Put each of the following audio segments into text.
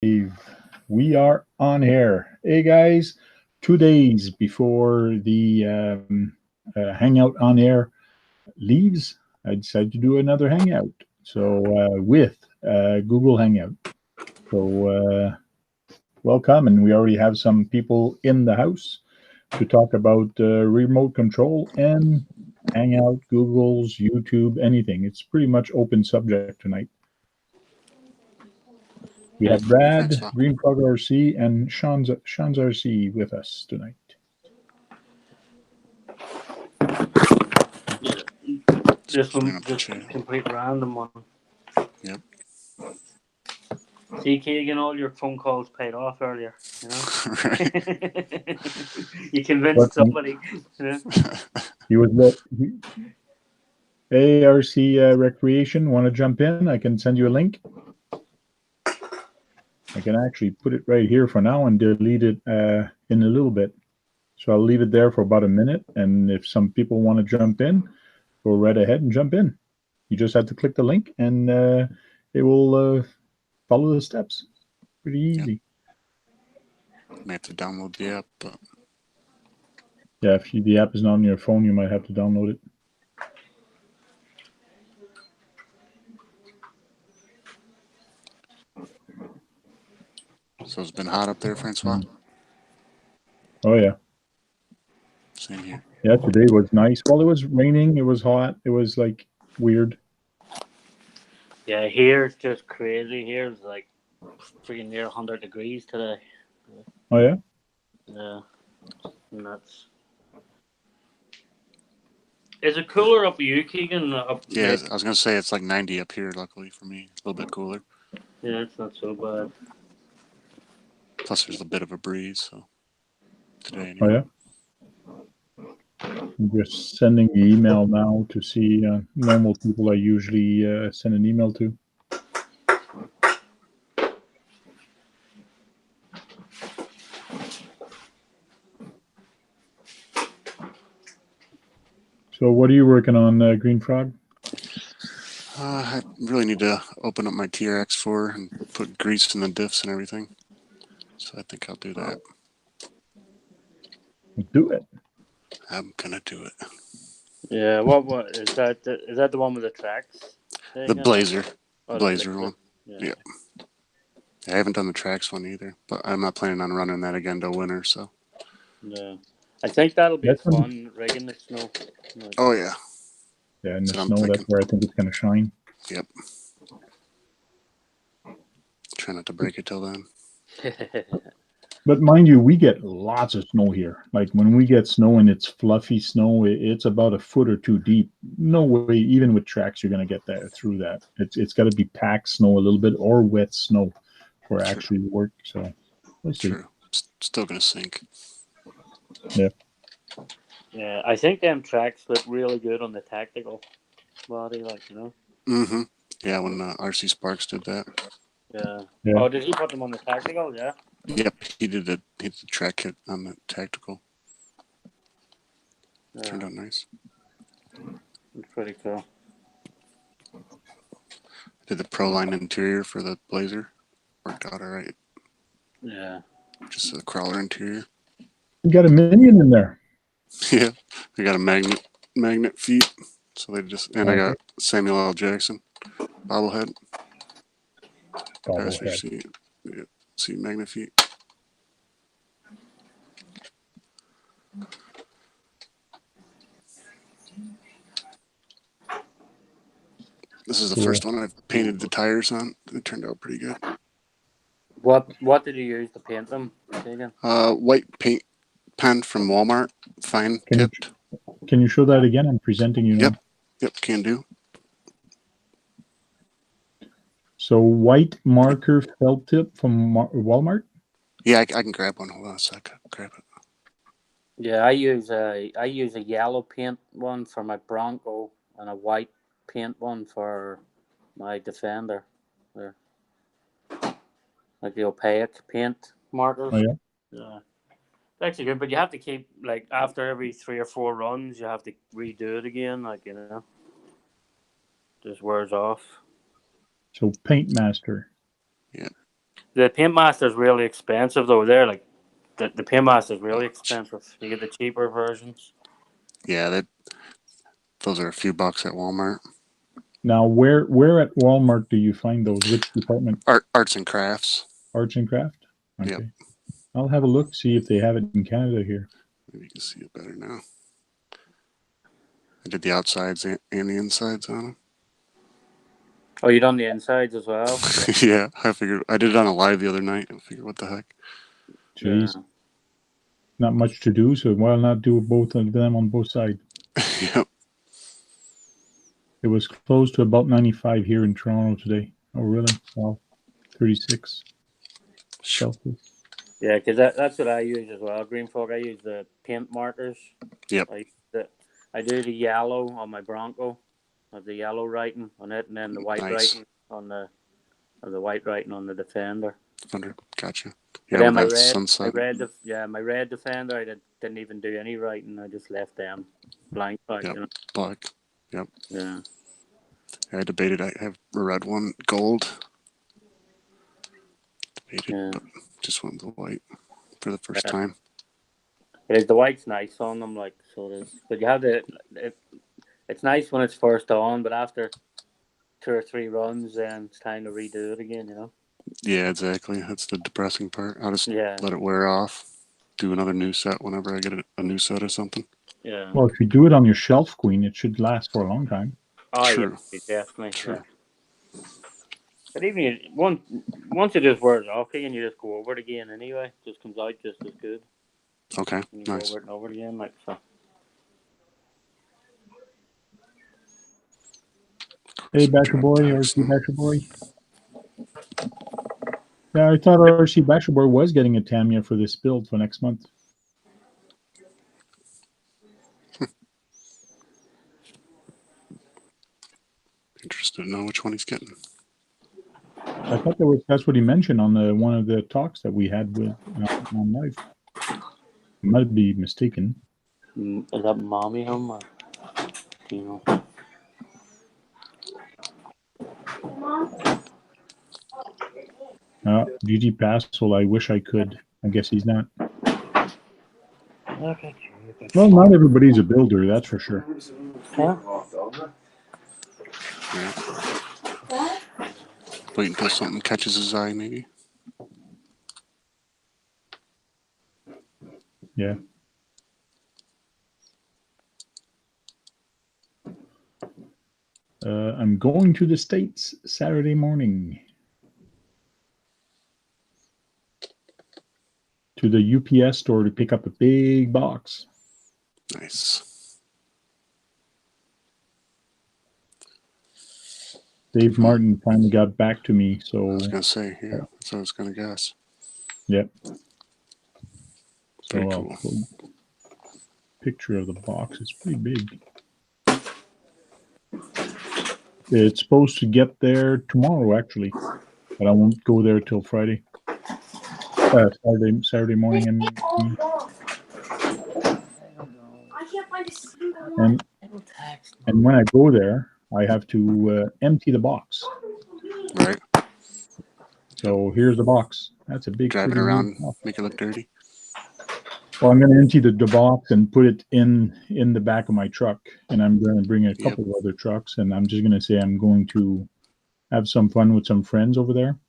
We are on air. Hey guys, 2 days before the Hangout on Air leaves, I decided to do another Hangout. So with Google Hangout. So welcome, and we already have some people in the house to talk about remote control and Hangout, Google's, YouTube, anything. It's pretty much open subject tonight. We have Thanks, Brad, Phil. Green Frog RC, and Sean's RC with us tonight. Just bring up the Just chat. complete random one. Yep. See, Keegan, all your phone calls paid off earlier. You know, Right. you convinced somebody. You know? He was ARC Recreation. Want to jump in? I can send you a link. I can actually put it right here for now and delete it in a little bit. So I'll leave it there for about a minute. And if some people want to jump in, go right ahead and jump in. You just have to click the link and it will follow the steps. Pretty easy. May have to download the app, but Yeah, if the app is not on your phone, you might have to download it. so it's been hot up there, Francois. Oh yeah. Same here. Yeah, today was nice. Well, it was raining. It was hot. It was like weird. Yeah, here it's just crazy. Here it's like freaking near 100 degrees today. Oh yeah. Yeah, nuts. Is it cooler up you, Keegan? Yeah, I was gonna say it's like 90 up here. Luckily for me, a little bit cooler. Yeah, it's not so bad. Plus, there's a bit of a breeze. So today, Oh anyway. yeah. I'm just sending the email now to see normal people I usually send an email to. So what are you working on, Green Frog? I really need to open up my TRX4 and put grease in the diffs and everything. So I think I'll do that. Do it. I'm gonna do it. Yeah, what is that? Is that the one with the tracks? The Blazer. Oh, Blazer one. Yeah. I haven't done the tracks one either, but I'm not planning on running that again till winter. So. Yeah. I think that'll be That's fun rigging the snow. Like, Oh yeah. Yeah, in the That's what I'm snow, that's thinking. where I think it's going to shine. Yep. Try not to break it till then. But mind you, we get lots of snow here. Like when we get snow and it's fluffy snow, it's about a foot or two deep. No way, even with tracks, you're going to get that through that. It's got to be packed snow a little bit or wet snow for True. actually work. So we'll see. True. Still gonna sink. Yeah. Yeah, I think them tracks look really good on the tactical body, like, you know. Mm-hmm. Yeah, when RC Sparks did that. Yeah. Yeah. Oh, did he put them on the tactical? Yeah. Yep, he did the track kit on the tactical. Turned out nice. It's pretty cool. Did the Pro Line interior for the Blazer. Worked out all right. Yeah. Just a crawler interior. You got a minion in there. Yeah, I got a magnet feet. So they just I got Samuel L. Jackson bobblehead. Bobblehead. See magnet feet. This is the first one I've painted the tires on. It turned out pretty good. What did you use to paint them, Keegan? White paint pen from Walmart. Fine tipped. Can you show that again? I'm presenting you now. Yep, can do. So white marker felt tip from Walmart? Yeah, I can grab one. Hold on a sec. Grab it. Yeah, I use a yellow paint one for my Bronco and a white paint one for my Defender. There. Like the opaque paint markers. Oh yeah. Yeah. It's actually good, but you have to keep, like, after every 3 or 4 runs, you have to redo it again, like, you know. Just wears off. So Paint Master. Yeah. The Paintmaster's really expensive though. They're like the Paintmaster's really expensive. You get the cheaper versions. Yeah, those are a few bucks at Walmart. Now, where at Walmart do you find those? Which department? Arts and crafts. Arts and craft? Okay. Yep. I'll have a look, see if they have it in Canada here. Maybe you can see it better now. I did the outsides and the insides on them. Oh, you done the insides as well? Yeah, I figured I did it on a live the other night. I figured, what the heck? Jeez. Yeah. Not much to do, so why not do both of them on both sides? Yep. It was close to about 95 here in Toronto today. Oh, really? Wow. 36 Celsius. Yeah, because that's what I use as well. Green Fog, I use the paint markers. Yep. I do the yellow on my Bronco, have the yellow writing on it, and then the white writing on the white writing on the Defender. Gotcha. Yeah, Yeah, then my sunset. my red Defender, I didn't even do any writing. I just left them blank. Like, Yep. you know? Black. Yep. Yeah. I debated. I have a red one, gold. Debated, but just went with the white for the first time. The white's nice on them, like, so it is. But you have it's nice when it's first on, but after 2 or 3 runs, then it's time to redo it again, you know? Yeah, exactly. That's the depressing part. I'll just Yeah. let it wear off. Do another new set whenever I get a new set or something. Yeah. Well, if you do it on your shelf queen, it should last for a long time. Oh, True. yeah, definitely. True. Yeah. But even once it just wears off again, you just go over it again anyway. It just comes out just as good. Okay, And you nice. go over it and over again, like so. Hey, Basher Boy, RC Basher Boy. Yeah, I thought RC Basher Boy was getting a Tamiya for this build for next month. Interested to know which one he's getting. I thought that's what he mentioned on one of the talks that we had with on live. I might be mistaken. Is that mommy home or do you know? GG Passel, I wish I could. I guess he's not. Okay. Well, not everybody's a builder, that's for sure. Yeah. Yeah. Wait until something catches his eye, maybe. Yeah. I'm going to the States Saturday morning. To the UPS store to pick up a big box. Nice. Dave Martin finally got back to me, so... I was going to say, yeah, that's what I was going to guess. Yep. Very So cool. I'll put a picture of the box. It's pretty big. It's supposed to get there tomorrow, actually, but I won't go there till Friday. Saturday morning. And when I go there, I have to empty the box. Right. So here's the box. That's a big. Drive it around, make it look dirty. Well, I'm going to empty the box and put it in the back of my truck, and I'm going to bring a couple of other trucks, and I'm just going to say I'm going to have some fun with some friends over there.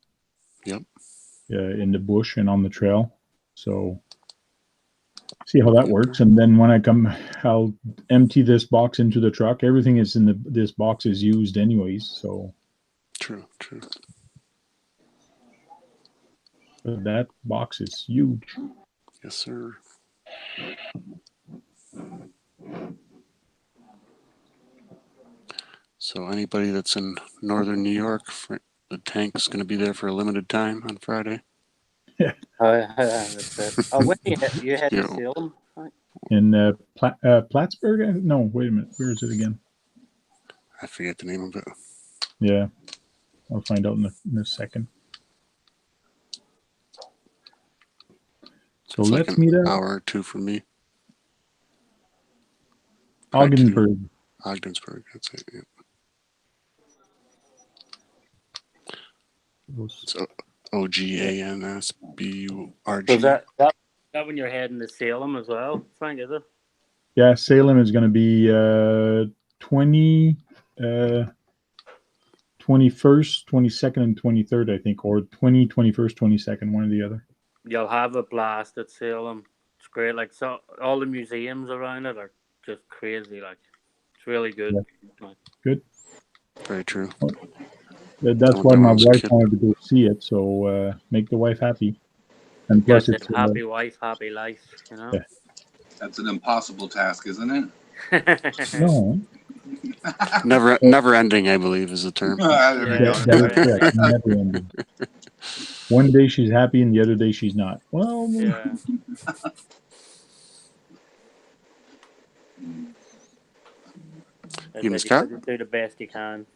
Yep. In the bush and on the trail. So see how that works, and then when I come, I'll empty this box into the truck. Everything is in this box is used anyways, so. True. But that box is huge. Yes, sir. So anybody that's in northern New York, the tank's going to be there for a limited time on Friday. Yeah. That's it. Oh, when you had to Salem? In Plattsburgh? No, wait a minute. Where is it again? I forget the name of it. Yeah, I'll find out in a second. So it's let's like meet an up. hour or two from me. Ogdensburg. Ogdensburg, that's it. Yeah. It's OGANSBURG. So that when you're heading to Salem as well, Frank, is it? Yeah, Salem is going to be 21st, 22nd, and 23rd, I think, or 21st, 22nd, one or the other. You'll have a blast at Salem. It's great. Like, so all the museums around it are just crazy. Like, it's really good. Yeah. Good. Very true. That's why my wife wanted to go see it. So make the wife happy. And plus, it's a happy wife, happy life. You know. Yeah. That's an impossible task, isn't it? No. Never ending, I believe, is the term. That is correct. Never ending. One day she's happy and the other day she's not. Well, yeah. You, Scott? Do the best you can.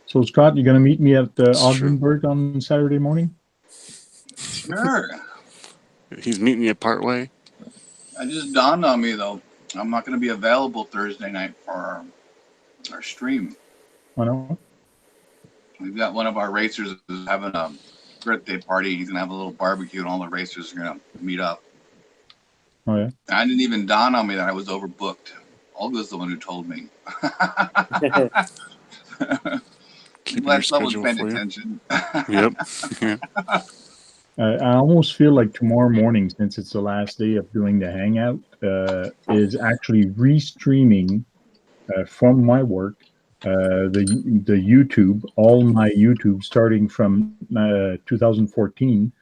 So, Scott, you're going to meet me at Ogdenburg on Saturday morning? Sure. He's meeting you partway. It just dawned on me, though. I'm not going to be available Thursday night for our stream. I know. We've got one of our racers is having a birthday party. He's going to have a little barbecue, and all the racers are going to meet up. Oh, yeah? I didn't even dawn on me that I was overbooked. Olga's the one who told me. Glad someone's paying attention. Yep. Yeah. I almost feel like tomorrow morning, since it's the last day of doing the Hangout, is actually restreaming from my work the YouTube, all my YouTube, starting from 2014,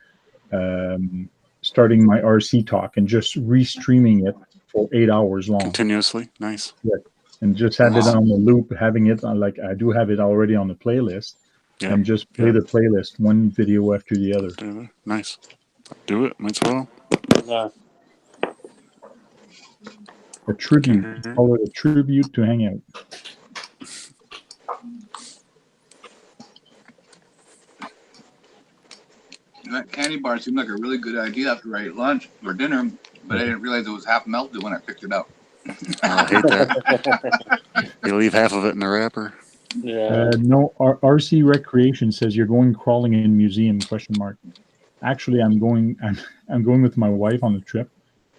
starting my RC talk and just restreaming it for 8 hours long. Continuously. Nice. Yeah. And just have it on the loop, having it on, like I do have it already on the playlist. Yep. And just play the playlist, one video after the other. Nice. Do it. Might as well. Yeah. A tribute. Call it a tribute to Hangout. That candy bar seemed like a really good idea after I ate lunch or dinner, but I didn't realize it was half melted when I picked it up. I hate that. You leave half of it in the wrapper. Yeah. No, RC Recreation says you're going crawling in museum ? Actually, I'm going with my wife on the trip,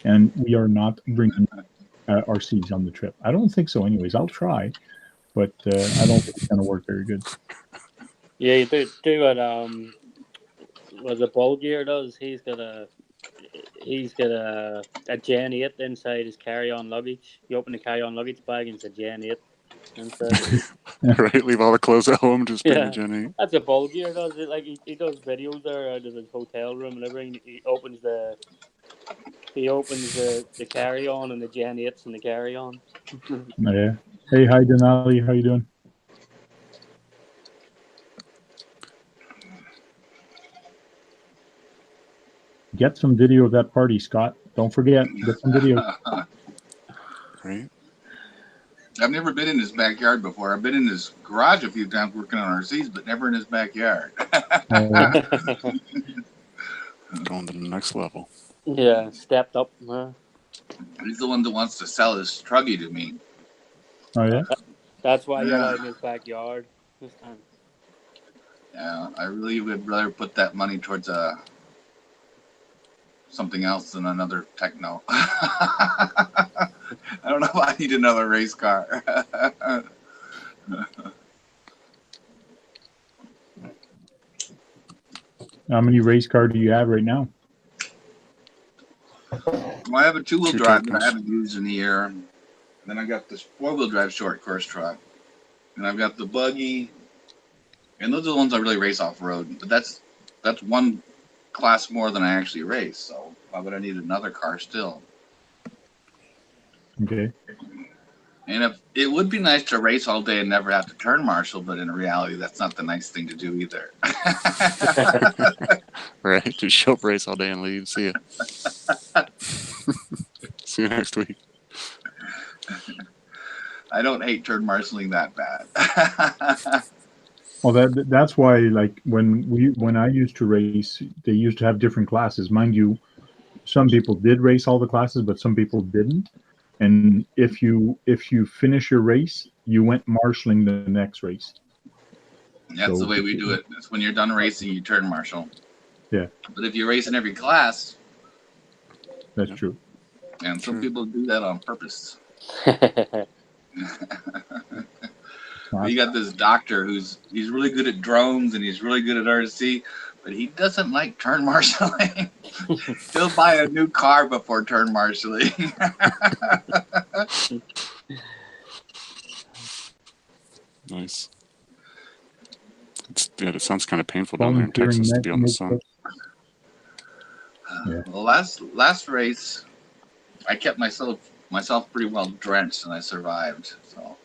and we are not bringing RCs on the trip. I don't think so. Anyways, I'll try, but I don't think it's going to work very good. Yeah, you do what the Bulgier does. He's got a Gen 8 inside his carry-on luggage. You open the carry-on luggage bag and it's a Gen 8 inside. Right, leave all the clothes at home, just bring the Gen 8. That's a Bulgier does it. Like he does videos there out of his hotel room and everything. He opens the carry-on and the Gen 8's in the carry-on. Yeah. Hey, hi Denali, how you doing? Get some video of that party, Scott. Don't forget, get some video. Right. I've never been in his backyard before. I've been in his garage a few times working on RCs, but never in his backyard. Going to the next level. Yeah, stepped up. He's the one that wants to sell his truggy to me. Oh, yeah? That's why you're out in his backyard this time. Yeah, I really would rather put that money towards something else than another techno. I don't know if I need another race car. How many race cars do you have right now? Well, I have a two-wheel drive that I haven't used in a year. And then I got this four-wheel drive short course truck. And I've got the buggy. And those are the ones I really race off-road. But that's one class more than I actually race. So why would I need another car still? Okay. And if it would be nice to race all day and never have to turn marshal, but in reality, that's not the nice thing to do either. Right. Just show up, race all day and leave. See ya. See you next week. I don't hate turn marshaling that bad. Well, that's why, like, when I used to race, they used to have different classes. Mind you, some people did race all the classes, but some people didn't. And if you finish your race, you went marshaling the next race. That's So the way we do it. It's when you're done racing, you turn marshal. Yeah. But if you race in every class, that's true. and some Sure. people do that on purpose. Wow. You got this doctor he's really good at drones and he's really good at RC, but he doesn't like turn marshaling. He'll buy a new car before turn marshaling. Nice. It sounds kind of painful down there in Volunteering Texas to be on the sun. Yeah. Well, last race, I kept myself pretty well drenched and I survived. So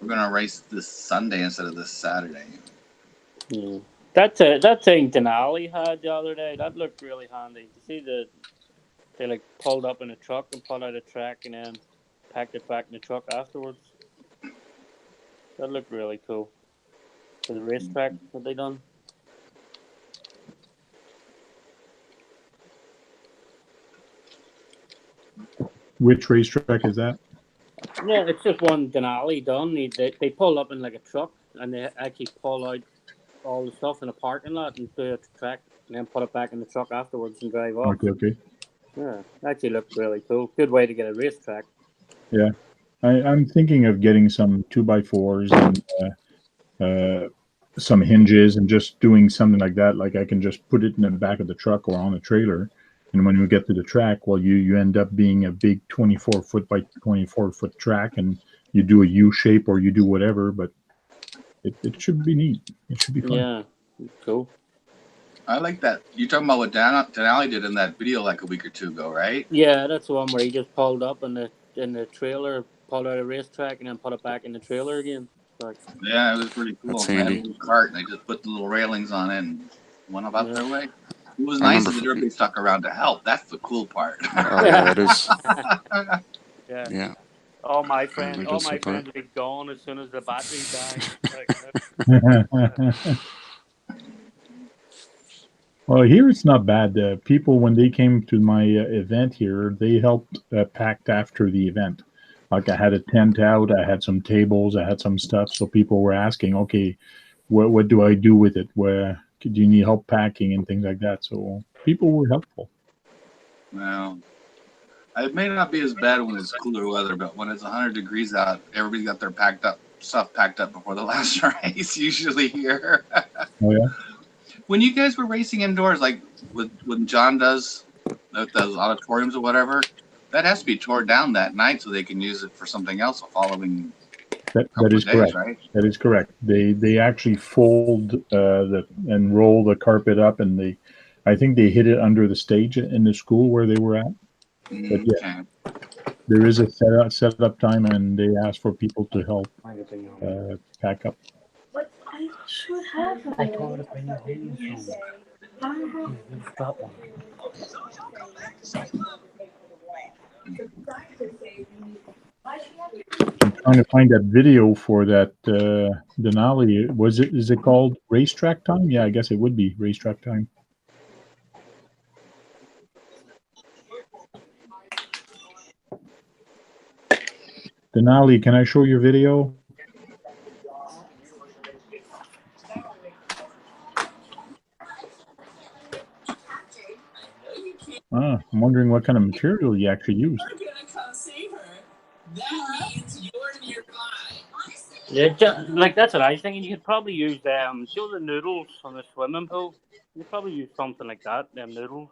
we're gonna race this Sunday instead of this Saturday. That thing Denali had the other day, that looked really handy. You see they like pulled up in a truck and pulled out a track and then packed it back in the truck afterwards. That looked really cool. For the racetrack that they done. Which racetrack is that? Yeah, it's just one Denali done. They pull up in like a truck and they actually pull out all the stuff in a parking lot and do a track and then put it back in the truck afterwards and drive off. Okay. Yeah, actually looked really cool. Good way to get a racetrack. Yeah. I'm thinking of getting some 2x4s and some hinges and just doing something like that. Like I can just put it in the back of the truck or on a trailer. And when we get to the track, well, you end up being a big 24-foot by 24-foot track, and you do a U shape or you do whatever, but it should be neat. It should be fun. Yeah, cool. I like that. You're talking about what Denali did in that video like a week or two ago, right? Yeah, that's the one where he just pulled up in the trailer, pulled out a racetrack, and then put it back in the trailer again. Like, Yeah, it was pretty cool. That's They had a handy. little cart and they just put the little railings on it and went about Yeah. their way. It was I nice remember that everybody stuck around to help. That's the cool part. Oh yeah, that is. yeah. Yeah. All my That friends is the part. would be gone as soon as the battery died. Like, Well, here it's not bad. People, when they came to my event here, they helped packed after the event. Like I had a tent out, I had some tables, I had some stuff. So people were asking, okay, what do I do with it? Where do you need help packing and things like that? So people were helpful. Well, it may not be as bad when it's cooler weather, but when it's 100 degrees out, everybody's got their stuff packed up before the last race, usually here. Oh yeah. When you guys were racing indoors, like when John does those auditoriums or whatever, that has to be torn down that night so they can use it for something else the following That couple is of days, correct. right? That is correct. They actually fold and roll the carpet up, and I think they hid it under the stage in the school where they were at. But yeah, there is a setup time, and they ask for people to help pack up. But I should have. I told her to bring your hoodies home. Drop one. I'm trying to find that video for that Denali. Is it called Racetrack Time? Yeah, I guess it would be Racetrack Time. Denali, can I show your video? I'm wondering what kind of material you actually used. Yeah, like that's what I was thinking. You could probably use the noodles from the swimming pool. You could probably use something like that. Them noodles.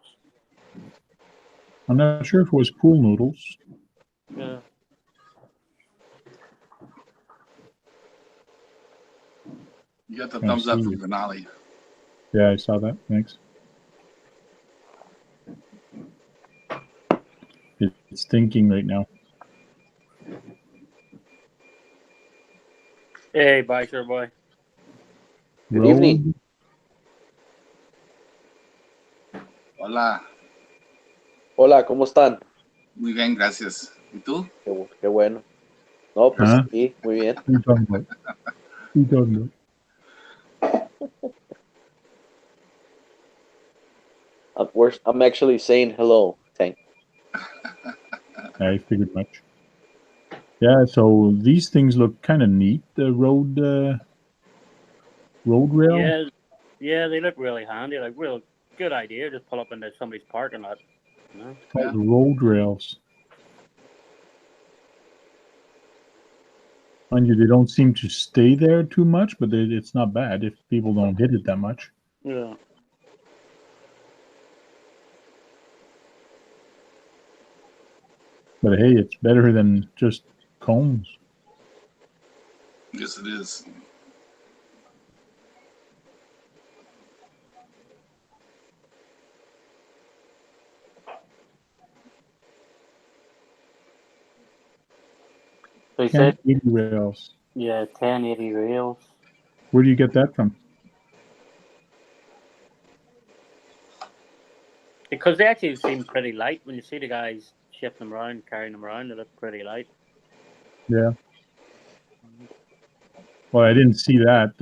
I'm not sure if it was pool noodles. Yeah. You got the thumbs up from Denali. Yeah, I saw that. Thanks. It's thinking right now. Hey, biker boy. Good evening. Hola. Hola, ¿cómo están? Muy bien, gracias. ¿Y tú? Qué bueno. No, pues Huh? sí, muy bien. What are you talking about? What are you talking about? I'm actually saying hello. Thank. I figured much. Yeah, so these things look kind of neat. The road road rail? Yeah, they look really handy. Like, real good idea. Just pull up into somebody's parking lot. You know? Called road rails. Mind you, they don't seem to stay there too much, but it's not bad if people don't hit it that much. Yeah. But hey, it's better than just cones. Yes, it is. So you said, 1080 rails. yeah, 1080 rails. Where do you get that from? Because they actually seem pretty light. When you see the guys shifting them around, carrying them around, they look pretty light. Yeah. Well, I didn't see that.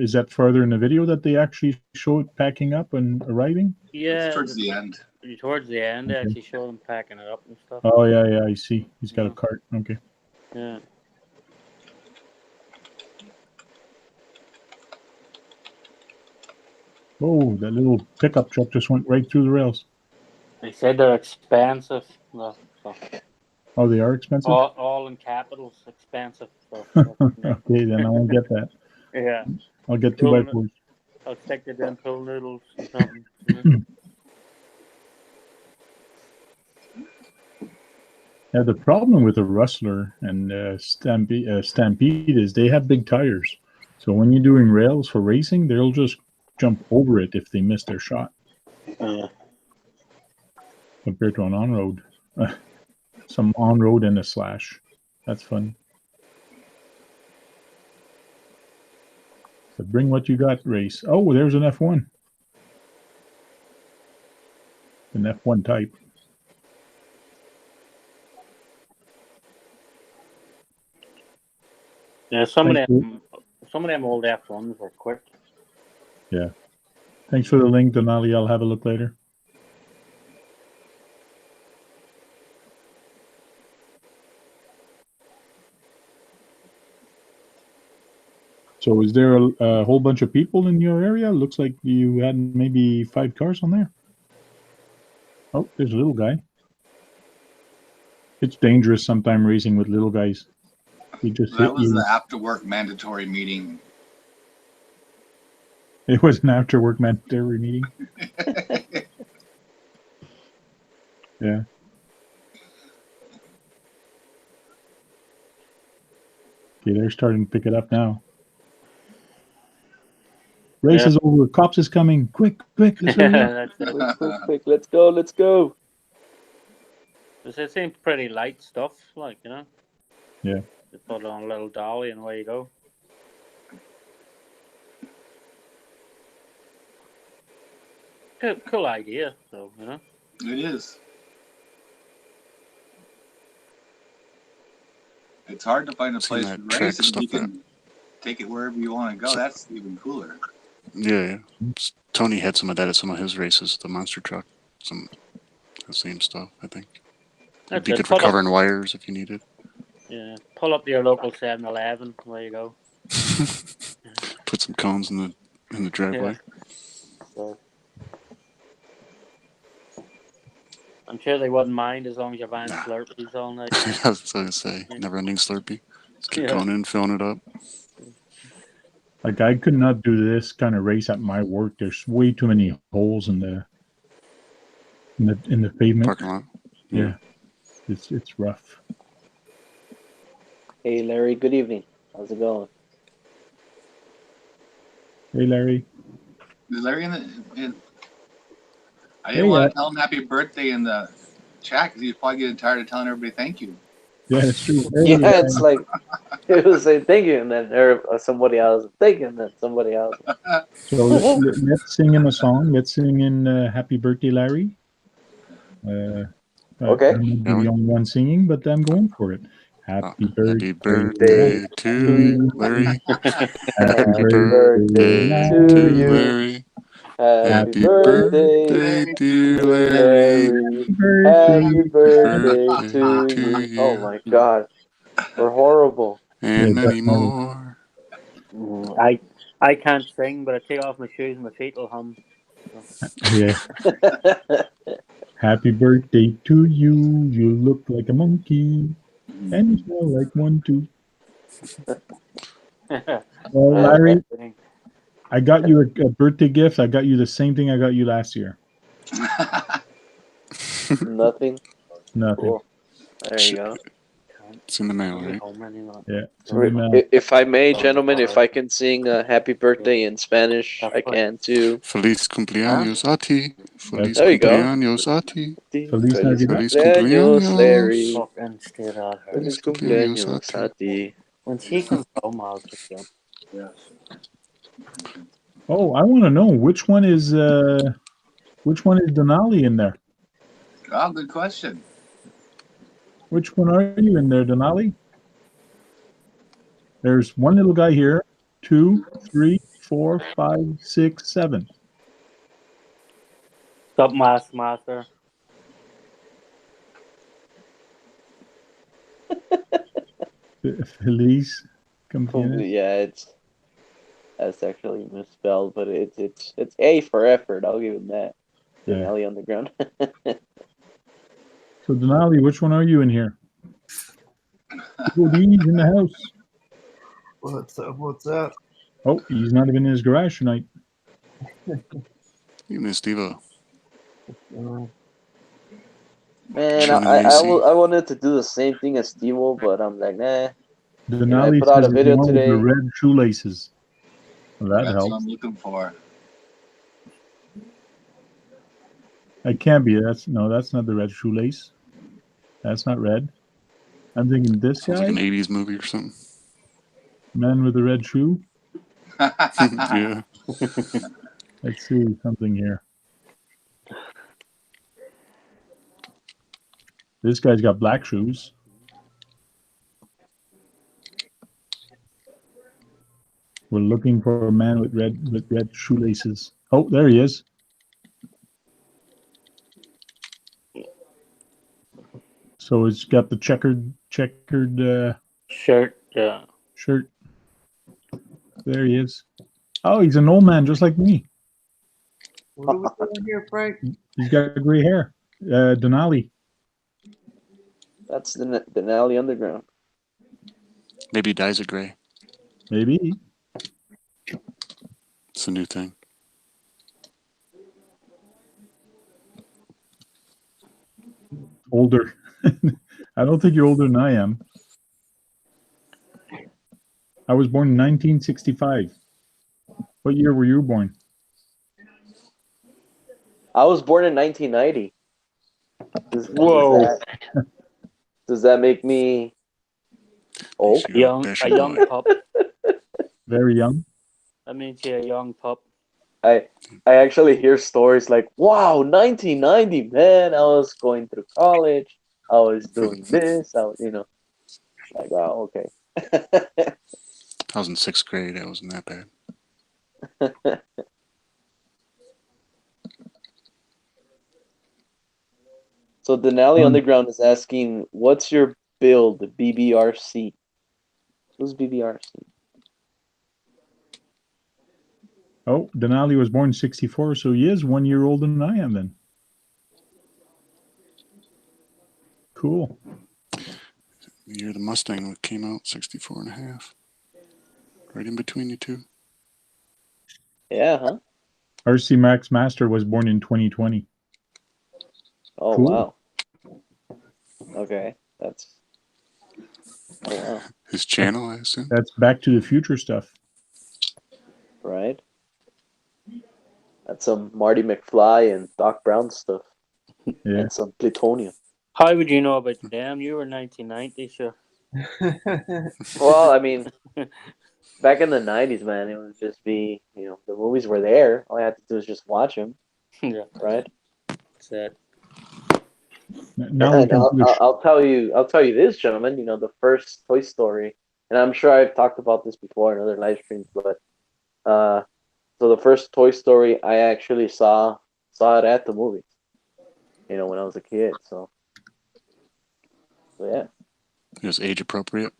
Is that further in the video that they actually show it packing up and arriving? Yeah. It's towards the end. Towards the end, they Okay. actually show them packing it up and stuff. Oh, yeah, I see. He's got a cart. Okay. Yeah. Oh, that little pickup truck just went right through the rails. They said they're expensive. No, so. Oh, they are expensive? All in capitals, expensive. So, okay, then I won't get that. Yeah. I'll get 2x4s. I'll stick to them pool noodles or something. You know? Yeah, the problem with a Rustler and Stampede is they have big tires. So when you're doing rails for racing, they'll just jump over it if they miss their shot. Yeah. Compared to an on-road. Some on-road and a slash. That's fun. So bring what you got, race. Oh, there's an F1. An F1 type. Yeah, some of them old F1s were quick. Yeah. Thanks for the link, Denali. I'll have a look later. So is there a whole bunch of people in your area? Looks like you had maybe 5 cars on there. Oh, there's a little guy. It's dangerous sometimes racing with little guys. He just That was the after-work mandatory meeting. It was an after-work mandatory meeting. Yeah. Okay, they're starting to pick it up now. Race is over. Cops is coming. Quick, let's hurry up. quick, let's go. It seems pretty light stuff, like, you know. Yeah. You put it on a little dolly and away you go. Cool idea, though, you know. It is. It's hard to find a place to race and you can take it wherever you want to go. That's even cooler. Yeah. Tony had some of that at some of his races, the monster truck. Some the same stuff, I think. It'd be good for covering wires if you needed. Yeah. Pull up to your local 7-Eleven. There you go. Put some cones in the driveway. Yeah. So, I'm sure they wouldn't mind as long as you're buying Slurpees all night. I was going to say, never-ending Slurpee. Just keep going in, filling it up. Like, I could not do this kind of race at my work. There's way too many holes in the pavement. Parking lot. Yeah. It's rough. Hey, Larry. Good evening. How's it going? Hey, Larry. Is Larry in? I didn't want to tell him happy birthday in the chat because he's probably getting tired of telling everybody thank you. Yeah, it's true. Yeah, it's like it was saying thank you, and then somebody else thank you, and then somebody else. So let's sing him a song. Let's sing in Happy Birthday, Larry. Okay. I'm the only one singing, but I'm going for it. Happy birthday to you, Larry. Happy birthday to you, Larry. Happy birthday, dear Larry. Happy birthday to you. Oh my God, we're horrible. And many more. I can't sing, but I take off my shoes and my feet will hum. Yeah. Happy birthday to you. You look like a monkey. And you smell like one too. Well, Larry, I got you a birthday gift. I got you the same thing I got you last year. Nothing. Nothing. Cool. There you go. It's in the mail, right? Yeah. It's in the mail. If I may, gentlemen, if I can sing "Happy Birthday" in Spanish, I can too. Feliz cumpleaños a ti. Feliz There you go. cumpleaños a ti. Feliz Navidad. Feliz cumpleaños, Larry. cumpleaños. Feliz cumpleaños a ti. When she comes home, I'll pick you up. Oh, I want to know which one is Denali in there? Oh, good question. Which one are you in there, Denali? There's one little guy here. 2, 3, 4, 5, 6, 7. Stop, master. Feliz cumpleaños. Yeah, that's actually misspelled, but it's A for effort. I'll give him that. Denali Underground. So Denali, which one are you in here? He's in the house. What's up? What's up? Oh, he's not even in his garage tonight. You missed Evo. Man, I wanted to do the same thing as Steve-O, but I'm like, nah. Denali put out says a video the one today. with the red shoelaces. Well, that That's helps. what I'm looking for. It can't be. That's not the red shoelace. That's not red. I'm thinking this Sounds guy, like an 80s movie or something. man with the red shoe. Yeah. Let's see something here. This guy's got black shoes. We're looking for a man with red shoelaces. Oh, there he is. So it's got the checkered shirt. Yeah. Shirt. There he is. Oh, he's an old man just like me. What are we doing here, Frank? He's got gray hair. Denali. That's the Denali Underground. Maybe he dyes it gray. Maybe. It's a new thing. Older. I don't think you're older than I am. I was born in 1965. What year were you born? I was born in 1990. Whoa. Does that make me old? A young pup. Very young. That means you're a young pup. I actually hear stories like, wow, 1990, man, I was going through college. I was doing this. I was, like, wow, okay. I was in 6th grade. It wasn't that bad. So Denali Underground is asking, what's your build, BBRC? Who's BBRC? Oh, Denali was born in 64, so he is 1 year older than I am then. Cool. The year the Mustang came out, 64 and a half. Right in between you two. Yeah, huh? RC Max Master was born in 2020. Oh, cool. Wow. Okay, that's... Oh, wow. His channel, I assume? That's Back to the Future stuff. Right. That's some Marty McFly and Doc Brown stuff. Yeah. And some plutonium. How would you know about them? You were 1990, sure. Well, I mean, back in the 90s, man, it would just be, the movies were there. All I had to do was just watch them. Yeah. Right? That's it. Now And I'll tell you this, gentlemen, the first Toy Story, and I'm sure I've talked about this before in other live streams, but so the first Toy Story I actually saw it at the movies, when I was a kid. So yeah. It was age appropriate.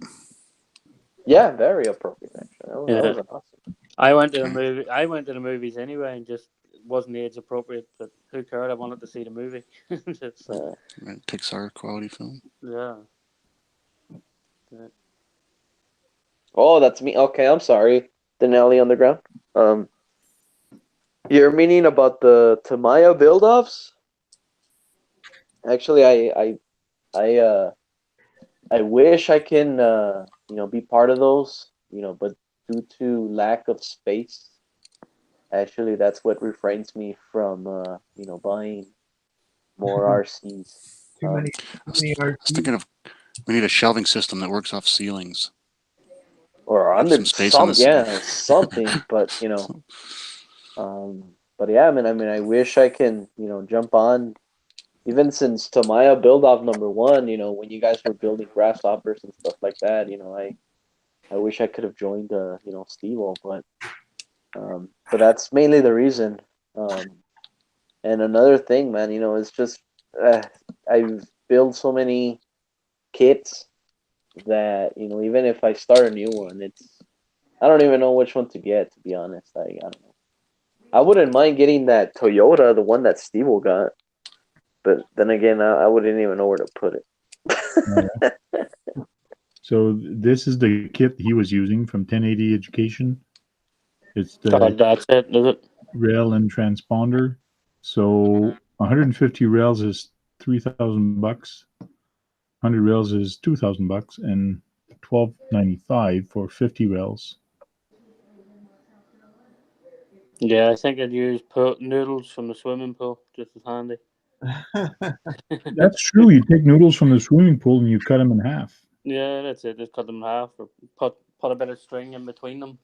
Yeah, very appropriate actually. That was awesome. I went to the movie. I went to the movies anyway, and just wasn't age appropriate. But who cared? I wanted to see the movie. So, Pixar quality film. yeah. Oh, that's me. Okay, I'm sorry. Denali Underground. You're meaning about the Tamaya build-offs? Actually, I wish I can be part of those, but due to lack of space, actually that's what refrains me from buying more RCs. Too many I was thinking of we need a shelving system that works off ceilings. Or under some space on the something, but but yeah, I mean, I wish I can, jump on. Even since Tamaya build off number 1, when you guys were building grasshoppers and stuff like that, I wish I could have joined, Steve-O, but that's mainly the reason. And another thing, man, it's just I've built so many kits that even if I start a new one, I don't even know which one to get, to be honest. I don't know. I wouldn't mind getting that Toyota, the one that Steve-O got. But then again, I wouldn't even know where to put it. So this is the kit he was using from 1080 Education. It's the that's it, is it? rail and transponder. So 150 rails is $3,000. 100 rails is $2,000, and $1,295 for 50 rails. Yeah, I think I'd use noodles from the swimming pool, just as handy. That's true. You take noodles from the swimming pool and you cut them in half. Yeah, that's it. Just cut them in half, or put a bit of string in between them,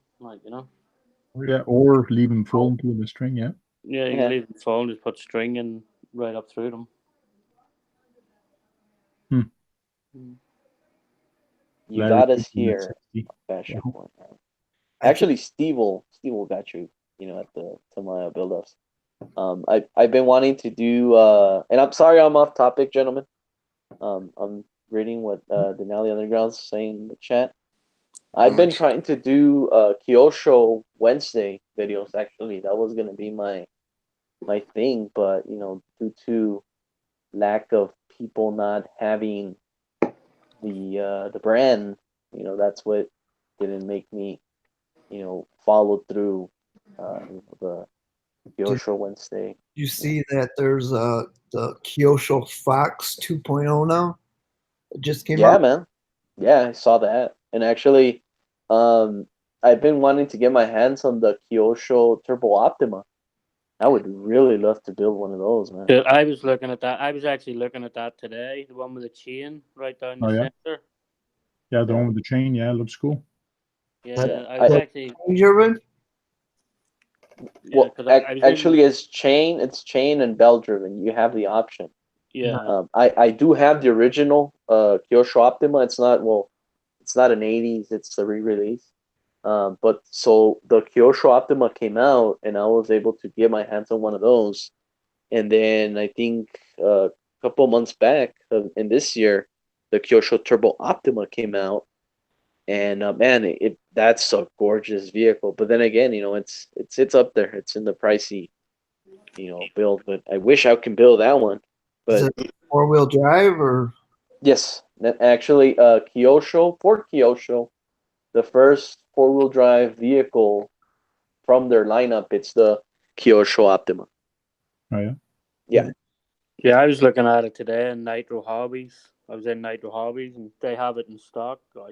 Yeah, or leave them full into the string. Yeah. Yeah, you can leave them full and just put string in right up through them. You got us here. Actually, Steve-O got you, at the Tamaya build-ups. I've been wanting to do, and I'm sorry I'm off topic, gentlemen. I'm reading what Denali Underground's saying in the chat. I've been trying to do Kyosho Wednesday videos. Actually, that was gonna be my thing, but due to lack of people not having the brand, that's what didn't make me follow through the Kyosho Wednesday. You see that there's the Kyosho Fox 2.0 now? It just came out. Yeah, man. Yeah, I saw that. And actually, I've been wanting to get my hands on the Kyosho Turbo Optima. I would really love to build one of those, man. I was looking at that. I was actually looking at that today. The one with the chain right down the center. Yeah, the one with the chain. Yeah, it looks cool. Yeah, I was actually. Well, actually, it's chain and bell driven. You have the option. Yeah. I do have the original Kyosho Optima. It's not an 80s. It's a re-release. But so the Kyosho Optima came out, and I was able to get my hands on one of those. And then I think a couple months back, in this year, the Kyosho Turbo Optima came out, and man, that's a gorgeous vehicle. But then again, it's up there. It's in the pricey, build. But I wish I can build that one. But is it 4-wheel drive or? Yes, actually, Ford Kyosho, the first 4-wheel drive vehicle from their lineup, it's the Kyosho Optima. Oh yeah. Yeah. Yeah, I was looking at it today in Nitro Hobbies. I was in Nitro Hobbies, and they have it in stock. So.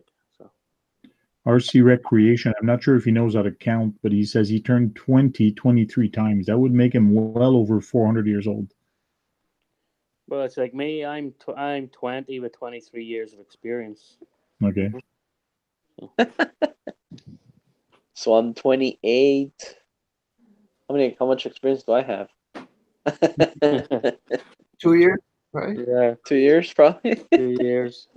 RC Recreation. I'm not sure if he knows how to count, but he says he turned 23 times. That would make him well over 400 years old. Well, it's like me. I'm 20 with 23 years of experience. Okay. So I'm 28. How much experience do I have? 2 years, right? Yeah. 2 years, probably. 2 years.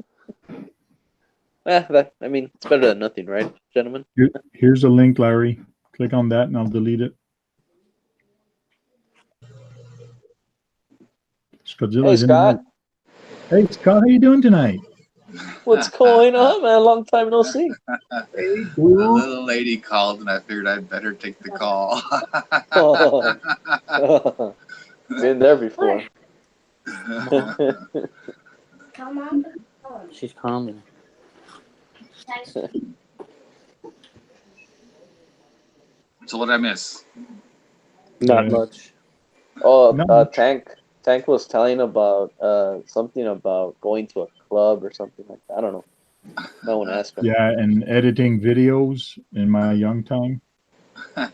It's better than nothing, right, gentlemen? Here's a link, Larry. Click on that and I'll delete it. Hey, Scott. Hey, Scott, how you doing tonight? What's going on, man? Long time no see. Hey, A little lady called, and I figured I'd better take the call. Been there before. Come on. She's coming. So what did I miss? Not much. Oh, Not much. Tank was telling about something about going to a club or something like that. I don't know. No one asked him. Yeah, and editing videos in my young time. And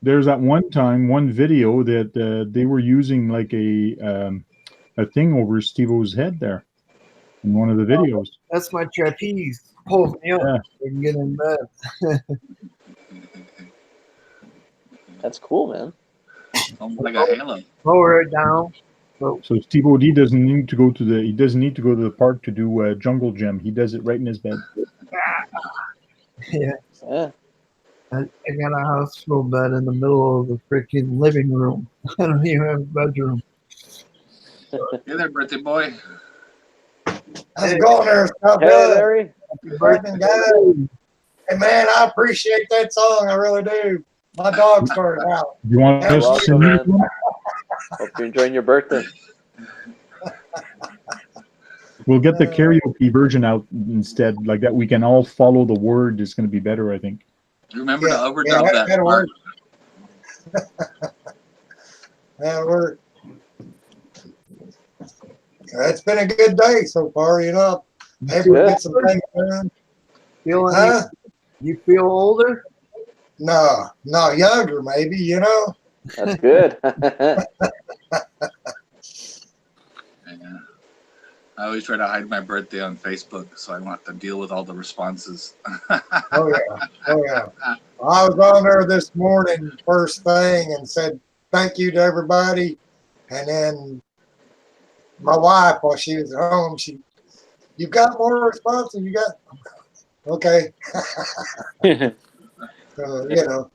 there's that one video that they were using like a thing over Steve-O's head there in one of the videos. That's my trapeze. Pulls me up. Yeah. I can get in bed. That's cool, man. Almost like a halo. Lower it down. So Steve-O doesn't need to go to the park to do jungle gym. He does it right in his bed. Yeah. Yeah. I got a hospital bed in the middle of the freaking living room. I don't even have a bedroom. Hey there, birthday boy. How's it going there, Scott? Hey, Larry. Happy birthday, guys. Hey, man, I appreciate that song. I really do. My dog started out. You want You're us to welcome, sing man. it? Hope you're enjoying your birthday. We'll get the karaoke version out instead. Like that, we can all follow the word. It's going to be better, I think. Remember to overdub that that'll part. work. That'll work. It's been a good day so far, you know. Able to get some things done. Huh? You feel older? No, younger maybe, you know. That's good. Yeah. I always try to hide my birthday on Facebook so I don't have to deal with all the responses. Oh yeah. I was on there this morning first thing and said thank you to everybody, and then my wife, while she was at home, you've got more responses. You got okay. So you know,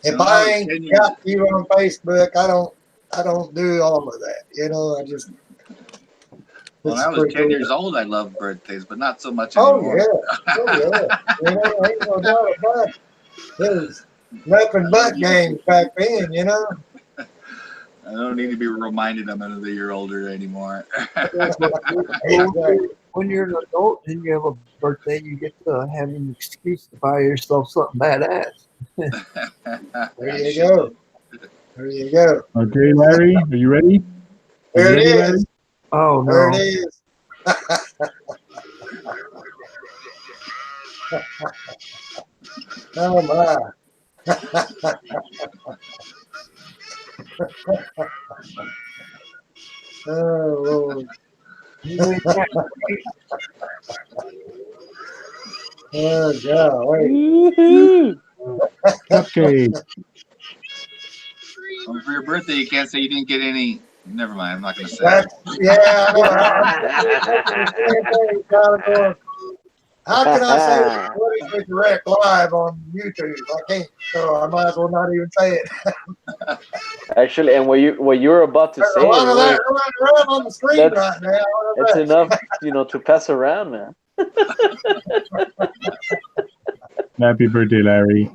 if I ain't got you on Facebook, I don't do all of that. You know, I just. When I was 10 years old, I loved birthdays, but not so much Oh anymore. yeah. You know, ain't no doubt about it. There's nothing but games back then. You know. I don't need to be reminded I'm another year older anymore. When you're an adult and you have a birthday, you get to have an excuse to buy yourself something badass. There you go. There you go. Okay, Larry, are you ready? There it is. Oh no. There it is. Oh my. Oh Lord. Oh God. Wait. Okay. Well, for your birthday, you can't say you didn't get any. Never mind. I'm not going to say That's, it. yeah. How can I say what is direct live on YouTube? I can't, so I might as well not even say it. Actually, and what you were about to There's say, a lot of that running around on the screen right now. That's enough, to pass around, man. Happy birthday, Larry.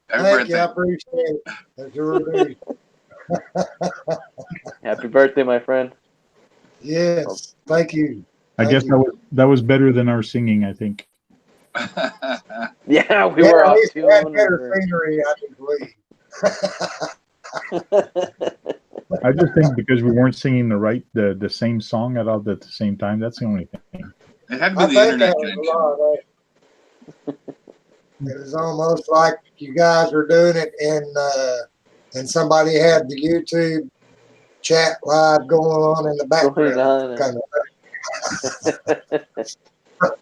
Thank you, I appreciate it. I sure do. Happy birthday, my friend. Yes, thank you. I guess that was better than our singing, I think. Yeah, we were at off least tune. we had better scenery, I believe. I just think because we weren't singing the same song at all at the same time. That's the only thing. It had to be the internet connection. It was almost like you guys were doing it, and somebody had the YouTube chat live going on in the background.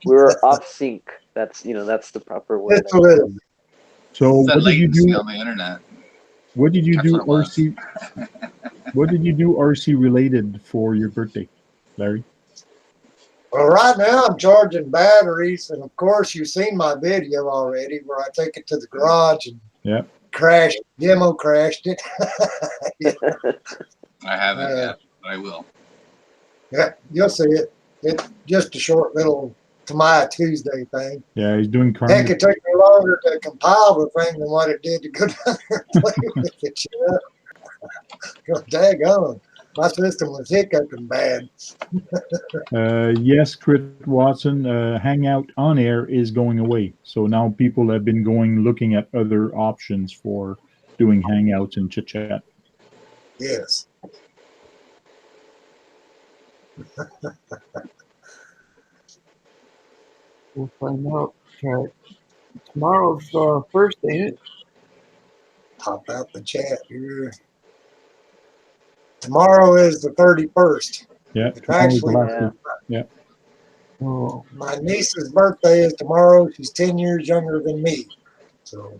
We were off sync. That's the proper word. So what did you do on the internet? What did you do, RC? What did you do, RC related for your birthday, Larry? Well, right now I'm charging batteries, and of course you've seen my video already where I take it to the garage and demo crashed it. I haven't yet, but I will. Yeah, you'll see it. It's just a short little Tamaya Tuesday thing. Yeah, he's doing Heck, karma. it took me longer to compile the thing than what it did to go down there and play with it. Daggone. My system was hiccuping bad. Yes, Crit Watson, Hangout On Air is going away. So now people have been looking at other options for doing Hangouts and chit chat. Yes. We'll find out. Right. Tomorrow's first, ain't it? Pop out the chat here. Tomorrow is the 31st. Yeah, It's tomorrow's the actually last day. Yeah. Oh, my niece's birthday is tomorrow. She's 10 years younger than me. So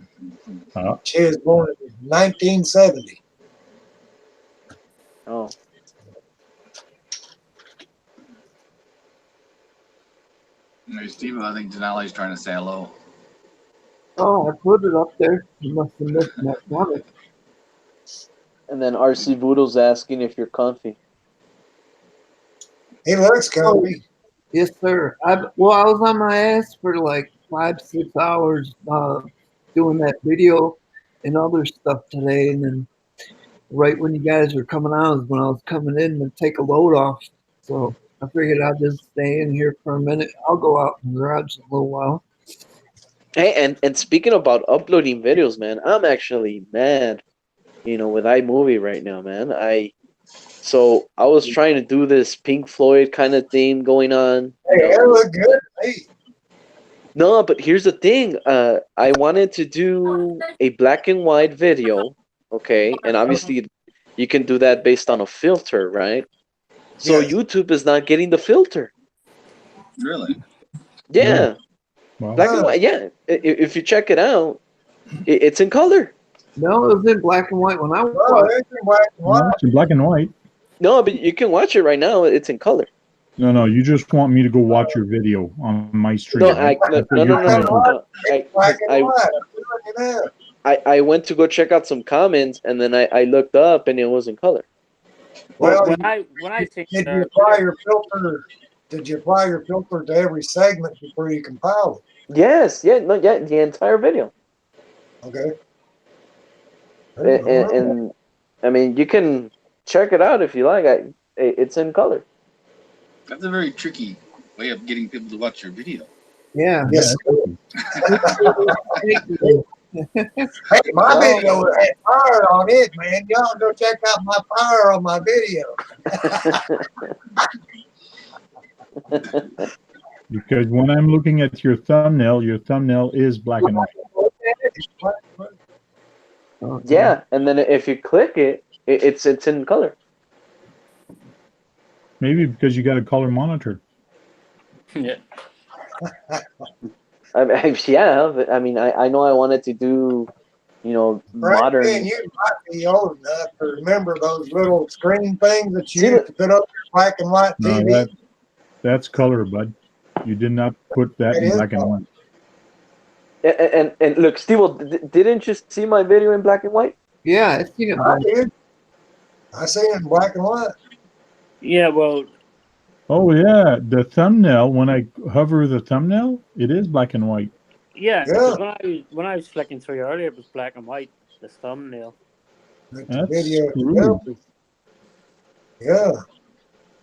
she was born in 1970. Oh. Hey, Steve, I think Denali's trying to say hello. oh, I put it up there. You must have missed that one. And then RC Voodoo's asking if you're comfy. He looks comfy. Yes, sir. I was on my ass for like 5-6 hours doing that video and other stuff today, and then right when you guys were coming on is when I was coming in to take a load off. So I figured I'd just stay in here for a minute. I'll go out in the garage in a little while. Hey, and speaking about uploading videos, man, I'm actually mad, with iMovie right now, man. So I was trying to do this Pink Floyd kind of theme going on. Hey, that look good. Hey. No, but here's the thing. I wanted to do a black and white video, okay? And obviously you can do that based on a filter, right? So Yes. YouTube is not getting the filter. Really? Yeah. Wow. Black and white, yeah. If you check it out, it's in color. No, it was in black and white when I Oh, watched. it's in black and No, white. it's in black and white. No, but you can watch it right now. It's in color. No, you just want me to go watch your video on my stream. No, right? no. Black and white. I'm telling you that. I went to go check out some comments, and then I looked up, and it was in color. Well, when I think did you apply your filter? Did you apply your filter to every segment before you compile it? Yes, the entire video. Okay. And I mean, you can check it out if you like. It's in color. That's a very tricky way of getting people to watch your video. Yeah. Yes. Hey, my video had fire on it, man. Y'all go check out my fire on my video. Because when I'm looking at your thumbnail is black and white. Yeah, and then if you click it, it's in color. Maybe because you got a color monitor. Yeah. I mean, I know I wanted to do, modern. Frank, you might be old enough to remember those little screen things that you used to put up your black and white TV. No, that's color, bud. You did not put that in black and white. And look, Steve, didn't you see my video in black and white? Yeah, I seen it. I did. I see it in black and white. Yeah, well. Oh yeah, the thumbnail. When I hover the thumbnail, it is black and white. Yeah. When I was flicking through earlier, it was black and white. The thumbnail. The video. Yeah.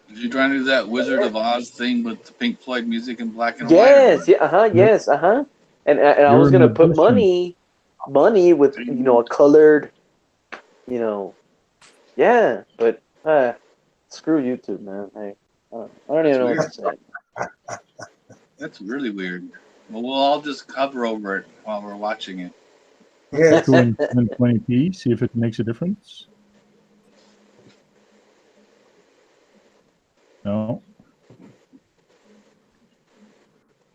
Did you try to do that Wizard of Oz thing with the Pink Floyd music in black and white? Yes, yes, And I was gonna put money with a colored, yeah, but screw YouTube, man. I don't even know what to say. That's really weird. Well, we'll all just hover over it while we're watching it. Yeah. Go in 720p, see if it makes a difference. No.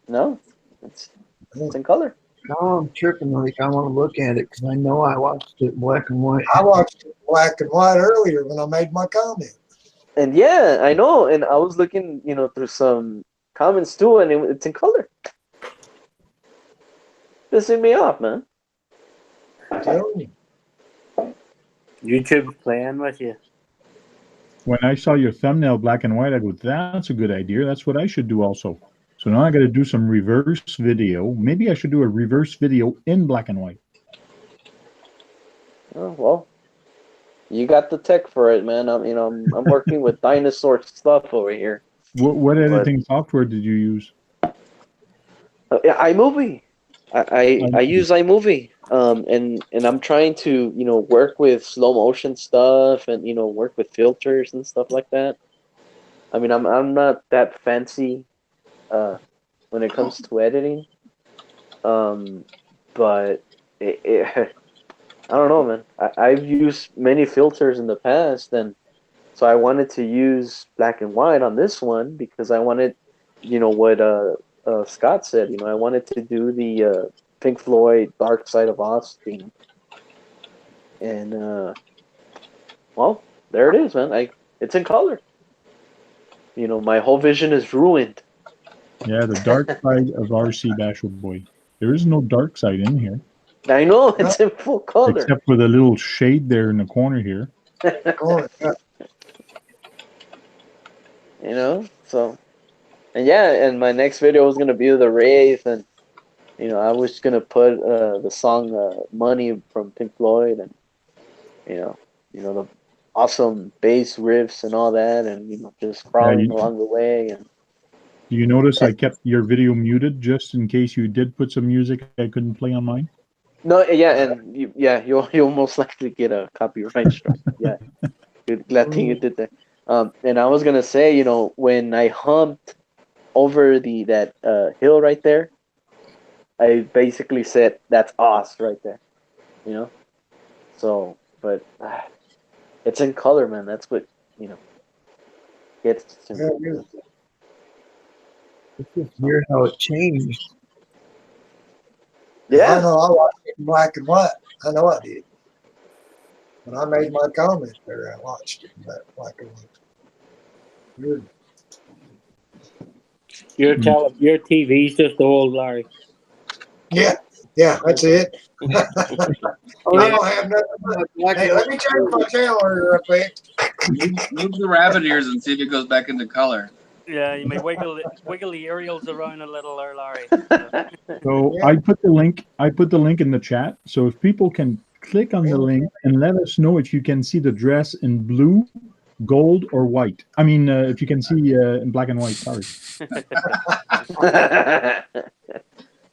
No, it's in color. Now I'm tripping. Like I want to look at it because I know I watched it in black and white. I watched it black and white earlier when I made my comment. And yeah, I know. And I was looking, through some comments too, and it's in color. Pissing me off, man. I'm telling you. YouTube's playing with you. when I saw your thumbnail black and white, I go, that's a good idea. That's what I should do also. So now I got to do some reverse video. Maybe I should do a reverse video in black and white. Oh, well, you got the tech for it, man. I'm working with dinosaur stuff over here. What editing software did you use? Yeah, iMovie. I use iMovie. And I'm trying to, work with slow motion stuff and, work with filters and stuff like that. I mean, I'm not that fancy when it comes to editing. But I don't know, man. I've used many filters in the past, and so I wanted to use black and white on this one because I wanted, what Scott said. I wanted to do the Pink Floyd Dark Side of Oz theme. And well, there it is, man. It's in color. My whole vision is ruined. Yeah, the dark side of RC Bashful Boy. There is no dark side in here. I know, it's in full color. Except for the little shade there in the corner here. So, and yeah, and my next video was gonna be the Wraith, and I was gonna put the song "Money" from Pink Floyd, and the awesome bass riffs and all that, and just crawling along the way. And you notice I kept your video muted just in case you did put some music I couldn't play on mine. No, yeah, and you'll most likely get a copyright strike. Yeah, glad thing you did that. And I was gonna say, when I humped over that hill right there, I basically said that's us right there, So, but it's in color, man. That's what gets to me. It's just weird how it changed. Yeah, I know. I watched it in black and white. I know I did. When I made my comment there, I watched it in black and white. Weird. Your TV's just old, Larry. Yeah, that's it. I don't have nothing but, hey, let me change my channel real quick. Move the rabbit ears and see if it goes back into color. Yeah, you may wiggle the aerials around a little there, Larry. So I put the link. I put the link in the chat. So if people can click on the link and let us know if you can see the dress in blue, gold, or white. I mean, if you can see in black and white. Sorry.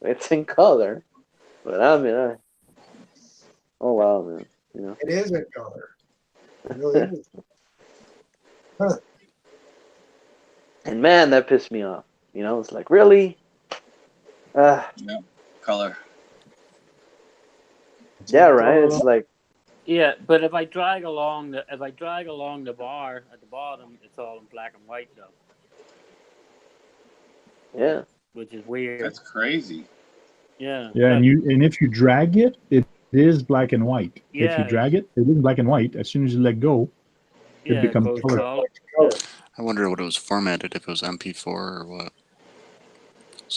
It's in color, but I mean, oh wow, man. It is in color. It really is. Huh. And man, that pissed me off. It's like, really? Yeah, color. Yeah, right. It's like, yeah, but if I drag along the bar at the bottom, it's all in black and white though. Yeah, which is weird. That's crazy. Yeah. Yeah, and if you drag it, it is black and white. Yeah. If you drag it, it is black and white. As soon as you let go, it becomes color. I wonder what it was formatted, if it was MP4 or what.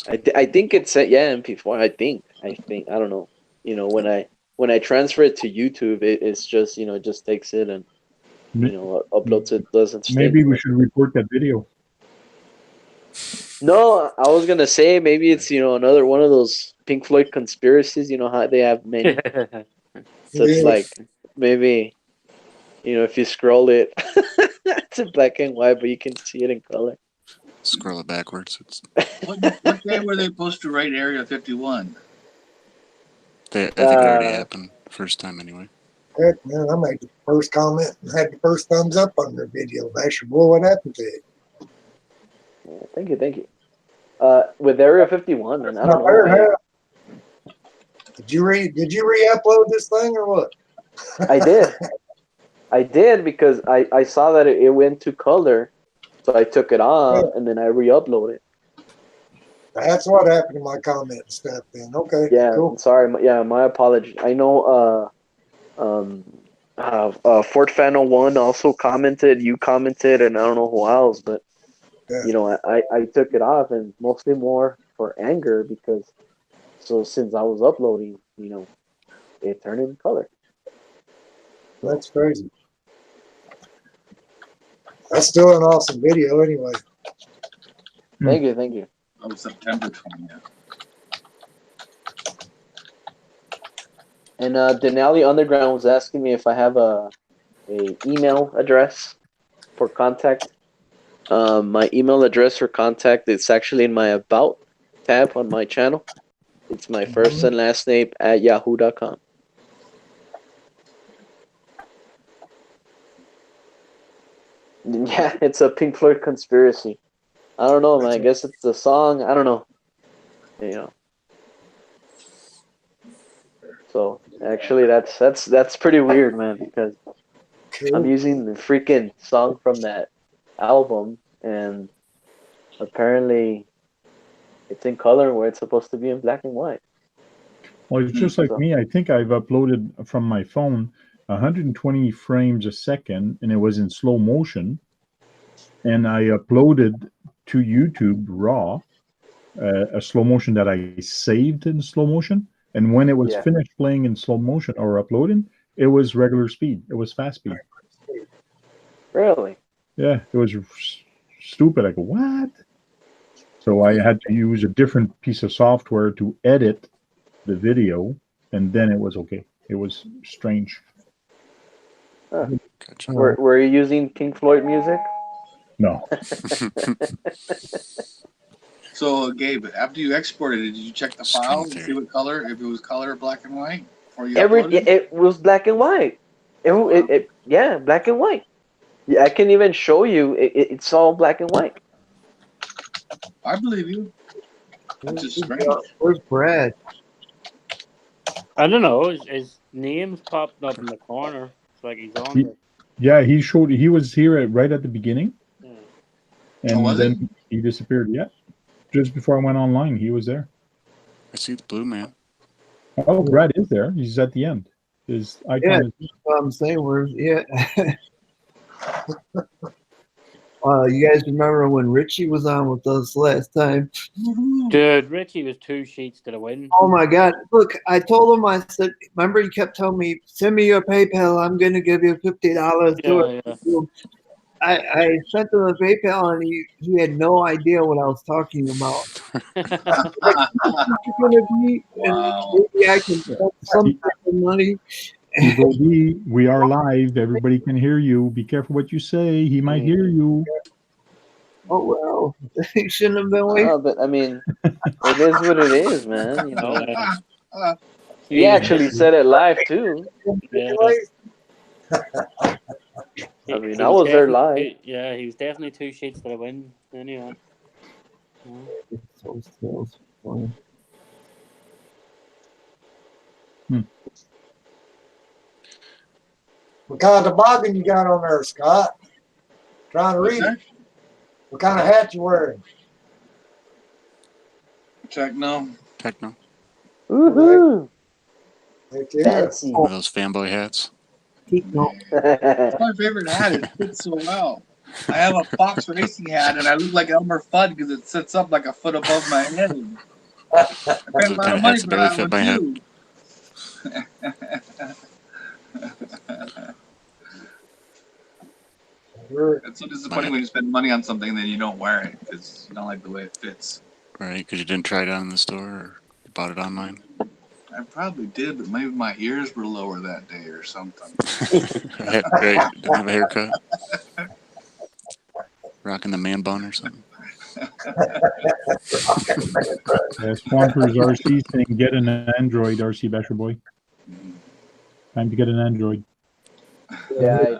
I think it's MP4. I think I don't know. When I transfer it to YouTube, it's just it just takes it and uploads it. Doesn't stay. Maybe we should report that video. No, I was gonna say maybe it's another one of those Pink Floyd conspiracies. How they have many. So it's like maybe if you scroll it, it's in black and white, but you can see it in color. Scroll it backwards. What day were they supposed to write Area 51? I think it already happened first time anyway. Heck, man, I made the first comment and had the first thumbs up on the video. Basher, boy, what happened to it? Yeah, thank you. With Area 51, and I don't know. Did you re-upload this thing or what? I did because I saw that it went to color, so I took it off and then I re-uploaded it. That's what happened to my comment and stuff. Then okay, yeah, cool. Sorry, my apologies. I know. Fort Fano 1 also commented. You commented, and I don't know who else, but I took it off, and mostly more for anger because since I was uploading, it turned in color. That's crazy. That's still an awesome video anyway. Thank you, thank you. Oh, September 20th. And Denali Underground was asking me if I have a email address for contact. My email address for contact, it's actually in my About tab on my channel. It's my first and last name at yahoo.com. Yeah, it's a Pink Floyd conspiracy. I don't know, man. I guess it's the song. I don't know. You know. So actually, that's pretty weird, man. Because I'm using the freaking song from that album, and apparently, it's in color where it's supposed to be in black and white. Well, it's just like me. I think I've uploaded from my phone 120 frames a second, and it was in slow motion. And I uploaded to YouTube raw a slow motion that I saved in slow motion. And when it was finished playing in slow motion or uploading, it was regular speed. It was fast speed. Really? Yeah, it was stupid. I go, what? So I had to use a different piece of software to edit the video, and then it was okay. It was strange. Huh. Gotcha. Were you using Pink Floyd music? No. So, Gabe, after you exported it, did you check the file and see what color, if it was color, black and white? It was black and white. Yeah, black and white. Yeah, I can even show you. It's all black and white. I believe you. It's just strange. Where's Brad? I don't know. His name's popped up in the corner. It's like he's on there. Yeah, he showed. He was here right at the beginning, and was then he disappeared. Yeah, just before I went online, he was there. I see the blue man. Oh, Brad is there. He's at the end. His icon is. What I'm saying, you guys remember when Richie was on with us last time? Dude, Richie was 2 sheets to the wind. Oh my God! Look, I told him. I said, "Remember, you kept telling me, send me your PayPal. I'm going to give you $50 to it." Yeah. I sent him the PayPal, and he had no idea what I was talking about. Maybe I can send some type of money. We are live. Everybody can hear you. Be careful what you say. He might hear you. Oh well, he shouldn't have been waiting. Oh, but I mean, it is what it is, man. You know. He actually said it live too. Yeah. I mean, I was there live. He was definitely 2 sheets to the wind. Anyway. What kind of toboggan you got on there, Scott? Trying to read it. What kind of hat you wearing? Techno. Woohoo! Fancy. One of those fanboy hats. It's my favorite hat. It fits so well. I have a Fox racing hat, and I look like Elmer Fudd because it sits up like a foot above my head. I paid a lot of money for that one too. It's so disappointing when you spend money on something and then you don't wear it because you don't like the way it fits. Right, because you didn't try it out in the store or you bought it online. I probably did, but maybe my ears were lower that day or something. Right, didn't have a haircut. Rocking the man bun or something. Swampers RC saying, get an Android, RC Basher Boy. Time to get an Android. Yeah,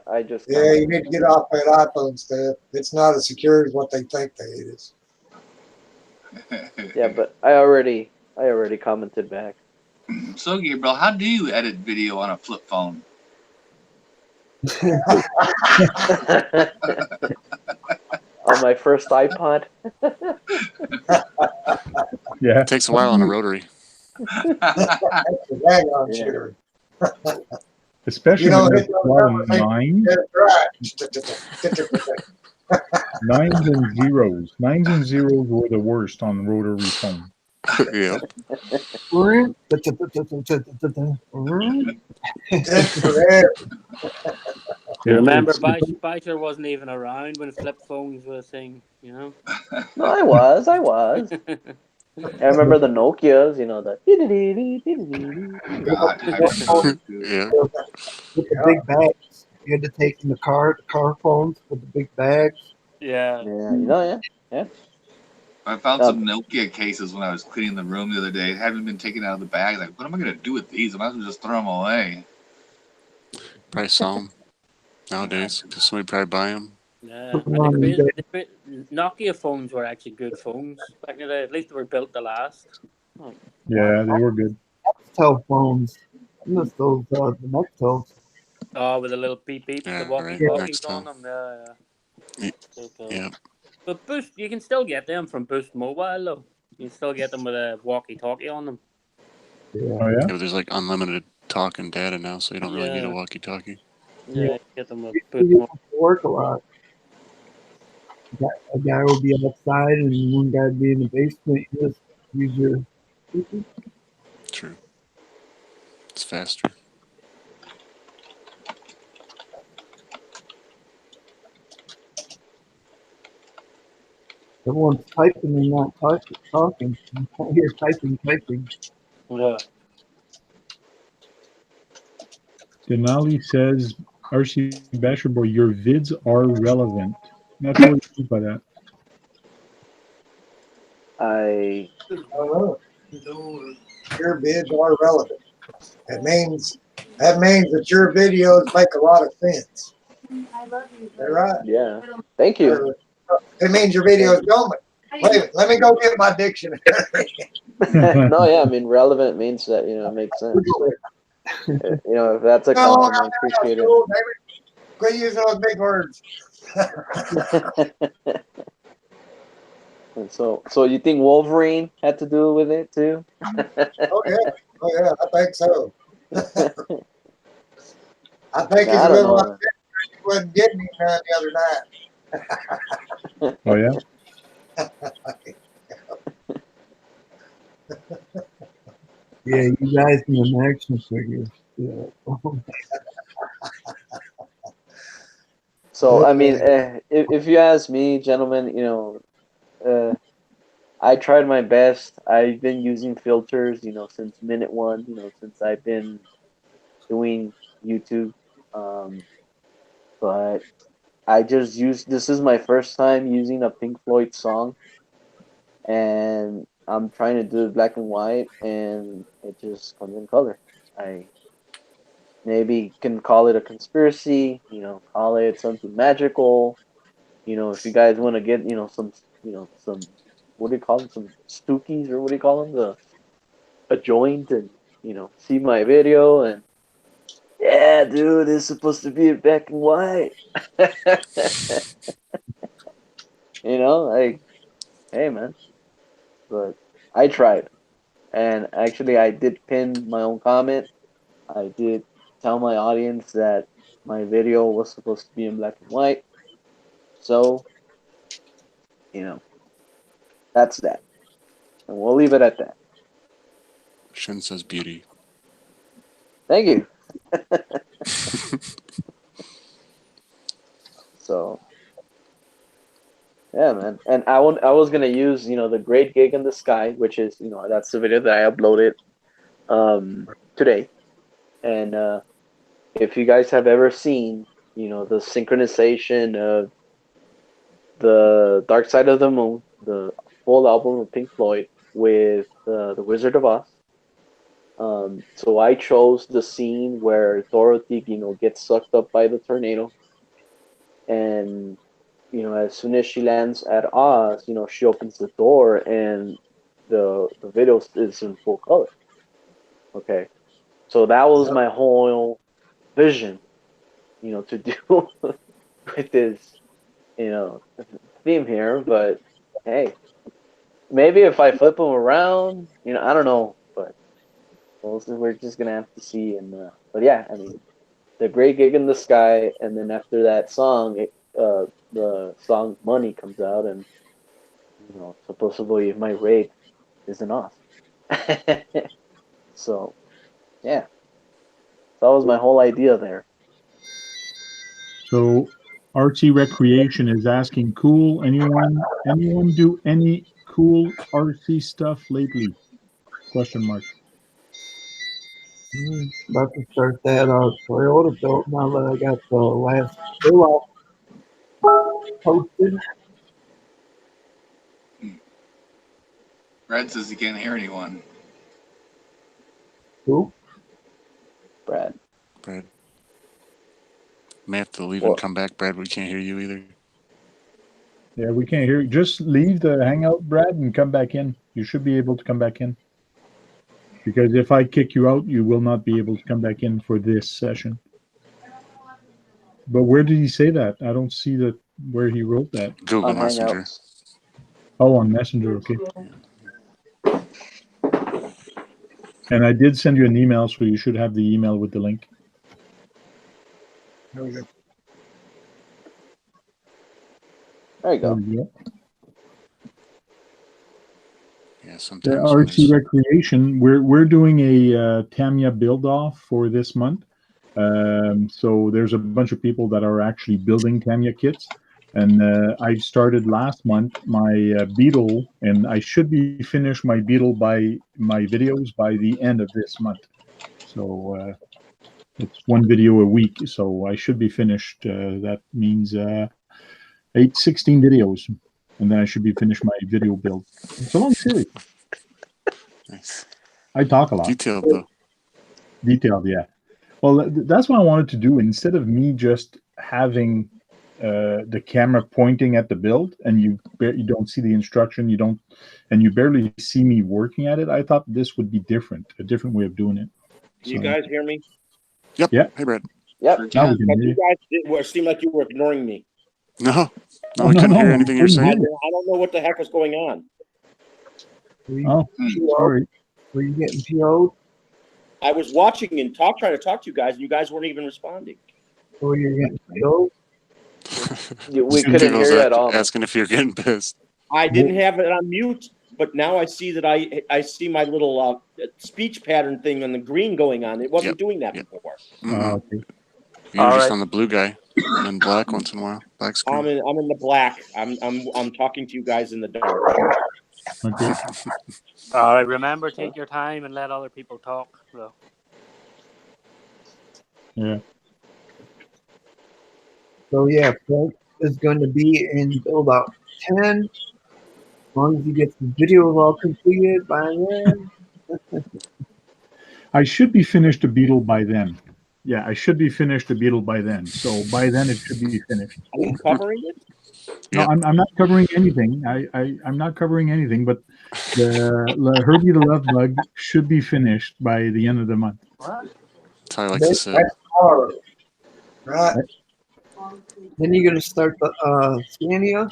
I just. Yeah, you need to get off that iPhone stuff. It's not as secure as what they think it is. Yeah, but I already commented back. So, Gabriel, how do you edit video on a flip phone? On my first iPod. Yeah. It takes a while on a rotary. Especially when there's a lot of nines. Nines and zeros. Nines and zeros were the worst on rotary phone. Yeah. You remember, Biter wasn't even around when flip phones were a thing, you know? No, I was. I remember the Nokias, you know, the. God, I remember too. Yeah. With the big bags. You had to take in the car phones with the big bags. Yeah. Yeah, you know, yeah. I found some Nokia cases when I was cleaning the room the other day. It hadn't been taken out of the bag. Like, what am I going to do with these? I might as well just throw them away. Probably sell them nowadays. Somebody probably buy them. Yeah, and the Nokia phones were actually good phones back in the day. At least they were built to last. Yeah, they were good. Telephones. I miss those the Nextels. Oh, with a little beep beep, Yeah, the walkie right. talkies Next on time. them. Yeah. So cool. Yeah. But Boost, you can still get them from Boost Mobile though. You can still get them with a walkie talkie on them. Yeah. Oh yeah. Yeah, but there's like unlimited talk and data now, so you don't really need a walkie-talkie. Yeah, you get them with We Boost used Mobile. to work a lot. A guy would be outside and one guy would be in the basement. You just use your. True. It's faster. Everyone's typing and not talking. You can't hear typing. Yeah. Denali says, RC Basher Boy, your vids are relevant. Not sure what you mean by that. I Oh, your vids are relevant. That means that your videos make a lot of sense. I love you. Is that right? yeah. Thank you. Or, it means your videos don't. Wait a minute, let me go get my dictionary. No, yeah. I mean, relevant means that it makes sense. You know, if that's a No, compliment, appreciate it. cool, quit using those big words. And so you think Wolverine had to do with it too? Oh yeah, I think so. I think he's I a don't little know. upset he wasn't getting me none the other night. Oh yeah. Yeah, you guys in an action figure. Yeah. So I mean, if you ask me, gentlemen, I tried my best. I've been using filters, since minute one. Since I've been doing YouTube. But I just used. This is my first time using a Pink Floyd song, and I'm trying to do it black and white, and it just comes in color. I maybe can call it a conspiracy. Call it something magical. If you guys want to get, some, what do you call them? Some stookies, or what do you call them? A joint, and, see my video, and yeah, dude, it's supposed to be in black and white. Like, hey, man. But I tried. And actually, I did pin my own comment. I did tell my audience that my video was supposed to be in black and white. So, you know, that's that. And we'll leave it at that. Shin says beauty. Thank you. So, yeah, man. And I was gonna use, the Great Gig in the Sky, which is, that's the video that I uploaded today. And if you guys have ever seen, the synchronization of the Dark Side of the Moon, the full album of Pink Floyd, with the Wizard of Oz. So I chose the scene where Dorothy, gets sucked up by the tornado, and as soon as she lands at Oz, she opens the door and the video is in full color. Okay, so that was my whole vision, to do with this, theme here. But hey, maybe if I flip them around, I don't know, but we're just gonna have to see. And but yeah, I mean, the Great Gig in the Sky, and then after that song, the song Money comes out, and supposedly my rate isn't off. So yeah, that was my whole idea there. So RT Recreation is asking, cool. Anyone do any cool RC stuff lately? Question mark. About to start that Toyota build now that I got the last bill posted. Brad says he can't hear anyone. Who? Brad. May have to leave and come back, Brad. We can't hear you either. Yeah, we can't hear you. Just leave the Hangout, Brad, and come back in. You should be able to come back in. Because if I kick you out, you will not be able to come back in for this session. But where did he say that? I don't see that where he wrote that. Google On Messenger. Hangouts. Oh, on Messenger, okay. And I did send you an email, so you should have the email with the link. There we go. There you go. There you go. Yeah, The sometimes. RC Recreation, we're doing a Tamiya build-off for this month. So there's a bunch of people that are actually building Tamiya kits. And I started last month my Beetle, and I should be finished my Beetle by my videos by the end of this month. So it's one video a week, so I should be finished. That means 16 videos, and then I should be finished my video build. It's a long series. Nice. I talk a lot. Detailed, though. Detailed, yeah. Well, that's what I wanted to do. Instead of me just having the camera pointing at the build, and you don't see the instruction, and you barely see me working at it. I thought this would be different, a different way of doing it. Do you guys hear me? Yep. Yeah. Hey, Brad. Yep. Now we can hear You guys seemed like you were ignoring me. No, we couldn't hear anything you're saying. I don't know what the heck was going on. Oh, sorry. Were you getting PO'd? I was watching and trying to talk to you guys, and you guys weren't even responding. Were you getting PO'd? We couldn't hear you at all. Asking if you're getting pissed. I didn't have it on mute, but now I see that I see my little speech pattern thing on the green going on. It wasn't doing that before. Okay. You're just on the blue guy and then black once in a while. Black screen. I'm in the black. I'm talking to you guys in the dark. Okay. All right, remember, take your time and let other people talk. So. Yeah. So yeah, Frank is going to be in build out 10. As long as he gets the videos all completed by then. I should be finished the Beetle by then. Yeah, I should be finished the Beetle by then. So by then it should be finished. Are you covering it? No, I'm not covering anything. I'm not covering anything, but the Herbie the Love Bug should be finished by the end of the month. What? That's how I like to say. Right. Then you're going to start the Scania.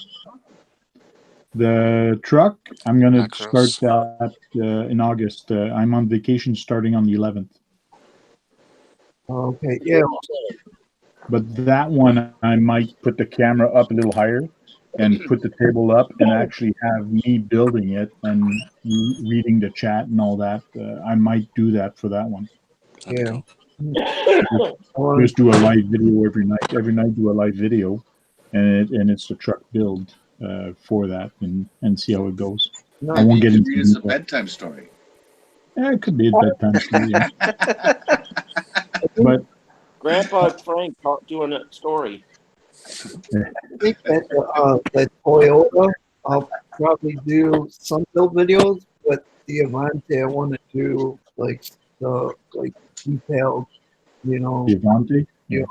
The truck, I'm going to Macros. start that in August. I'm on vacation starting on the 11th. Okay, yeah. But that one, I might put the camera up a little higher and put the table up and actually have me building it and reading the chat and all that. I might do that for that one. Yeah. Just do a live video every night. Every night do a live video, and it's the truck build for that and see how it goes. No, I won't get into It's a bedtime story. Yeah, it could be a bedtime story. Yeah. But Grandpa Frank doing a story. I think that Toyota, I'll probably do some build videos, but the Avante, I want to do like detailed, the Avante, yeah.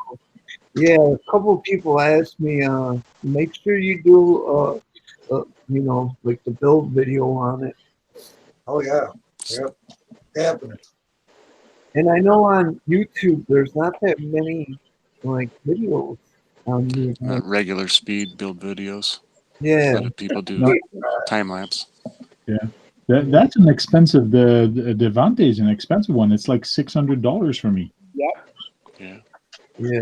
Yeah, a couple of people asked me, make sure you do, like the build video on it. Oh yeah. Yep. Happening. And I know on YouTube there's not that many like videos on the Regular speed build videos. Yeah. Let people do time lapse. Yeah. That's an expensive. The Avante is an expensive one. It's like $600 for me. Yep. Yeah. Yeah.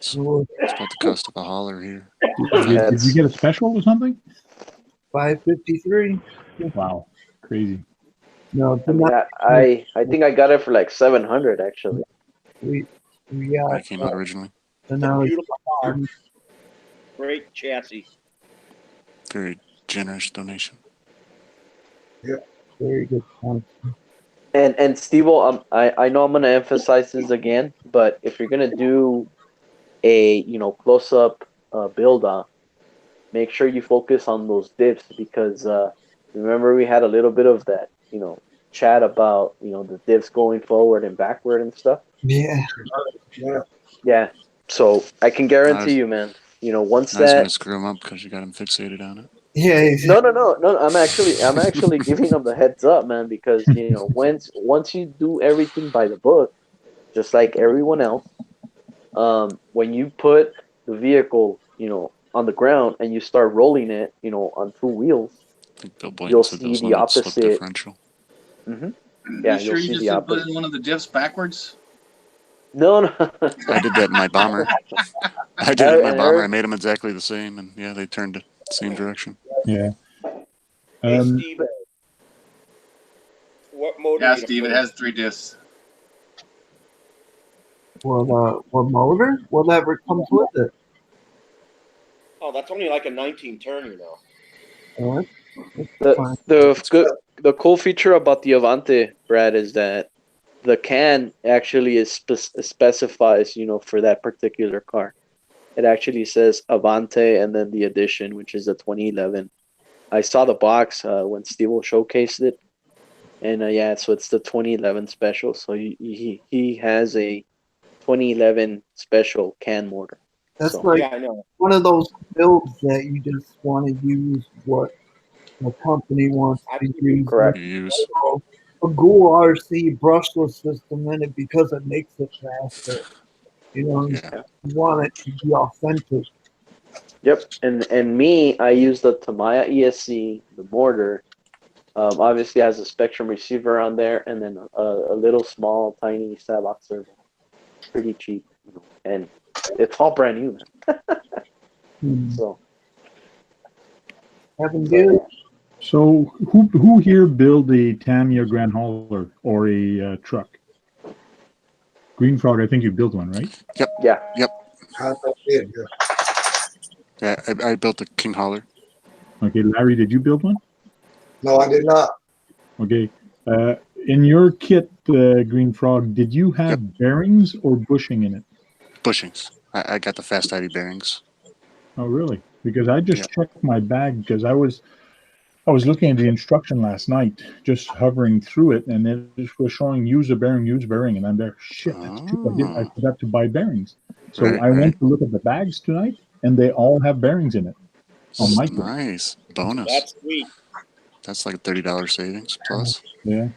It's about the cost of a hauler here. Did you get a special or something? $553. Wow, crazy. No, I think I got it for like $700 actually. We I came out originally. So now it's Great chassis. Very generous donation. Very good point. And Steve, I know I'm gonna emphasize this again, but if you're gonna do a close up build on, make sure you focus on those dips because remember we had a little bit of that chat about the dips going forward and backward and stuff. Yeah. Yeah. So I can guarantee you, man. Once I was that gonna screw him up because you got him fixated on it. Yeah. no. I'm actually giving them the heads up, man, because once you do everything by the book, just like everyone else, when you put the vehicle, on the ground and you start rolling it, on two wheels, I think Bill Boynton you'll said there see was the limited slip opposite. differential. Yeah, You sure you'll you see just the didn't put opposite. in one of the diffs backwards? No. I did that in my bomber. I did it in my bomber. I made them exactly the same, and yeah, they turned the same direction. Yeah. Hey, Steve. What motor? Yeah, Steve, it has 3 diffs. What motor? Whatever comes with it. Oh, that's only like a 19 turn, The cool feature about the Avante, Brad, is that the can actually specifies, for that particular car. It actually says Avante and then the edition, which is a 2011. I saw the box when Steve showcased it, and so it's the 2011 special. So he has a 2011 special can motor. That's So, like I know. one of those builds that you just want to use what the company wants to use. Correct. A Ghoul RC brushless system in it because it makes it faster. You want it to be authentic. Yep, and me, I use the Tamiya ESC, the mortar. Obviously has a Spectrum receiver on there, and then a little small, tiny Savox servo. Pretty cheap, and it's all brand new, man. So, So who here build a Tamiya Grand Hauler or a truck? Green Frog, I think you built one, right? Yep. Yeah. Yep. Yeah, I built a King Hauler. Okay, Larry, did you build one? No, I did not. Okay. In your kit, Green Frog, did you have bearings or bushing in it? Bushings. I got the Fast ID bearings. Oh, really? Because I just checked my bag because I was looking at the instruction last night, just hovering through it, and it was showing use a bearing, and I'm there. Shit, that's true. I forgot to buy bearings. So I went to look at the bags tonight, and they all have bearings in it. On my kit. Nice bonus. That's sweet. That's like a $30 savings plus. Yeah,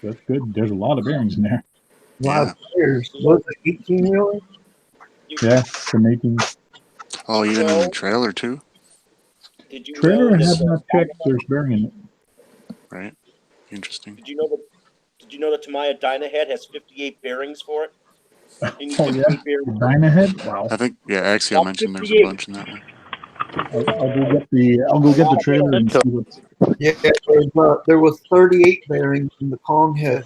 that's good. There's a lot of bearings in there. Lot of bears. Was it 18 wheeler? Yeah, for making. Oh, even in the trailer too. Did you Trailer I know have not checked. There's bearing in it. Right. Interesting. Did you know the Tamiya Dynahead has 58 bearings for it? Oh yeah, Dynahead. Wow. I think Axiom mentioned there's a bunch in that one. I'll go get the trailer and see what's. Yeah, there was 38 bearings in the Kong head.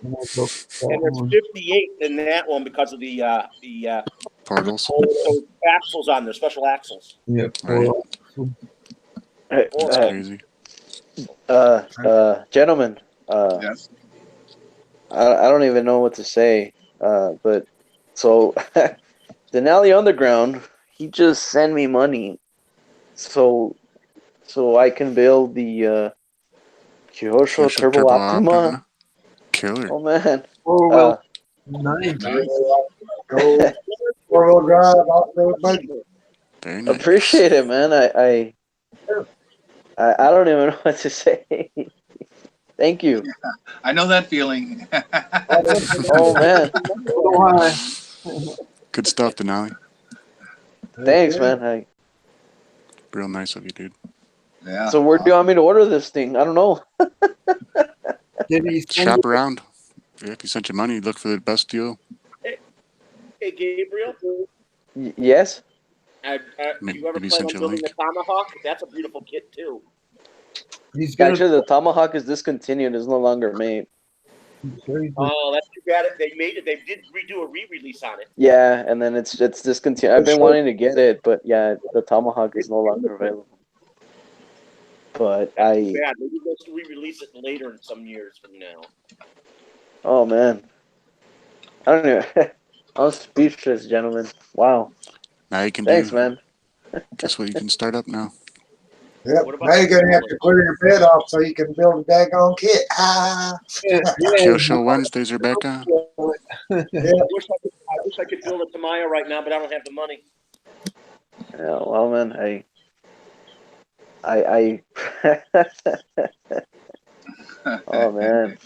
And there's 58 in that one because of the portals. Those axles on there, special axles. Yeah. Right. That's crazy. Gentlemen. Yes. I don't even know what to say. But so Denali Underground, he just sent me money, so I can build the Kyosho Turbo Optima. Killer. Oh man. Nice. Go 4-wheel drive off-road bike. Very nice. Appreciate it, man. I don't even know what to say. Thank you. I know that feeling. Oh man. Good stuff, Denali. Thanks, man. Real nice of you, dude. Yeah. So where do you want me to order this thing? I don't know. Shop around. If he sent you money, look for the best deal. Hey, Gabriel. Yes. Do you ever plan on building the Tomahawk? That's a beautiful kit too. Actually, the Tomahawk is discontinued. It's no longer made. Oh, that's too bad. They made it. They did redo a re-release on it. Yeah, and then it's discontinued. I've been wanting to get it, but yeah, the Tomahawk is no longer available. But Bad. Maybe they'll re-release it later in some years from now. Oh man, I don't know. I'm speechless, gentlemen. Wow. Now you can Thanks, do. man. Guess what? You can start up now. Yep. Now you're gonna have to clear your bed off so you can build a daggone kit. Ah. Kyosho Wednesdays are back on. I wish I could build a Tamiya right now, but I don't have the money. Yeah, well, man, oh man,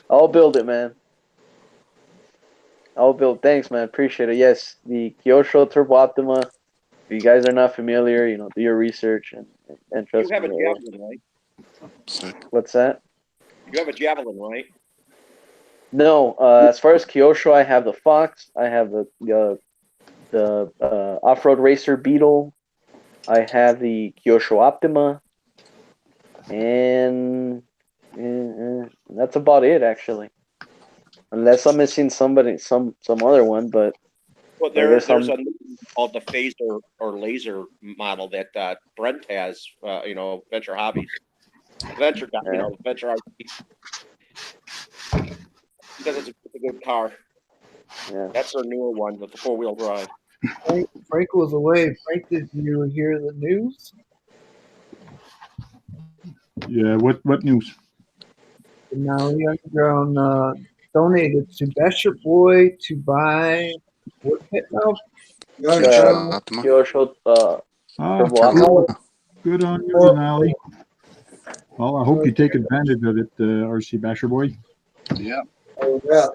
I'll build it, man. I'll build. Thanks, man. Appreciate it. Yes, the Kyosho Turbo Optima. If you guys are not familiar, do your research and trust You have me. a Javelin, right? Sick. What's that? You have a Javelin, right? No, as far as Kyosho, I have the Fox. I have the off-road racer Beetle. I have the Kyosho Optima, and that's about it, actually. Unless I'm missing some other one, but well, there's a called the phaser or laser model that Brent has. Venture Hobbies, Venture RC. Because it's a good car. Yeah, that's our newer one with the 4-wheel drive. Frank was away. Frank, did you hear the news? Yeah, what news? Now the Underground donated to Basher Boy to buy what pit now? Kyosho Turbo Optima. Good on you, Denali. Well, I hope you take advantage of it, RC Basher Boy. Yeah. Oh, yeah.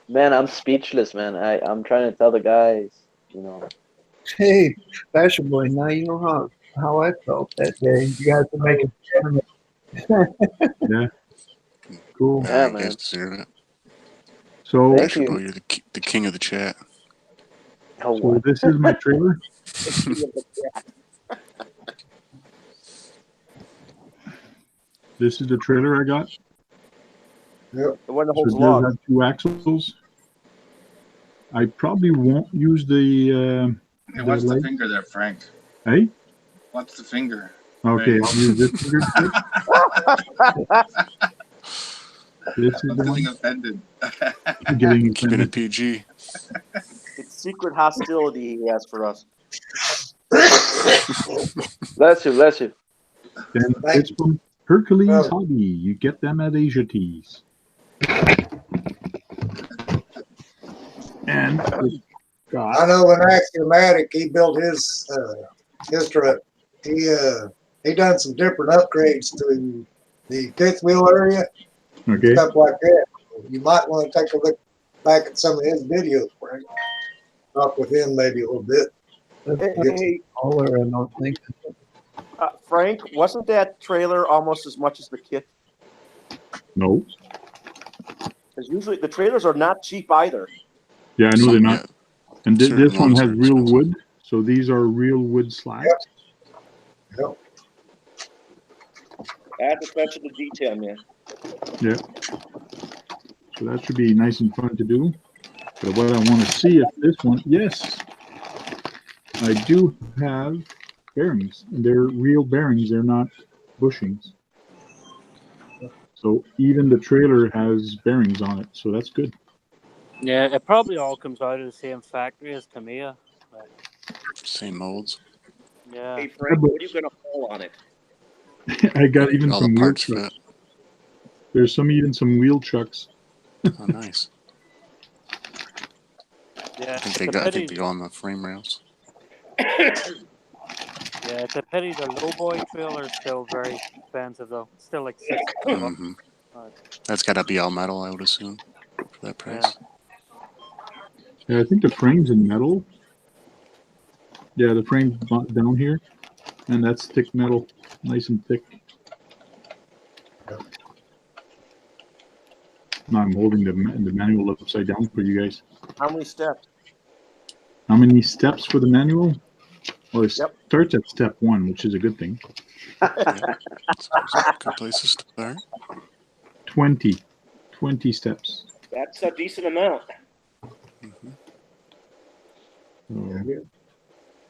Man, I'm speechless, man. I'm trying to tell the guys, Hey, Basher Boy, now you know how I felt that day. You guys are making fun of me. Yeah. Cool. Yeah, you man. guys deserve it. So, Basher Boy, you're the king of the chat. Oh, so this is my trailer. This is the trailer I got. Yep. The one that So holds it log. does have 2 axles. I probably won't use the. Hey, watch the finger there, Frank. Hey. Watch the finger. Okay, Right. I'll use this finger. This is I'm the getting one. offended. I'm getting Keeping offended. it PG. It's secret hostility he has for us. Bless you. Then it's from Hercules Hobby. You get them at Asia Tees. And I know when Axiomatic, he built his truck. He done some different upgrades to the 5th wheel area, stuff like that. You might want to take a look back at some of his videos, Frank. Talk with him maybe a little bit. Hey, Taller, I don't think. Frank, wasn't that trailer almost as much as the kit? No. Because usually the trailers are not cheap either. Yeah, I know they're not. And this one has real expensive. wood. So these are real wood slats. Yep. Add attention to detail, man. Yeah. So that should be nice and fun to do. But what I want to see if this one, yes, I do have bearings. They're real bearings. They're not bushings. So even the trailer has bearings on it. So that's good. Yeah, it probably all comes out of the same factory as Tamiya. Same molds. Yeah. Hey, Frank, what are you going to haul on it? I got even All some the wheel parts chucks. fit. There's even some wheel chucks. Oh, nice. Yeah, I think they go on the frame rails. Yeah, it's a pity the lowboy trailer is still very expensive though. It's still like $600. That's got to be all metal, I would assume, for that price. Yeah, I think the frame's in metal. Yeah, the frame's down here, and that's thick metal, nice and thick. Now I'm holding the manual upside down for you guys. How many steps? How many steps for the manual? Well, it starts at step 1, which is a good thing. Yeah. Good place to start. 20. 20 steps. That's a decent amount. So,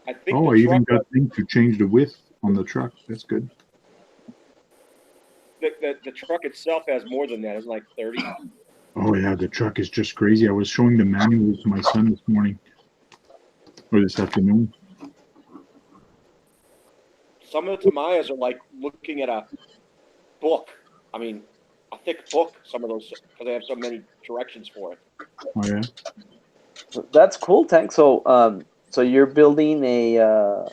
I think. I even got things to change the width on the truck. That's good. The truck itself has more than that. It's like 30. Oh yeah, the truck is just crazy. I was showing the manual to my son this morning or this afternoon. Some of the Tamayas are like looking at a book. I mean, a thick book. Some of those because they have so many directions for it. Oh yeah. That's cool, Tank. So so you're building a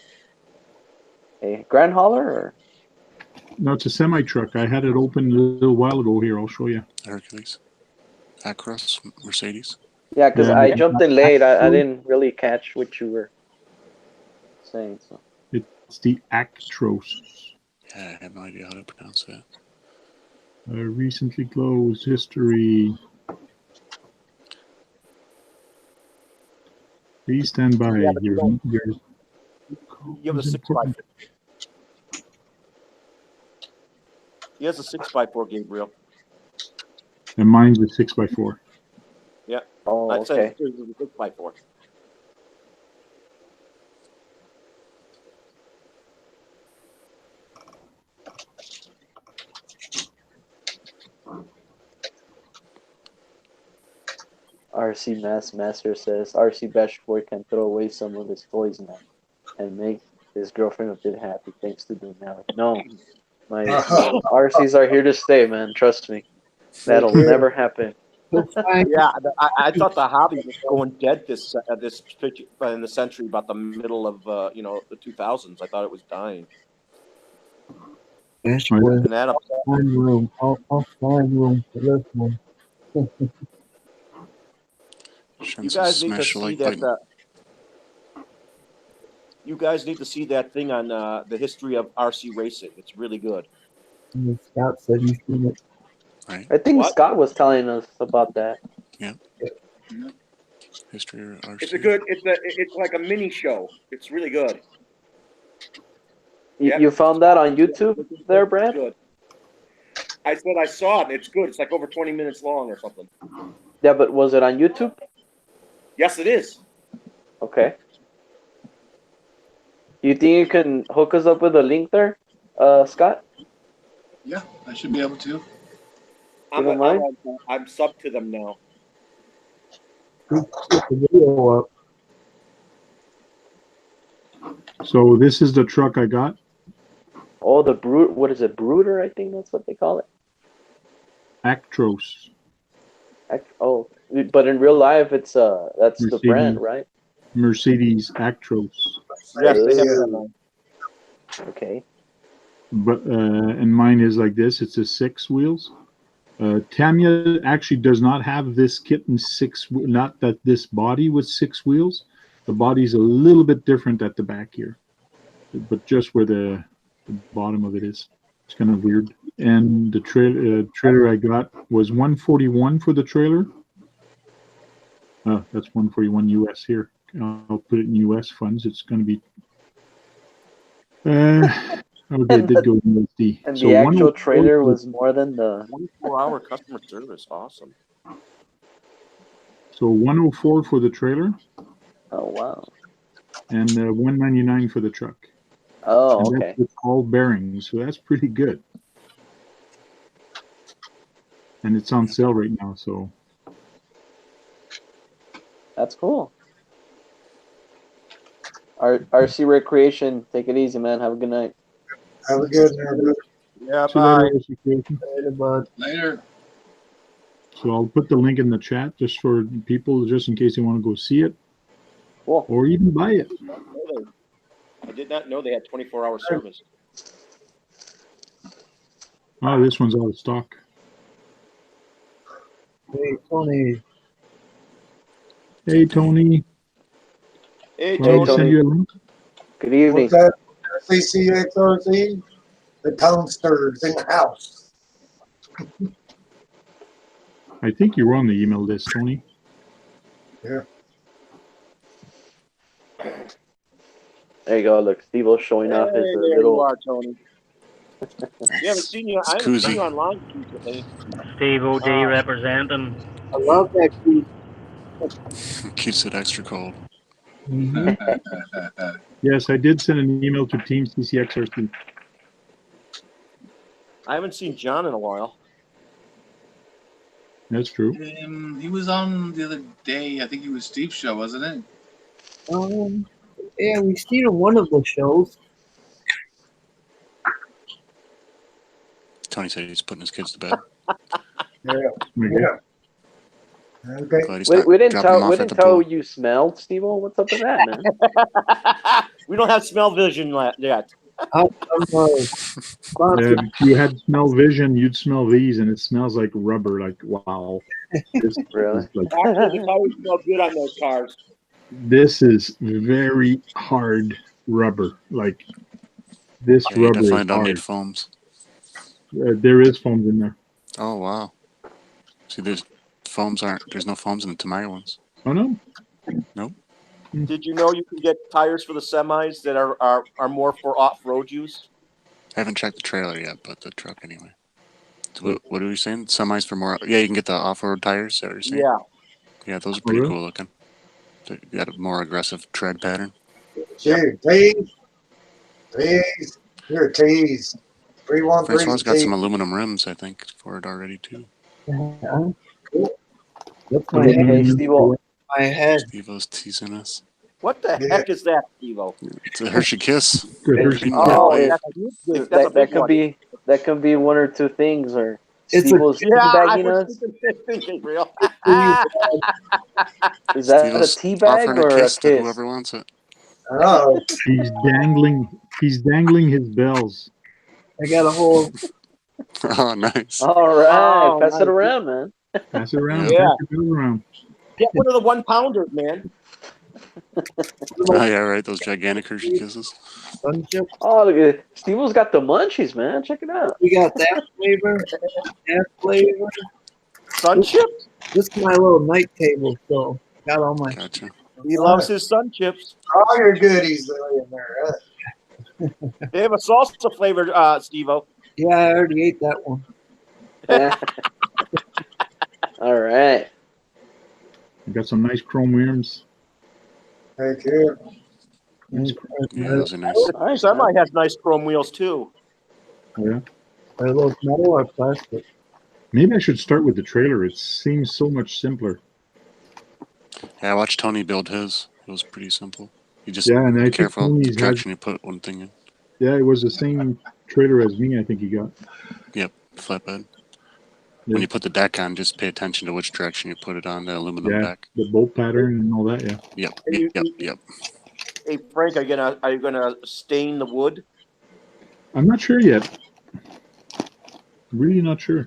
grand hauler, or? No, it's a semi truck. I had it open a little while ago. Here, I'll show you. Hercules, Acros, Mercedes. Yeah, because I jumped in late. I didn't really catch what you were saying. So it's the Actros. Yeah, I have no idea how to pronounce that. Recently closed history. Please stand by. Yeah, You have a 6x4. He has a 6x4, Gabriel. And mine's a 6x4. Yeah. Oh, I'd say okay. it's a 6x4. RC Master says RC Bash Boy can throw away some of his toys now and make his girlfriend a bit happy thanks to the now. No, my RCs are here to stay, man. Trust me, that'll never happen. Yeah, I thought the hobby was going dead this in the century, about the middle of the 2000s. I thought it was dying. Bash Boy, And that fine room. I'll find room for this one. You guys need to see that. You guys need to see that thing on the history of RC racing. It's really good. And Scott said he's seen it. Right. I think Scott was telling us about that. Yeah. History of RC. It's a good. It's like a mini show. It's really good. You found that on YouTube there, Brad? Good. I said I saw it. It's good. It's like over 20 minutes long or something. Yeah, but was it on YouTube? Yes, it is. Okay. You think you can hook us up with a link there, Scott? Yeah, I should be able to. I'm sub to them now. Get the video up. So this is the truck I got. Oh, the Brute. What is it? Brooder, I think that's what they call it. Actros. Oh, but in real life, it's that's Mercedes. the brand, right? Mercedes Actros. Yes, they have that. Okay. But and mine is like this. It's a 6 wheels. Tamiya actually does not have this kit in 6. Not that this body was 6 wheels. The body's a little bit different at the back here, but just where the bottom of it is. It's kind of weird. And the trailer I got was 141 for the trailer. That's 141 US here. I'll put it in US funds. It's going to be. It did go in USD. And so the actual trailer was more than the 24-hour customer service. Awesome. So 104 for the trailer. Oh wow. And 199 for the truck. Oh, and okay. That's with all bearings, so that's pretty good. And it's on sale right now, so. That's cool. RC Recreation, take it easy, man. Have a good night. Have a good night. Yeah, bye. Later, bud. Later. So I'll put the link in the chat just for people, just in case they want to go see it. Cool. Or even buy it. I did not know they had 24-hour service. Oh, this one's out of stock. Hey, Tony. Hey, Tony. Hey, Tony. Send you a link. Good evening. What's that? CCXRC? The Tonesters in the house. I think you were on the email list, Tony. Yeah. There you go. Look, Steve-O's showing off his there little. you are, Tony. We haven't seen you. I haven't seen you online recently. Steve O'D representing. I love that key. Keeps it extra cold. Yes, I did send an email to Team CCXRC. I haven't seen John in a while. That's true. He was on the other day. I think it was Steve's show, wasn't it? Yeah, we've seen on one of the shows. Tony said he's putting his kids to bed. Yeah. Okay. We didn't tell you smelled, Steve-O. What's up with that, man? We don't have smell vision yet. If you had smell vision, you'd smell these, and it smells like rubber. Like, wow. Really? Actually, it always smells good on those cars. This is very hard rubber. Like, this You rubber definitely is don't hard. need foams. There is foams in there. Oh, wow. See, there's no foams in the Tamiya ones. Oh, no? Nope. Did you know you can get tires for the semis that are more for off-road use? I haven't checked the trailer yet, but the truck anyway. So what are we saying? Semis for more? Yeah, you can get the off-road tires. Is that what you're saying? Yeah. Yeah, those are pretty cool looking. They got a more aggressive tread pattern. Dude, tease. You're a tease. 313. Francois's got some aluminum rims, I think, for it already too. Hey, Steve-O. I had. Steve-O's teasing us. What the heck is that, Steve-O? It's a Hershey Kiss. Oh, that could be. That could be one or two things, or It's Steve-O's teabagging us. Real. Is that a Steve-O's teabag offering or a kiss? to whoever wants it. Oh, He's dangling his bells. I got a whole. Oh, nice. All right, pass nice. it around, man. Pass it around. Yeah. Pass it around. Get one of the 1-pounders, man. Oh, yeah, right. Those gigantic Hershey Kisses. Oh, look at Steve-O's got the munchies, man. Check it out. We got that flavor, that flavor. Sun chips? This is my little night table, so got all my. Gotcha. He loves his sun chips. all your goodies in there. Huh? They have a salsa flavored, Steve-O. Yeah, I already ate that one. All right. We got some nice chrome rims. Thank you. Yeah, those are nice. Semi has nice chrome wheels, too. Yeah. Are those metal or plastic? Maybe I should start with the trailer. It seems so much simpler. Yeah, I watched Tony build his. It was pretty simple. You just Yeah, and I be think careful the Tony's direction you put one thing in. Yeah, it was the same trailer as me. I think he got. Yep, flatbed. Yeah. When you put the deck on, just pay attention to which direction you put it on, the aluminum deck. The bolt pattern and all that. Yeah. Yep. Hey, Frank, are you gonna stain the wood? I'm not sure yet. Really not sure.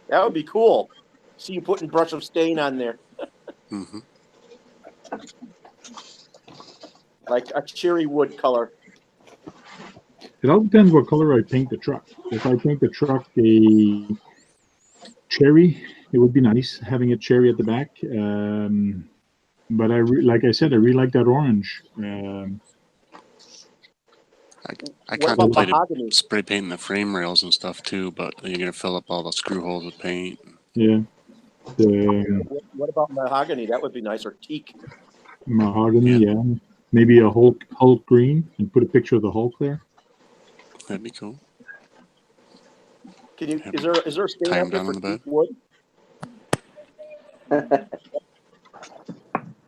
That would be cool. See you putting brush of stain on there. Mm-hmm. Like a cherry wood color. It all depends what color I paint the truck. If I paint the truck a cherry, it would be nice having a cherry at the back. But like I said, I really like that orange. I contemplated spray painting the frame rails and stuff too, but then you're gonna fill up all the screw holes with paint. Yeah. What about mahogany? That would be nice, or teak. Mahogany, yeah. Maybe a Hulk green and put a picture of the Hulk there. That'd be cool. Can you? Is there a stain out there for teak wood?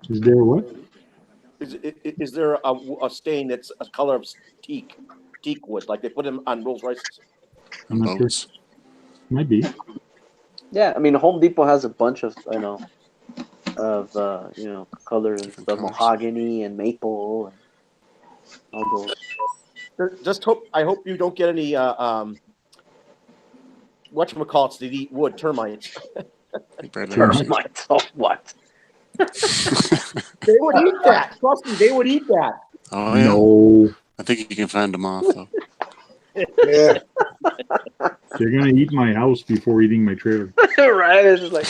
Is there what? Is there a stain that's a color of teak wood, like they put them on Rolls Royces? I'm not sure. Might be. Yeah, I mean, Home Depot has a bunch of colors and stuff, mahogany and maple and all those. I hope you don't get any whatchamacallits that eat wood, termites. Termites? Oh, what? They would eat that. Trust me, they would eat that. Oh yeah. No. I think you can fend them off though. Yeah. They're gonna eat my house before eating my trailer. Right? It's just like,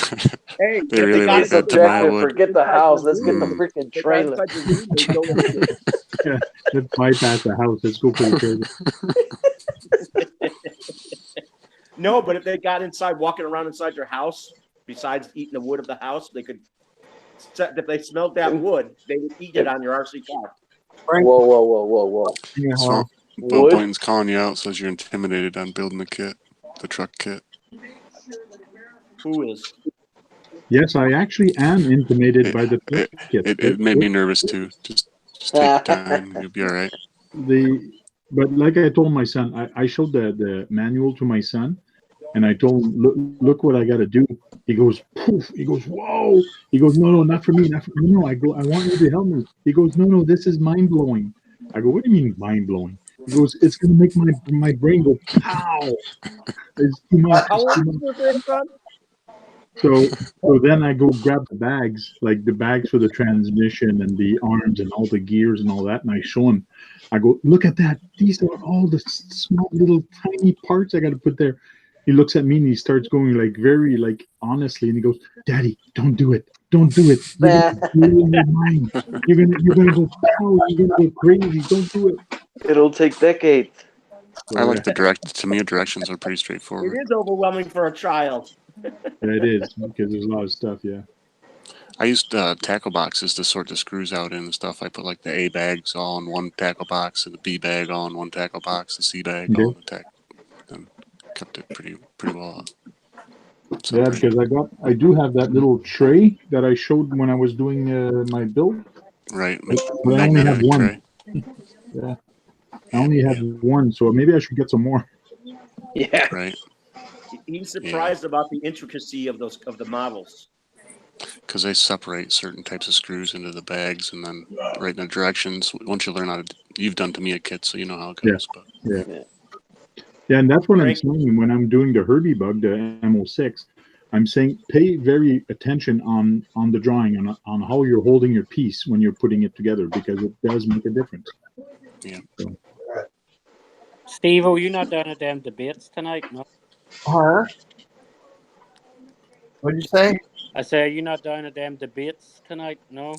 hey, they really like that Tamiya wood. Forget the house. Let's get the freaking trailer. Yeah, let's bypass the house. Let's go for the trailer. No, but if they got inside, walking around inside your house, besides eating the wood of the house, they could. If they smelled that wood, they would eat it on your RC car. Whoa. So, Bill Boynton's calling you out, says you're intimidated on building the kit, the truck kit. Who is? Yes, I actually am intimidated by the truck kit. It made me nervous too. Just take your time. You'll be all right. But like I told my son, I showed the manual to my son, and I told him, look what I got to do. He goes, poof. He goes, whoa. He goes, no, not for me. Not for me. No, I go, I want you to help me. He goes, no, this is mind blowing. I go, what do you mean mind blowing? He goes, it's gonna make my brain go pow. It's too much. How old is your son? So then I go grab the bags, like the bags for the transmission and the arms and all the gears and all that, and I show him. I go, look at that. These are all the small little tiny parts I got to put there. He looks at me and he starts going like very like honestly, and he goes, "Daddy, don't do it. Don't do it. You're gonna ruin your mind. You're gonna go power. You're gonna go crazy. Don't do it." It'll take decades. I like the directions are pretty straightforward. It is overwhelming for a child. Yeah, it is, because there's a lot of stuff. Yeah. I used tackle boxes to sort the screws out in and stuff. I put like the A bags all in one tackle box, and the B bag all in one tackle box, the C bag all in the tackle, and kept it pretty well. Yeah, because I do have that little tray that I showed when I was doing my build. Right, but I only have one. Tray. Yeah, I only have one, so maybe I should get some more. Yeah, right. He's surprised about the intricacy of the models. Because they separate certain types of screws into the bags and then write the directions. Once you learn how to, you've done to me a kit, so you know how it goes. Yeah. Yeah, and that's what I'm saying when I'm doing the Herbie bug, the MO6. I'm saying pay very attention on the drawing, on how you're holding your piece when you're putting it together, because it does make a difference. Yeah. So. Steve, are you not down at them debates tonight? No. Huh? What'd you say? I say, are you not down at them debates tonight? No?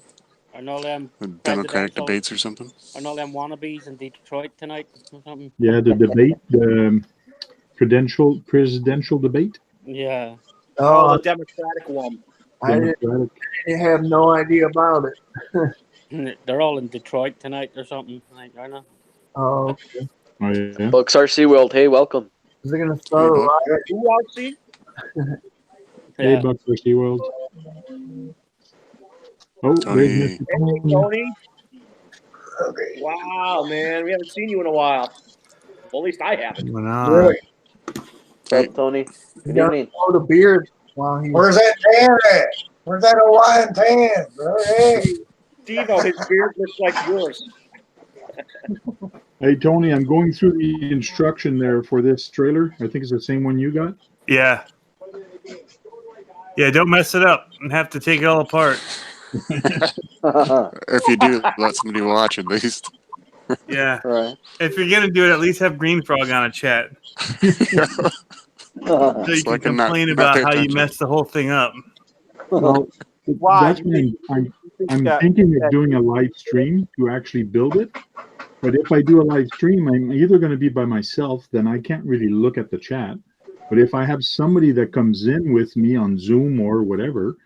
Are no them Democratic debates or something? Are no them wannabes in Detroit tonight or something? Yeah, the debate, the presidential debate. Yeah. Oh, the Democratic one. I have no idea about it. They're all in Detroit tonight or something. Like, I know. Oh, okay. Oh, yeah. Bucks RC World, hey, welcome. Is it going to start a riot? RC? Hey, Bucks RC World. Oh, Tony. Tony. Okay. Wow, man, we haven't seen you in a while. Well, at least I haven't. Really? What's up, Tony? Good evening. Oh, the beard. Wow, where's that tan at? Where's that Hawaiian tan, bro? Hey. Steve-O, his beard looks like yours. Hey, Tony, I'm going through the instruction there for this trailer. I think it's the same one you got. Yeah. Yeah, don't mess it up and have to take it all apart. If you do, let somebody watch at least. Yeah. Right. If you're going to do it, at least have Green Frog on a chat. So you can complain about how you messed the whole thing up. Well, that's when I'm thinking of doing a live stream to actually build it. But if I do a live stream, I'm either going to be by myself, then I can't really look at the chat. But if I have somebody that comes in with me on Zoom or whatever,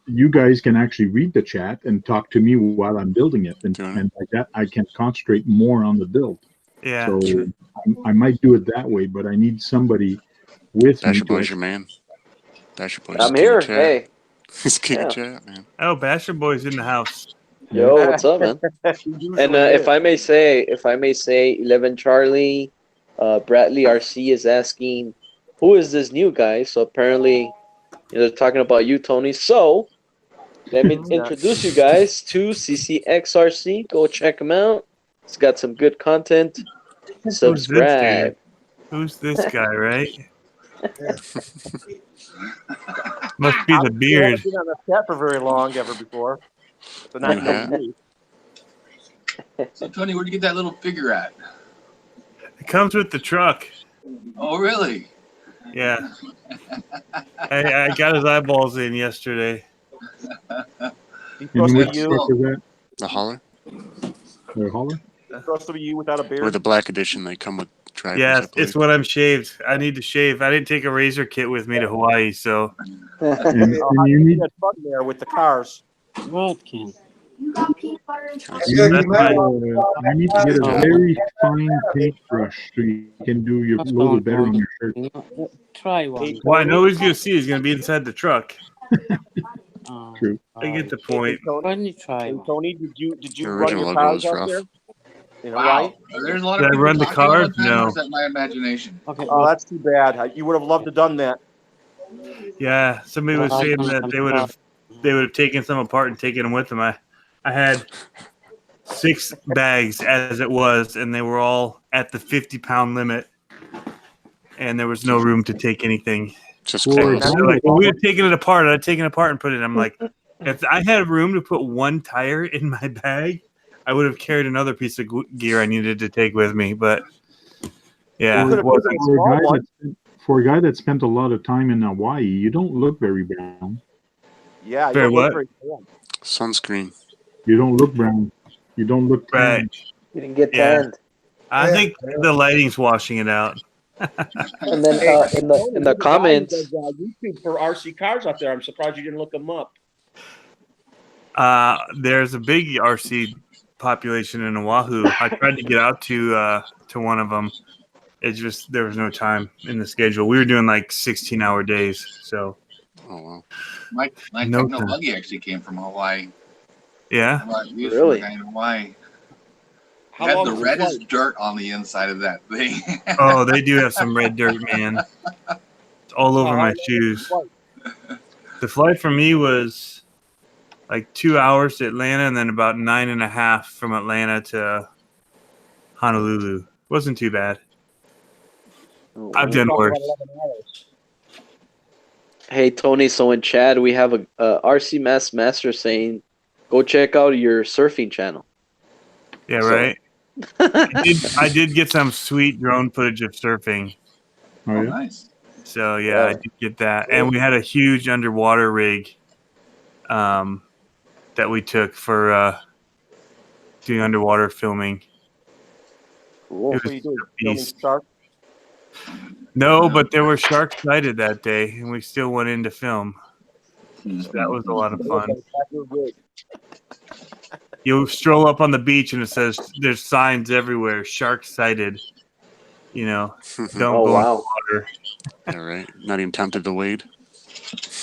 you guys can actually read the chat and talk to me while I'm building it. And like that, I can concentrate more on the build. Yeah. So I might do it that way, but I need somebody with me. Basher Boy's your man. Basher Boy's I'm here. Hey. He's king of chat, man. Oh, Basher Boy's in the house. Yo, what's up, man? And if I may say, 11 Charlie, Bradley RC is asking, who is this new guy? So apparently, they're talking about you, Tony. So let me introduce you guys to CCXRC. Go check him out. He's got some good content. Subscribe. Who's this guy, right? Must be the beard. I haven't been on the chat for very long ever before. So not me. So Tony, where'd you get that little figure at? It comes with the truck. Oh, really? Yeah. I got his eyeballs in yesterday. The holler? The holler? The holler? Trust of you without a beard. Or the black edition, they come with drivers. Yeah, it's when I'm shaved. I need to shave. I didn't take a razor kit with me to Hawaii, so. And I you need that fun there with the cars. What can? you need to get a very fine paintbrush so you can do your logo better on your shirt. Try one. Well, I know he's going to see. He's going to be inside the truck. True. I get the point. Why don't you try Hey, one? Tony, did you The run original your logo cars is out rough. there? In Wow. Hawaii? There's a lot Did of I people run the talking all cars? the time, No. or is that my imagination? Okay. Oh, that's too bad. You would have loved to have done that. Yeah, somebody was saying that they would have taken some apart and taken them with them. I had 6 bags as it was, and they were all at the 50-pound limit, and there was no room to take anything. Just Well, clothes. They're like, well, we had taken it apart. I'd taken it apart and put it in. I'm like, if I had room to put one tire in my bag, I would have carried another piece of gear I needed to take with me. But yeah, For a guy that spent a lot of time in Hawaii, you don't look very brown. Yeah, you Very don't look what? very brown. Sunscreen. You don't look brown. You don't look tan. Right. You didn't get Yeah. tanned. I think the lighting's washing it out. And then in the comments, Does, YouTube for RC cars out there. I'm surprised you didn't look them up. There's a big RC population in Oahu. I tried to get out to one of them. It's just there was no time in the schedule. We were doing like 16-hour days. So. Oh wow. My No techno time. buggy actually came from Hawaii. Yeah. Really? In Hawaii. How Had long the was the reddest flight? dirt on the inside of that thing. Oh, they do have some red dirt, man. It's all over my shoes. The flight for me was like 2 hours to Atlanta and then about 9.5 from Atlanta to Honolulu. Wasn't too bad. I've done worse. hey Tony, so in Chad we have a RC Master saying, go check out your surfing channel. Yeah, So- right. I did get some sweet drone footage of surfing. Oh, yeah? Nice. So yeah, I did get that, and we had a huge underwater rig, that we took for doing underwater filming. Cool. It What are you doing? a Filming beast. shark? No, but there were sharks sighted that day, and we still went in to film. So that was a lot of fun. You stroll up on the beach, and it says there's signs everywhere: shark sighted. You know, don't Oh go in wow. the water. Yeah, right. Not even tempted to wade.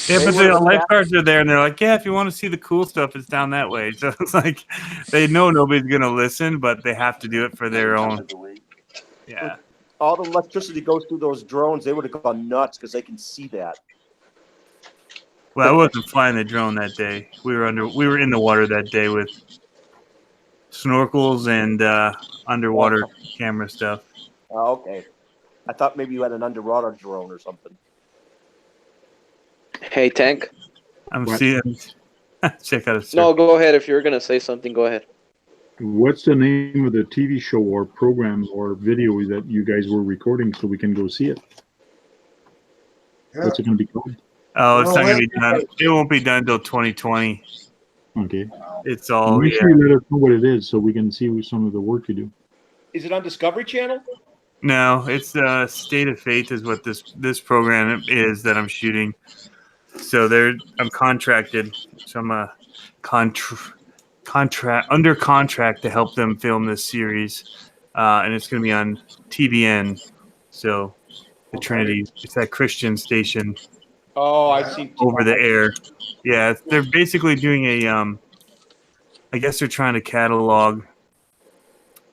Yeah, They but were the the lifeguards are there, and they're like, "Yeah, if you want to see the cool stuff, it's down that way." So it's like they know nobody's gonna listen, but they have to do it for their own. Yeah, All the electricity goes through those drones. They would have gone nuts because they can see that. well, I wasn't flying the drone that day. We were in the water that day with snorkels and underwater camera stuff. Oh, okay. I thought maybe you had an underwater drone or something. Hey Tank. I'm What? seeing. Check out a surf. No, go ahead. If you're gonna say something, go ahead. What's the name of the TV show or program or video that you guys were recording so we can go see it? What's it going to be called? Oh, it's not gonna be done. It won't be done until 2020. Okay. It's all Make sure you let us know what it is so we can see some of the work you do. Is it on Discovery Channel? No, it's State of Faith is what this program is that I'm shooting. So I'm contracted. So I'm a under contract to help them film this series, and it's going to be on TBN. So the Trinity, it's that Christian station Oh, I've seen over the air. Yeah, they're basically doing a. I guess they're trying to catalog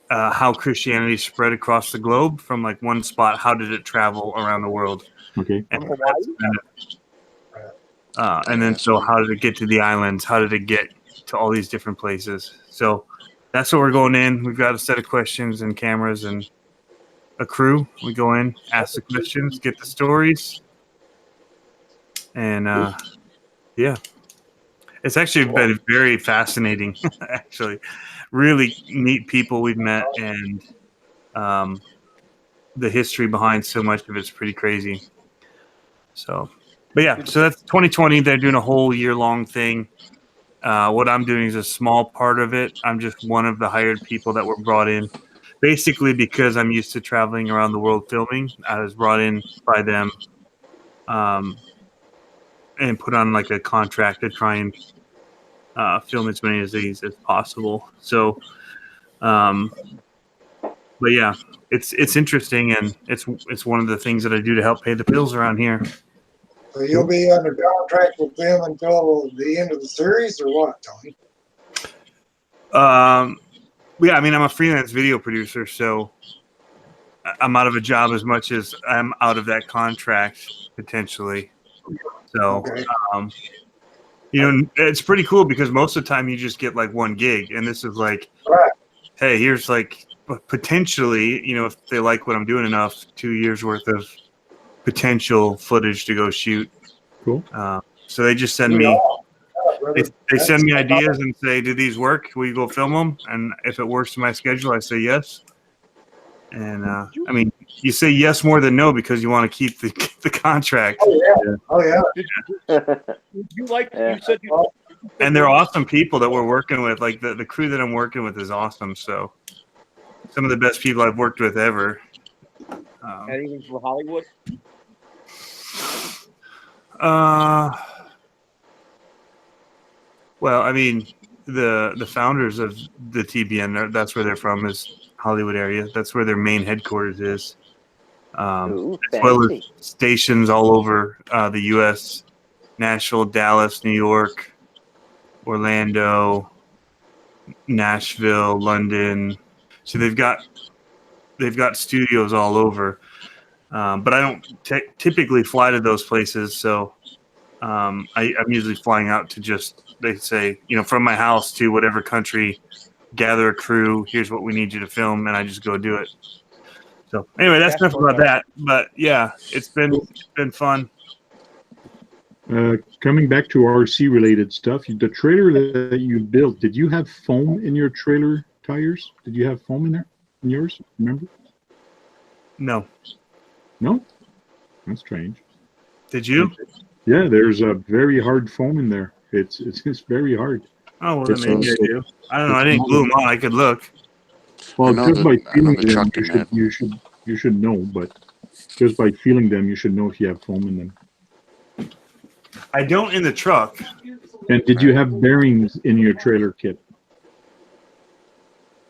how Christianity spread across the globe from like one spot. How did it travel around the world? Okay. And, and then so how did it get to the islands? How did it get to all these different places? So that's what we're going in. We've got a set of questions and cameras and a crew. We go in, ask the questions, get the stories. And yeah, it's actually been very fascinating, actually. Really neat people we've met, and the history behind so much of it's pretty crazy. So, but yeah, so that's 2020. They're doing a whole year-long thing. What I'm doing is a small part of it. I'm just one of the hired people that were brought in. Basically, because I'm used to traveling around the world filming, I was brought in by them and put on like a contract to try and film as many of these as possible. So, but yeah, it's interesting, and it's one of the things that I do to help pay the bills around here. So you'll be under contract with them until the end of the series, or what, Tony? Yeah, I mean, I'm a freelance video producer, so I'm out of a job as much as I'm out of that contract potentially. So, Okay. it's pretty cool because most of the time you just get like one gig, and this is like, Right. hey, here's like potentially, if they like what I'm doing enough, 2 years worth of potential footage to go shoot. Cool. So they just send me. They send me ideas and say, "Do these work? Will you go film them?" And if it works to my schedule, I say yes. And I mean, you say yes more than no because you want to keep the contract. Oh yeah. Oh yeah. You said you. And they're awesome people that we're working with. Like the crew that I'm working with is awesome. So some of the best people I've worked with ever. Anything from Hollywood? Well, I mean, the founders of the TBN, that's where they're from, is Hollywood area. That's where their main headquarters is. As well as stations all over the U.S., Nashville, Dallas, New York, Orlando, Nashville, London. So they've got studios all over. But I don't typically fly to those places, so I'm usually flying out to they say, from my house to whatever country, gather a crew, here's what we need you to film, and I just go do it. So anyway, that's enough about that. But yeah, it's been fun. Coming back to RC related stuff, the trailer that you built, did you have foam in your trailer tires? Did you have foam in there? In yours? Remember? No. No? That's strange. Did you? Yeah, there's a very hard foam in there. It's very hard. Oh, well, then maybe I do. I don't know. I didn't glue them on. I could look. Well, just by feeling them, truck you should know. But just by feeling them, you should know if you have foam in them. I don't in the truck. And did you have bearings in your trailer kit?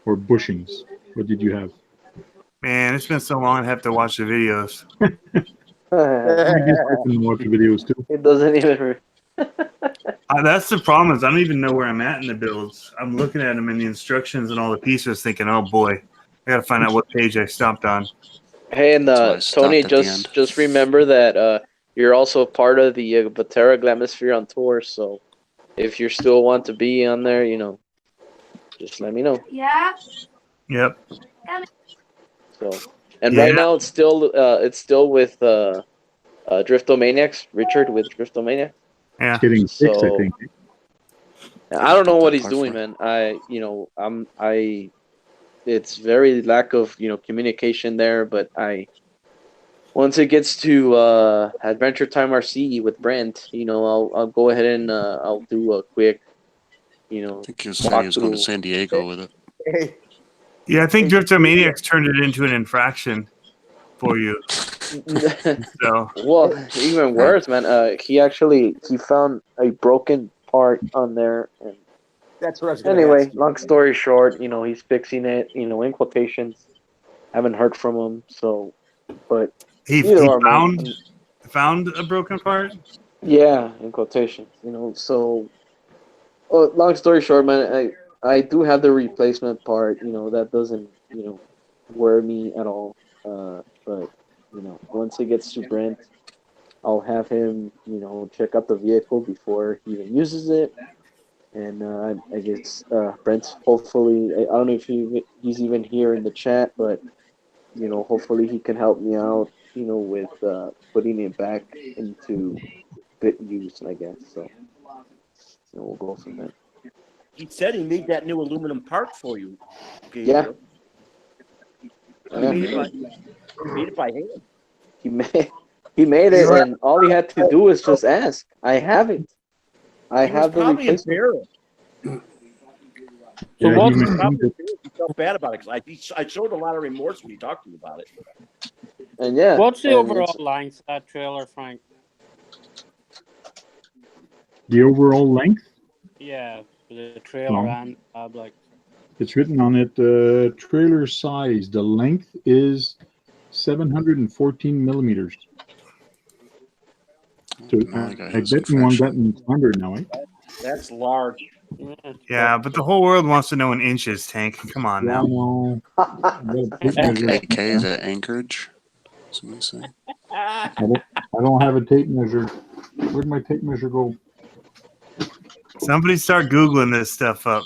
Or bushings? What did you have? Man, it's been so long I have to watch the videos. I guess I can watch the videos too. It doesn't even. That's the problem is I don't even know where I'm at in the builds. I'm looking at them in the instructions and all the pieces thinking, oh boy, I got to find out what page I stopped on. Hey, and Tony, just remember that you're also part of the Vatera Glamisphere on tour, so if you still want to be on there, just let me know. Yeah. Yep. So, and right now it's still with Driftomaniacs, Richard with Driftomaniacs. Yeah. Getting fixed, I think. I don't know what he's doing, man. It's very lack of communication there, but once it gets to Adventure Time RC with Brent, I'll go ahead and I'll do a quick, I think he was saying he was going to San Diego with it. Yeah, I think Driftomaniacs turned it into an infraction for you. So, well, even worse, man. He found a broken part on there, and that's what I was anyway. ask you. Long story short, he's fixing it. In quotations, haven't heard from him. So, but he found a broken part. Yeah, in quotations. So, long story short, man. I do have the replacement part. That doesn't worry me at all. But once it gets to Brent, I'll have him, check out the vehicle before he even uses it. And I guess Brent's hopefully, I don't know if he's even here in the chat, but, hopefully he can help me out, with putting it back into bit use, I guess. So, we'll go from there. He said he made that new aluminum part for you. Yeah. He made it by hand. He made it, and all he had to do was just ask. I have it. I have the replacement. So Yeah, what? he He mentioned felt bad about it because I showed a lot of remorse when he talked to me about it. And yeah, What's the and overall length of that trailer, Frank? the overall length. Yeah, the trailer and like. It's written on it. Trailer size. The length is 714 millimeters. So Now I got I his bet you want that infraction. in standard now, eh? That's large. Yeah, but the whole world wants to know in inches, Tank. Come on Yeah, now. I know. AK is at Anchorage. Somebody say. I don't have a tape measure. Where'd my tape measure go? Somebody start Googling this stuff up.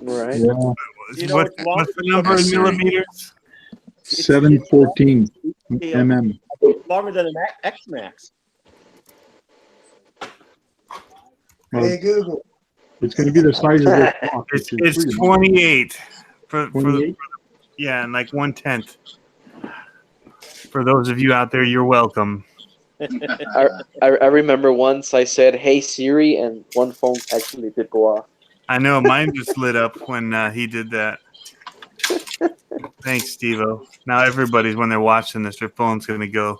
right. Yeah, What's the number in millimeters? 714 mm. Longer than an X-Max. Hey, Google. It's going to be the size of this box. It's 28 for 28? yeah, and like 1/10. For those of you out there, you're welcome. I remember once I said, "Hey Siri," and one phone actually did go off. I know mine just lit up when he did that. Thanks, Steve-O. Now everybody's, when they're watching this, their phone's going to go.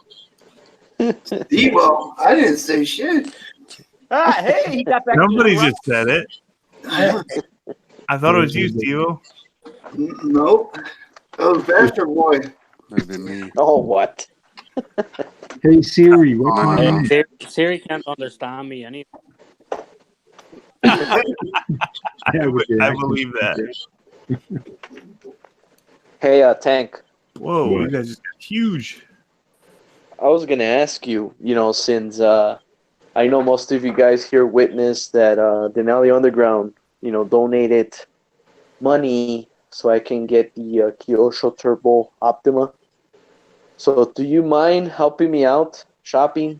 Devo, I didn't say shit. Hey, he got back. Nobody just said it. I thought it was you, Steve-O. Nope. That was Bastard Boy. Might have been me. Oh, what? Hey Siri, what's my name? Siri can't understand me anyway. I believe that. Hey, Tank. Whoa, What? you guys just got huge. I was gonna ask you. Since I know most of you guys here witnessed that Denali Underground, donated money so I can get the Kyosho Turbo Optima. So, do you mind helping me out shopping?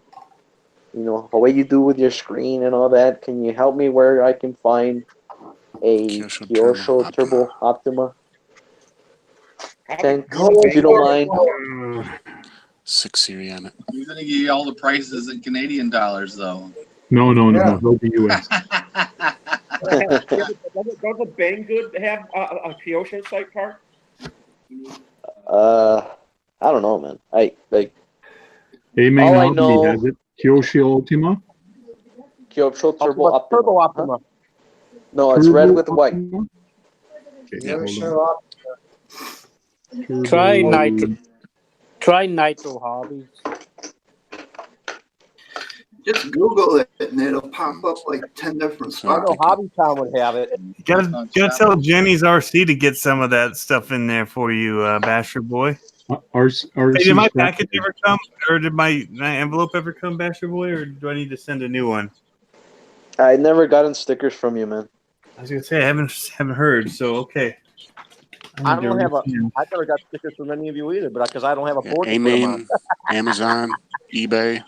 The way you do with your screen and all that. Can you help me where I can find a Kyosho Turbo Optima? Tank, if you don't mind. 6 series on it. He's going to give you all the prices in Canadian dollars, though. No. They'll be US. Doesn't Banggood have a Kyosho site part? I don't know, man. A-Main all I Hobby know, has it. Kyosho Ultima. Kyosho Turbo Optima. Turbo Optima. Huh? No, it's red with white. Okay, Try Nitro. Try Nitro Hobbies. Just Google it and it'll pop up like 10 different spots. Hobby Town would have it. Gotta tell Jenny's RC to get some of that stuff in there for you, Basher Boy. RC Hey, did my package ever come, or did my envelope ever come, Basher Boy, or do I need to send a new one? I never gotten stickers from you, man. I was gonna say I haven't heard, so okay. I never got stickers from any of you either, but because I don't have a board. A-Main, Amazon, eBay.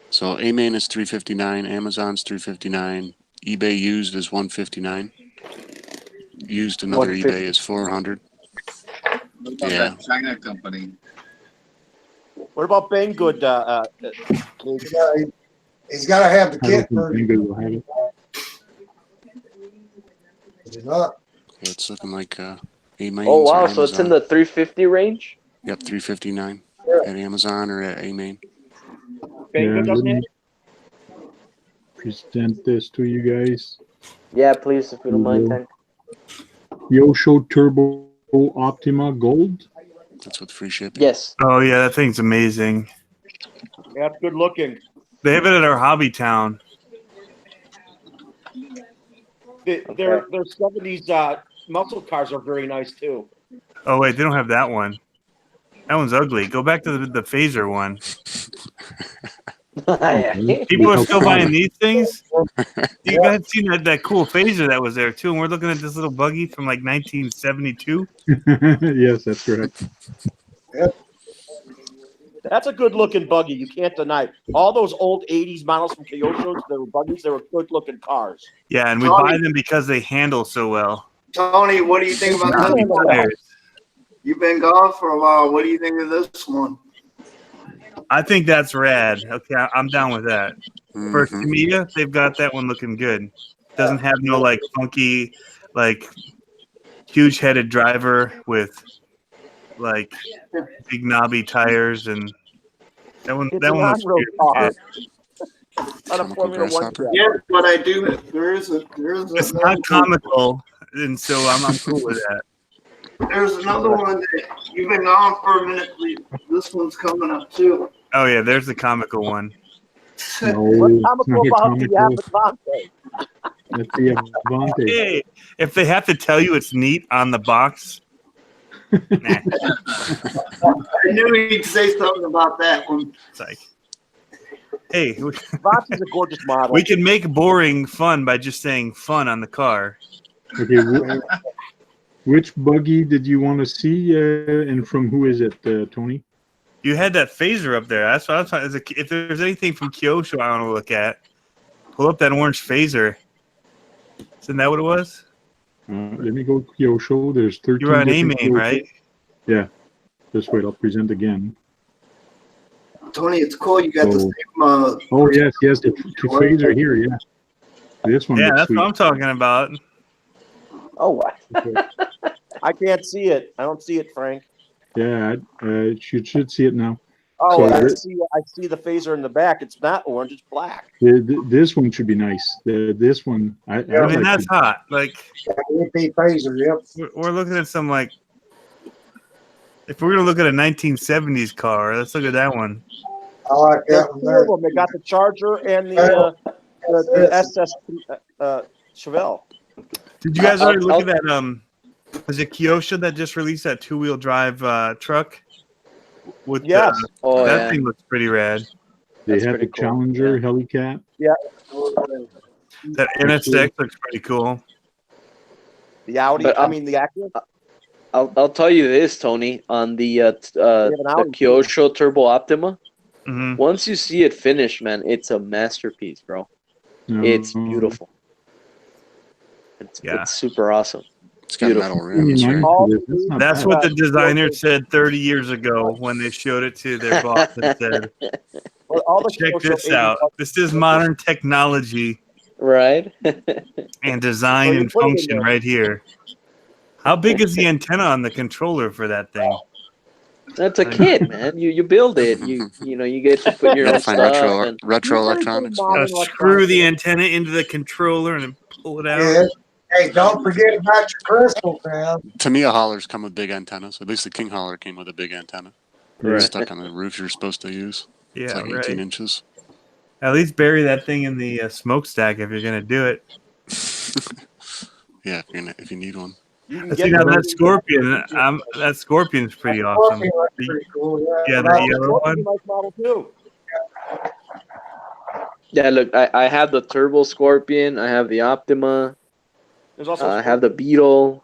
So A-Main is $359, Amazon's $359, eBay used is $159. Used another eBay is $400. Yeah. That China company. What about Banggood? He's got to have the kit first. It's looking like A-Main. Oh wow, so it's in the 350 range? Yep, $359 at Amazon or at A-Main. Present this to you guys. Yeah, please, if you don't mind, Tank. Kyosho Turbo Optima Gold. That's with free shipping. Yes. Oh yeah, that thing's amazing. Yeah, it's good looking. They have it at our hobby town. Their 70s muscle cars are very nice too. Oh wait, they don't have that one. That one's ugly. Go back to the phaser one. People are still buying these things. You guys seen that cool phaser that was there too, and we're looking at this little buggy from like 1972. Yes, that's correct. Yep. That's a good looking buggy. You can't deny. All those old 80s models from Kyoshos, they were buggies. They were good looking cars. Yeah, and we buy them because they handle so well. Tony, what do you think about this? You've been gone for a while. What do you think of this one? I think that's rad. Okay, I'm down with that. For Tamiya, they've got that one looking good. Doesn't have no like funky, like huge headed driver with like big knobby tires, and that one It's that an one looks on-road weird car. as shit. On a Comical Formula One grasshopper. track. Yeah, but I do. There's It's another not comical, and so I'm cool with that. There's another one that you've been gone for a minute. This one's coming up too. Oh yeah, there's the comical one. No, What's it's comical not about the comical. Avante? That's the Avante. Hey, if they have to tell you it's neat on the box, nah, I knew he'd say something about that one. it's like, hey, Avante is a gorgeous model. we can make boring fun by just saying fun on the car. Okay, which buggy did you want to see, and from who is it, Tony? You had that phaser up there. That's what I was talking. If there's anything from Kyosho I want to look at, pull up that orange phaser. Isn't that what it was? Let me go Kyosho. There's 13. You were on different A-Main, Kyosho. right? Yeah. Just wait, I'll present again. Tony, it's cool. You got the same. Oh yes, the phaser here. Yeah. This one. Yeah, looks that's sweet. what I'm talking about. Oh, what? I can't see it. I don't see it, Frank. Yeah, you should see it now. Oh, So I see the phaser in the back. It's not orange. It's black. This one should be nice. This one, I I mean, like that's it. hot. Like, EP phaser, yep. we're looking at some, like, if we're going to look at a 1970s car, let's look at that one. I like There's that one two there. of them. They got the Charger and the SS Chevelle. Did you guys already look at that? Was it Kyosho that just released that two-wheel drive truck? With Yes. That thing looks pretty rad. They That's have pretty the cool. Challenger Helicat. Yeah. That NSX looks pretty cool. The Audi. But, I mean, the Acura. I'll tell you this, Tony, on the Audi, Kyosho Turbo Optima. Mm-hmm. Once you see it finished, man, it's a masterpiece, bro. It's beautiful. It's super awesome. It's got metal rims, right? That's what the designer said 30 years ago when they showed it to their boss and said, check this out. This is modern technology. Right? And design and function right here. How big is the antenna on the controller for that thing? That's a kit, man. You build it. You get to put your own Find stuff. retro electronics. Screw the antenna into the controller and then pull it out. Yeah. Hey, don't forget about your crystal, man. Tamiya hollers come with big antennas. At least the King holler came with a big antenna. Right. Stuck on the roof you're supposed to use. Yeah, it's like 18 inches. At least bury that thing in the smokestack if you're gonna do it. Yeah, if you need one. See now that Scorpion, that Scorpion's pretty awesome. Pretty cool, Yeah, that yellow one. Nice model too. Yeah, look, I have the Turbo Scorpion. I have the Optima. There's also I have the Beetle.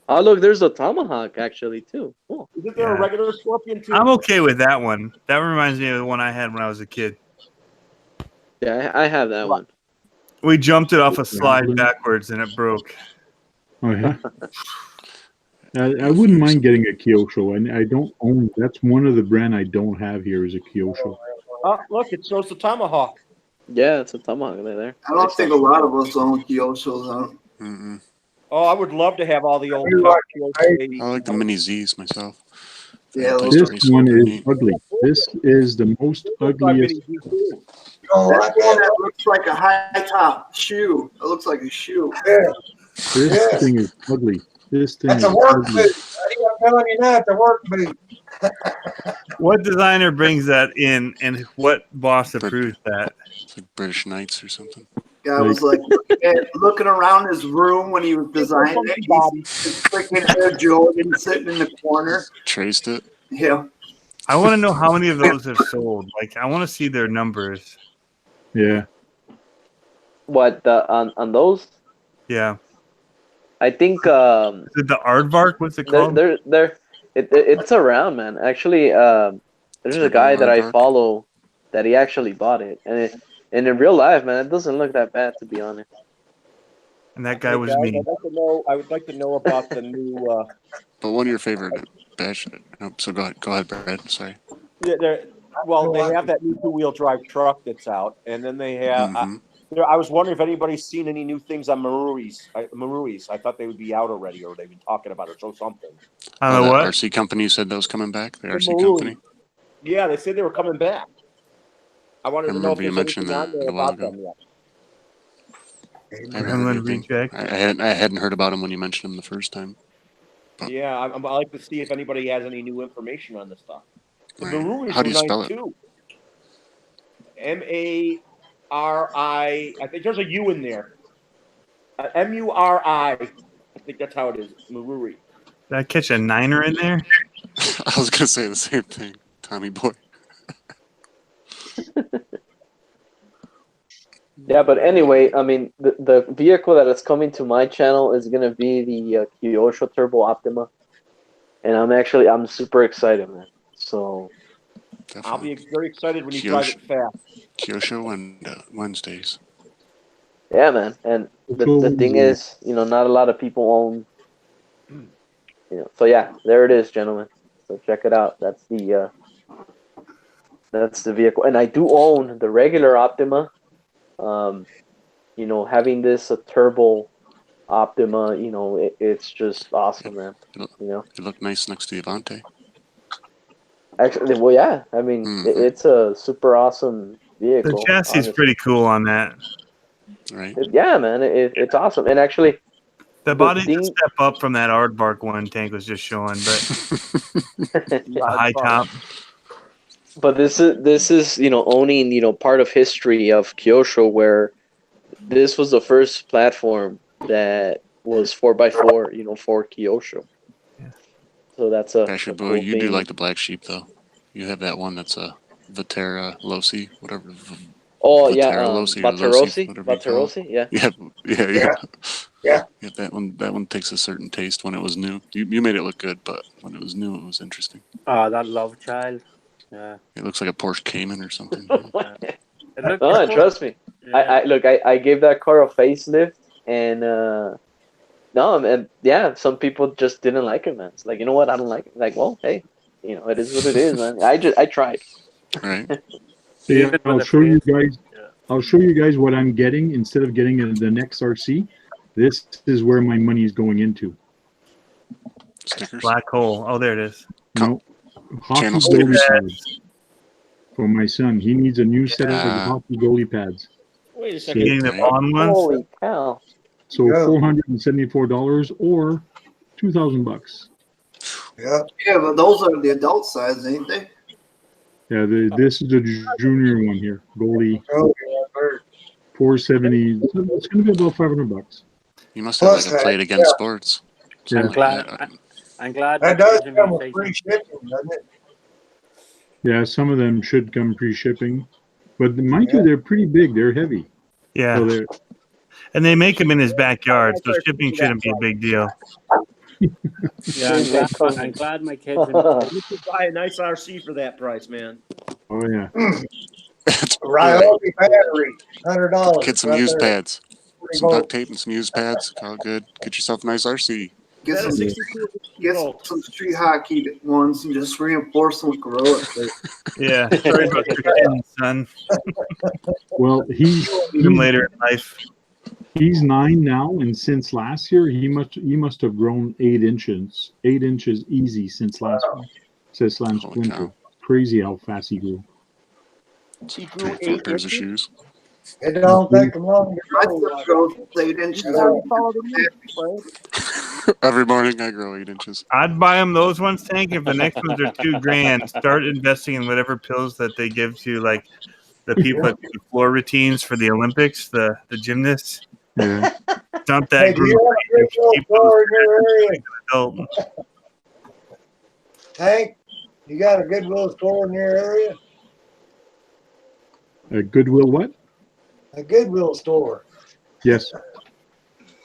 Oh, look, there's a Tomahawk actually too. Cool. Isn't there a regular Scorpion too? I'm okay with that one. That reminds me of the one I had when I was a kid. Yeah, I have that one. We jumped it off a slide backwards and it broke. Oh yeah. I wouldn't mind getting a Kyosho, and I don't own. That's one of the brand I don't have here is a Kyosho. Look, it shows the Tomahawk. Yeah, it's a Tomahawk there. I don't think a lot of us own Kyoshos. Oh, I would love to have all the old. I like the Mini Z's myself. Yeah, this one is ugly. This is the most ugliest. Oh, that one that looks like a high top shoe. It looks like a shoe. Yeah. This thing is ugly. This thing That's is a work ugly. boot. I'm telling you that, the work boot. What designer brings that in, and what boss approves that? It's like British Knights or something. Guy was like looking around his room when he was designing it. He's freaking Air Jordan sitting in the corner. Traced it. Yeah. I want to know how many of those have sold. Like, I want to see their numbers. Yeah. What on those? Yeah. I think. Is it the Aardvark? What's it called? It's around, man. Actually, there's a guy that I follow that he actually bought it, and in real life, man, it doesn't look that bad, to be honest. And that guy was me. I would like to know about the new. But one of your favorite badge. Oh, so go ahead, Brad. Sorry. Yeah, well, they have that new two-wheel drive truck that's out, and then they have. I was wondering if anybody's seen any new things on Marui's. I thought they would be out already, or they've been talking about it or something. I don't know what RC company said that was coming back. The RC Marui. company. Yeah, they said they were coming back. I wanted to know if remember you there's mentioned anything on that there a while about ago. them yet. I haven't heard anything. Reject. I hadn't heard about him when you mentioned him the first time. Yeah, I like to see if anybody has any new information on this stuff. The Right. Maruis How do were you spell nice it? too. Mari. I think there's a U in there. Muri. I think that's how it is. Marui. Did I catch a niner in there? I was gonna say the same thing, Tommy boy. Yeah, but anyway, I mean, the vehicle that is coming to my channel is gonna be the Kyosho Turbo Optima, and I'm super excited, man. So Definitely. I'll be very excited when you drive it fast. Kyosho and Wednesdays. yeah, man. And the thing is, not a lot of people own. So yeah, there it is, gentlemen. So check it out. That's the vehicle, and I do own the regular Optima. Having this a turbo Optima, it's just awesome, man. It looked nice next to the Avante. Actually, well, yeah. I mean, it's a super awesome vehicle. The chassis is honestly. pretty cool on that. Right. Yeah, man, it's awesome. And actually, the body's a step up from that Aardvark one Tank was just showing, but a high top. But this is owning part of history of Kyosho, where this was the first platform that was 4x4 for Kyosho. Yeah. So that's a Basher boy, cool you thing. do like the black sheep though. You have that one that's a Vatera Losi, whatever. Oh Vatera yeah, Losi or Losi, whatever you call it. Vaterosi, yeah. Yeah. Yeah, that one takes a certain taste when it was new. You made it look good, but when it was new, it was interesting. Oh, that love child. Yeah. It looks like a Porsche Cayman or something. Trust me. Yeah. I gave that car a facelift, and some people just didn't like it, man. It's like, you know what, I don't like it. Like, well, hey, it is what it is, man. I tried. Right. Yeah, I'll show you guys. I'll show you guys what I'm getting instead of getting the next RC. This is where my money is going into. Stickers. Black hole. Oh, there it is. No, hockey Channel goalie stickers. pads for my son. He needs a new set of hockey goalie pads. Wait a So, second. Getting the on ones. Holy cow! so $474 or $2,000. Yeah. Yeah, but those are the adult size, ain't they? Yeah, this is the junior one here. Goalie Oh, yeah, I've heard. 470. It's going to be about $500. You must have like a plate against sports. Yeah. I'm glad That that does gives come me with free shipping, doesn't it? Yeah, some of them should come pre-shipping, but mind you, they're pretty big. They're heavy. Yeah. So they're, And they make them in his backyard, so shipping shouldn't be a big deal. Yeah, I'm glad my kids. You could buy a nice RC for that price, man. oh yeah. Ryobi battery, $100. Get some right used there. pads. Some duct tape and some used pads. All good. Get yourself a nice RC. Get Is that a some, 62? get some street hockey ones and just reinforce them with Gorilla Tape. Yeah. Sorry about your kid, son. Well, Need them later in life. he's 9 now, and since last year, he must have grown 8 inches. 8 inches easy since last Holy winter. cow. Crazy how fast he grew. He grew 4 8 pairs of inches. shoes. It don't take them long to My grow. stuff grows 8 inches. Yeah. Every morning I grow 8 inches. I'd buy him those ones, Tank. If the next ones are $2,000, start investing in whatever pills that they give to like the people that do floor routines for the Olympics, the gymnasts. Yeah. Dump Hey, that do group. you have a Goodwill store in your area? Adult. Hank, you got a Goodwill store in your area? A Goodwill what? A Goodwill store. Yes.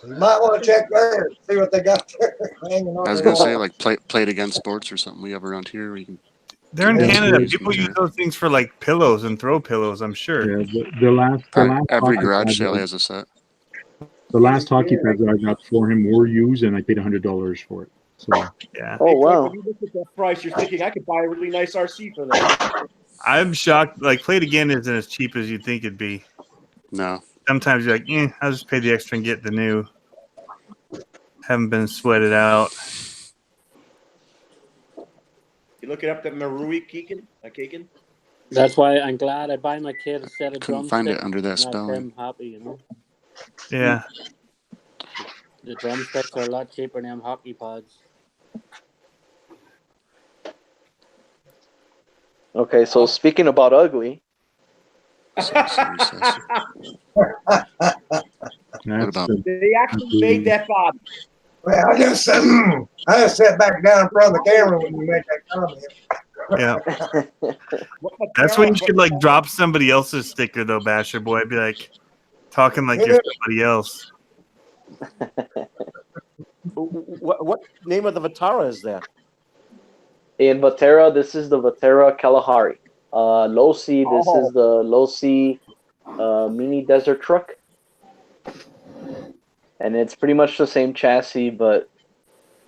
You might want to check there and see what they got there hanging on I was the gonna wall. say like plate against sports or something we have around here. We can. They're in Yeah, Canada. please. People use those things for like pillows and throw pillows, I'm sure. Yeah. The last Every hockey garage pads sale I- has a set. the last hockey pads I got for him were used, and I paid $100 for it. So Yeah. Oh wow! When you look at that price, you're thinking I could buy a really nice RC for that. I'm shocked. Like, Play It Again isn't as cheap as you'd think it'd be. No, sometimes you're like, I'll just pay the extra and get the new. Haven't been sweated out. You looking up the Marui Keegan? That's why I'm glad I buy my kid a set of Couldn't drumsticks. find it under that That's spelling. him happy, you know. Yeah. The drumsticks are a lot cheaper than them hockey pads. Okay, so speaking about ugly. What about? They actually made that body. Well, I just sat back down in front of the camera when you make that comment. Yeah. That's when you should like drop somebody else's sticker though, Basher Boy. Be like talking like you're somebody else. What name of the Vitara is that? In Vatera, this is the Vatera Kalahari. Low C, this is the Low C mini desert truck. And it's pretty much the same chassis, but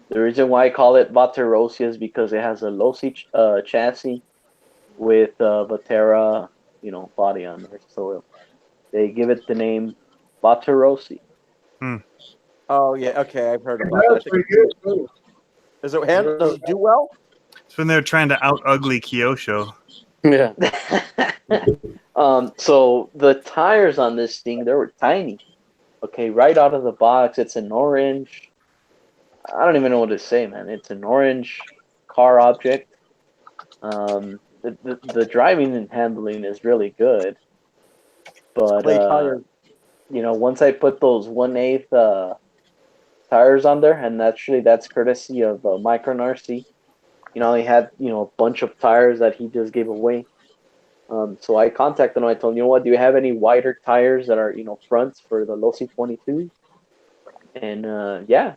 the reason why I call it Vaterosi is because it has a Low C chassis with Vatera, body on there. So they give it the name Vaterosi. Oh yeah, okay, I've heard about that. That's pretty good too. Does it do well? It's when they're trying to out ugly Kyosho. Yeah. So the tires on this thing, they were tiny. Okay, right out of the box, it's an orange. I don't even know what to say, man. It's an orange car object. The driving and handling is really good, but once I put those 1/8 tires on there, and that's courtesy of Micron RC. He had a bunch of tires that he just gave away. So I contacted him. I told him, what? Do you have any wider tires that are fronts for the Low C22? And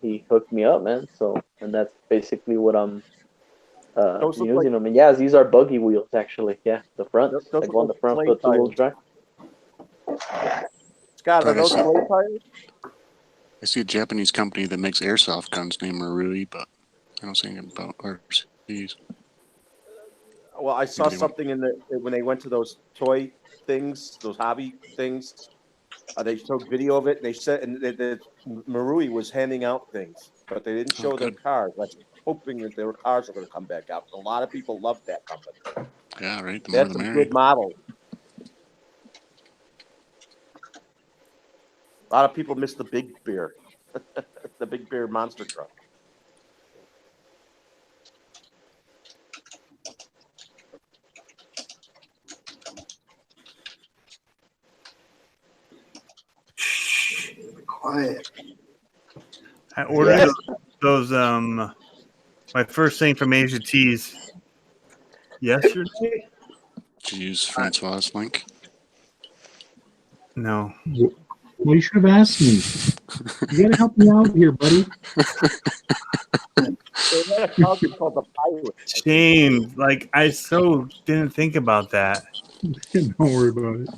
he hooked me up, man. And that's basically what I'm using them. And yeah, these are buggy wheels actually. Yeah, the fronts. They go on the front for two-wheel drive. Scott, are those clay tires? I see a Japanese company that makes airsoft guns named Marui, but I don't see anything about RCs. Well, I saw something when they went to those toy things, those hobby things. They showed video of it. And they said that Marui was handing out things, but they didn't show their cars. I'm hoping that their cars are going to come back out. A lot of people love that company. Yeah, right. The more That's the a merrier. good model. A lot of people miss the Big Bear, the Big Bear monster truck. Quiet. I ordered those my first thing from Asia Tees yesterday. Did you use Francois' link? No. Well, you should have asked me. You gotta help me out here, buddy. Shame. Like I so didn't think about that. Don't worry about it.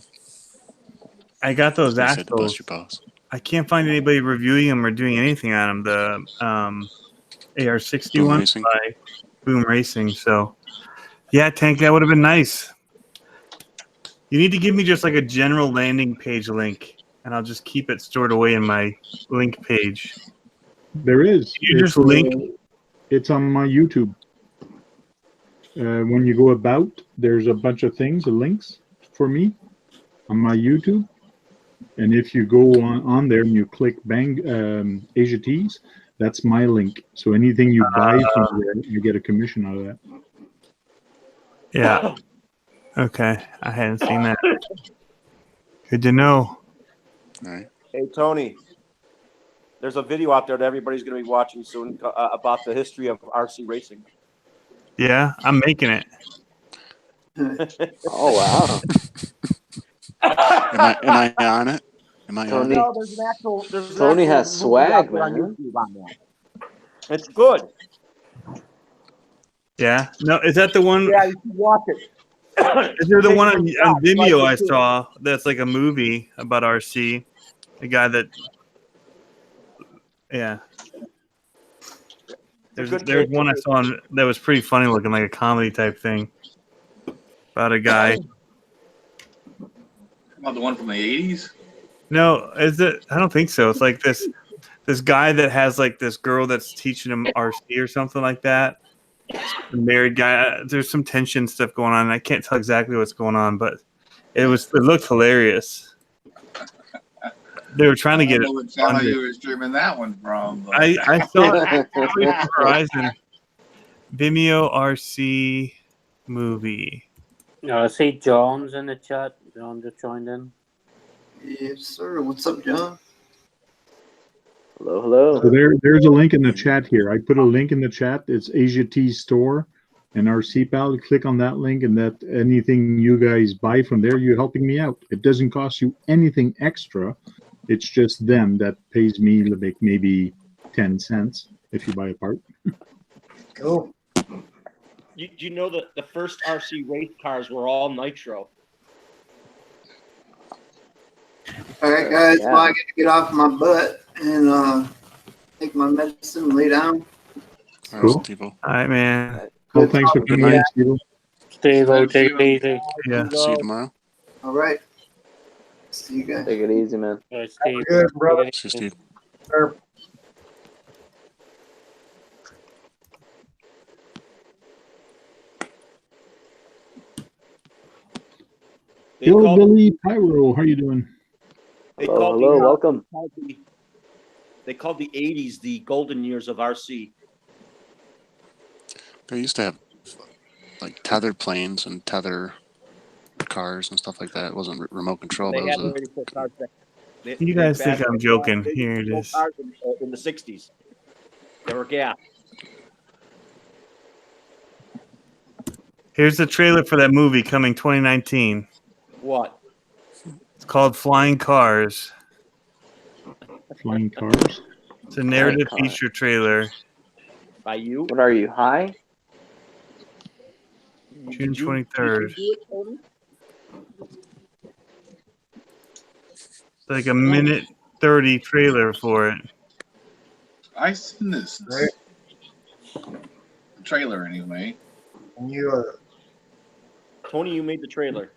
I got those You said to bust assholes. your boss. I can't find anybody reviewing them or doing anything on them. The AR-60 Boom one Racing? by Boom Racing. So, yeah, Tank, that would have been nice. You need to give me just like a general landing page link, and I'll just keep it stored away in my link page. There is. You just link. It's on my YouTube. When you go about, there's a bunch of things, links for me on my YouTube. And if you go on there and you click Asia Tees, that's my link. So anything you buy from there, you get a commission out of that. Yeah. Okay. I hadn't seen that. Good to know. All right. Hey, Tony, there's a video out there that everybody's going to be watching soon about the history of RC racing. Yeah, I'm making it. Oh, wow. Am I on it? Am I Tony, on it? No, there's Tony has swag, man. It's good. Yeah. No, is that the one? Yeah, you can watch it. Is there the one on Vimeo I saw that's like a movie about RC? The guy that. Yeah. There's one I saw that was pretty funny looking, like a comedy type thing about a guy. About the one from the 80s? No, is it? I don't think so. It's like this guy that has like this girl that's teaching him RC or something like that. A married guy. There's some tension stuff going on. I can't tell exactly what's going on, but it looked hilarious. They were trying to get it. What channel you were streaming that one from? But... I saw it probably from Verizon. Vimeo RC movie. I see John's in the chat. John just joined in. Yes, sir. What's up, John? Hello. So there's a link in the chat here. I put a link in the chat. It's Asia T Store and RC Pal. Click on that link, and that anything you guys buy from there, you're helping me out. It doesn't cost you anything extra. It's just them that pays me like maybe 10 cents if you buy a part. Cool. You know that the first RC race cars were all nitro. All right, guys. Well, I get to get off my butt and take my medicine and lay down. Cool. All right, man. Well, thanks for coming in, Steve. Steve, take it easy. Yeah. See you tomorrow. All right. See you guys. Take it easy, man. All right, Steve. Good, brother. See you, Steve. Sir. Hillbilly Pyro, how you doing? Hello, welcome. They called the 80s the golden years of RC. They used to have like tethered planes and tether cars and stuff like that. It wasn't remote control. But it was You guys think I'm joking? Here it is. In the 60s. They were gas. Here's the trailer for that movie coming 2019. What? It's called Flying Cars. Flying Cars? It's a narrative feature trailer. By you? What are you, high? June 23rd. It's like a minute 30 trailer for it. I seen this trailer anyway. And you are. Tony, you made the trailer.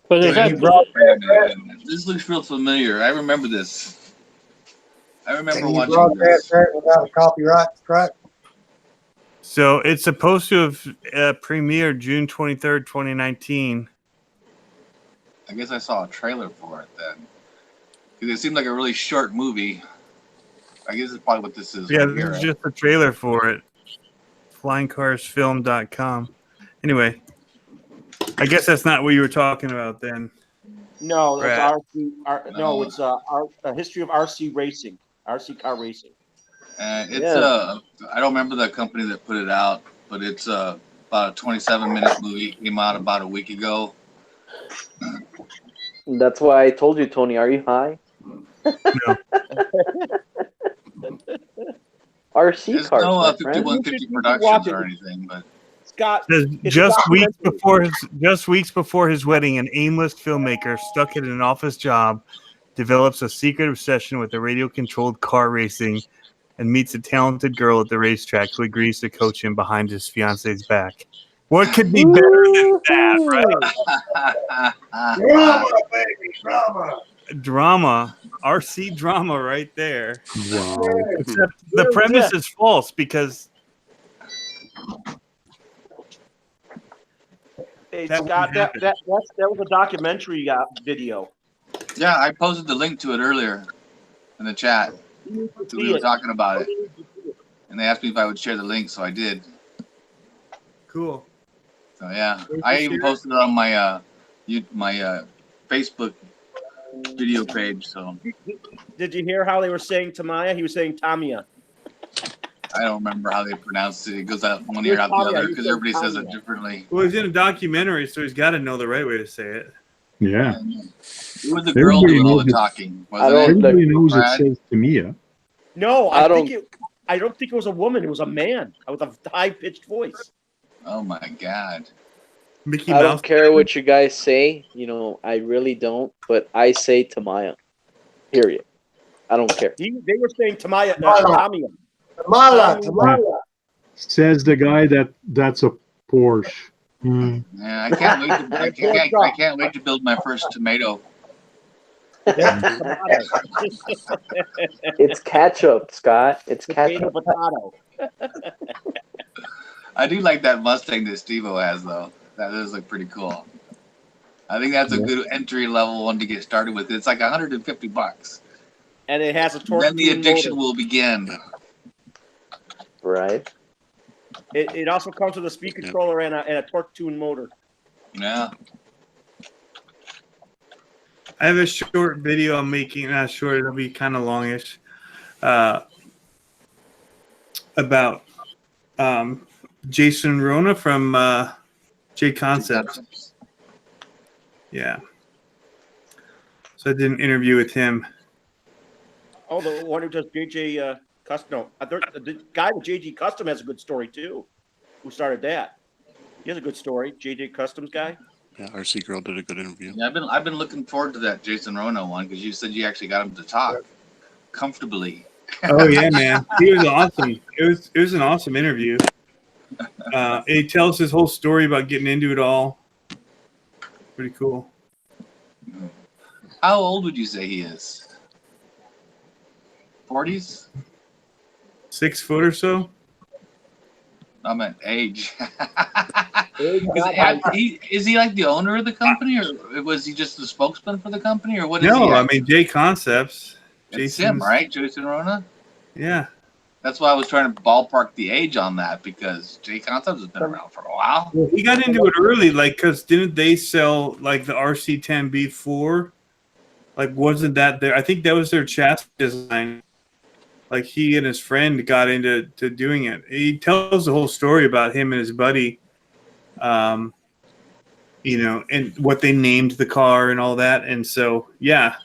But is that This looks real familiar. I remember this. I remember Can you watching broadcast this. that without a copyright strike? So it's supposed to have premiered June 23rd, 2019. I guess I saw a trailer for it then. Because it seemed like a really short movie. I guess it's probably what this is. Yeah, right this here. is just a trailer for it. FlyingCarsFilm.com. Anyway, I guess that's not what you were talking about then. No, that's Brad. RC. No, it's a history of RC racing, RC car racing. I don't remember the company that put it out, but it's about a 27-minute movie. Came out about a week ago. That's why I told you, Tony. Are you high? No. RC There's cars. no my friend. 5150 Productions or anything, but Scott, Just weeks before his wedding, an aimless filmmaker stuck at an office job develops a secret obsession with the radio-controlled car racing and meets a talented girl at the racetrack who agrees to coach him behind his fiance's back. What could be better than that, right? Drama, baby, drama. Drama, RC drama right there. Wow. Except the premise is false because Hey, That Scott, wouldn't that was a documentary video. yeah, I posted the link to it earlier in the chat. We were talking about it, and they asked me if I would share the link, so I did. cool. So yeah, I even posted it on my Facebook video page. So Did you hear how they were saying Tamaya? He was saying Tamia. I don't remember how they pronounced it. It goes out one ear out the other because everybody says it differently. Well, he's in a documentary, so he's got to know the right way to say it. Yeah. It was the girl Everybody doing all the knows it. talking. I don't- Wasn't it? Everybody knows it Brad? says Tamiya. No, I don't I don't think it was a woman. It was a man with a high-pitched voice. Oh my God. Mickey I Mouse. don't care what you guys say. You know, I really don't. But I say Tamaya. Period. I don't care. They were saying Tamaya. Tamia. Tamala. Says the guy that's a Porsche. Yeah, I can't wait. I can't wait to build my first tomato. It's ketchup, Scott. It's ketchup. Potato. I do like that Mustang that Steve-O has, though. That does look pretty cool. I think that's a good entry level one to get started with. It's like $150. And it has a torque. Then the addiction will begin. Right. It also comes with a speed controller and a torque tune motor. Yeah. I have a short video I'm making. Not short, it'll be kind of longish. About Jason Rona from J Concepts. Yeah. So I did an interview with him. Oh, the one who does JJ Custom. No, the guy with JJ Custom has a good story too. Who started that? He has a good story. JJ Customs guy. Yeah, RC Girl did a good interview. Yeah, I've been looking forward to that Jason Rona one because you said you actually got him to talk comfortably. Oh yeah, man, he was awesome. It was an awesome interview. He tells his whole story about getting into it all. Pretty cool. How old would you say he is? 40s? 6 foot or so. I meant age. Is he like the owner of the company, or was he just the spokesman for the company, or what is he? No, I mean J Concepts. It's him, right? Jason Rona? Yeah. That's why I was trying to ballpark the age on that, because J Concepts has been around for a while. Well, he got into it early, like, because didn't they sell, like, the RC10B4? Like, wasn't that there? I think that was their chassis design. Like, he and his friend got into doing it. He tells the whole story about him and his buddy, you know, and what they named the car and all that. And so, yeah,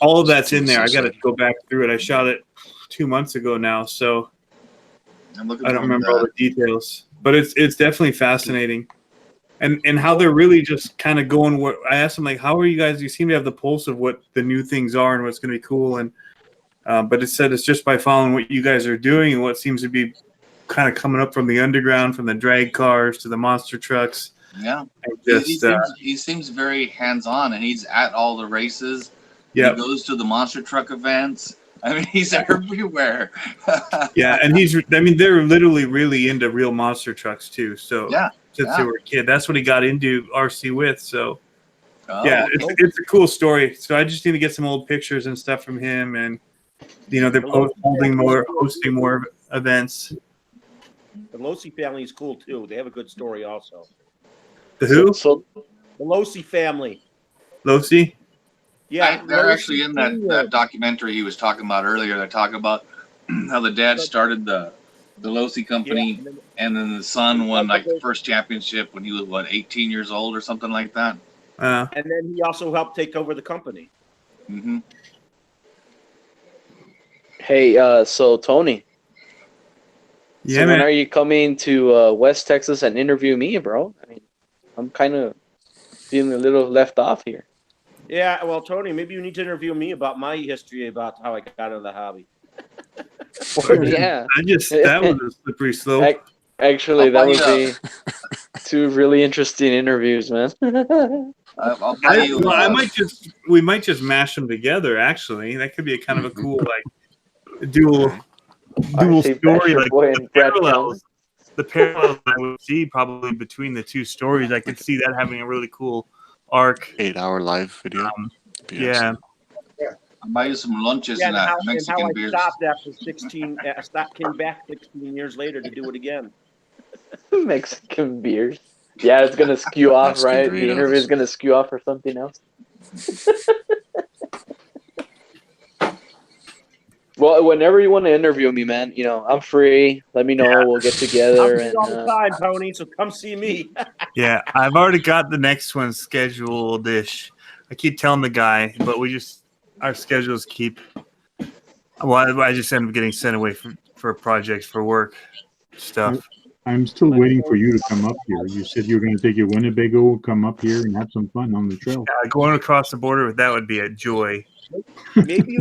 all of that's in there. I got to go back through it. I shot it 2 months ago now, so I don't remember all the details. But it's definitely fascinating. And how they're really just kind of going. What I asked them, like, how are you guys? You seem to have the pulse of what the new things are and what's going to be cool. And but it said it's just by following what you guys are doing and what seems to be kind of coming up from the underground, from the drag cars to the monster trucks. Yeah, just, he seems very hands-on, and he's at all the races. Yeah, he goes to the monster truck events. I mean, he's everywhere. Yeah, and they're literally really into real monster trucks too. So since they were a kid, that's what he got into RC with. So it's a cool story. So I just need to get some old pictures and stuff from him, and you know, they're hosting more events. The Losi family is cool too. They have a good story also. The who? So the Losi family. Losi? Yeah, they're actually in that documentary he was talking about earlier. They're talking about how the dad started the Losi company, and then the son won like the first championship when he was 18 years old or something like that. And then he also helped take over the company. Mm-hmm. Hey, so Tony. Yeah, so when are you coming to West Texas and interview me, bro? I mean, I'm kind of feeling a little left off here. Yeah, well, Tony, maybe you need to interview me about my history about how I got into the hobby. Yeah. That was a slippery slope. Actually, that would be 2 really interesting interviews, man. We might just mash them together. Actually, that could be a kind of a cool like dual story, like the parallels I would see probably between the 2 stories. I could see that having a really cool arc. 8-hour live video. Yeah. I'll buy you some lunches and Mexican beers. Stopped after 16. Came back 16 years later to do it again. Mexican beers. Yeah, it's gonna skew off, right? The interview is gonna skew off for something else. Well, whenever you want to interview me, man, you know, I'm free. Let me know. We'll get together. I'm free all the time, Tony, so come see me. Yeah, I've already got the next one scheduled-ish. I keep telling the guy, but our schedules keep. Well, I just end up getting sent away for projects for work stuff. I'm still waiting for you to come up here. You said you were going to take your Winnebago, come up here, and have some fun on the trail. Yeah, going across the border, that would be a joy. Maybe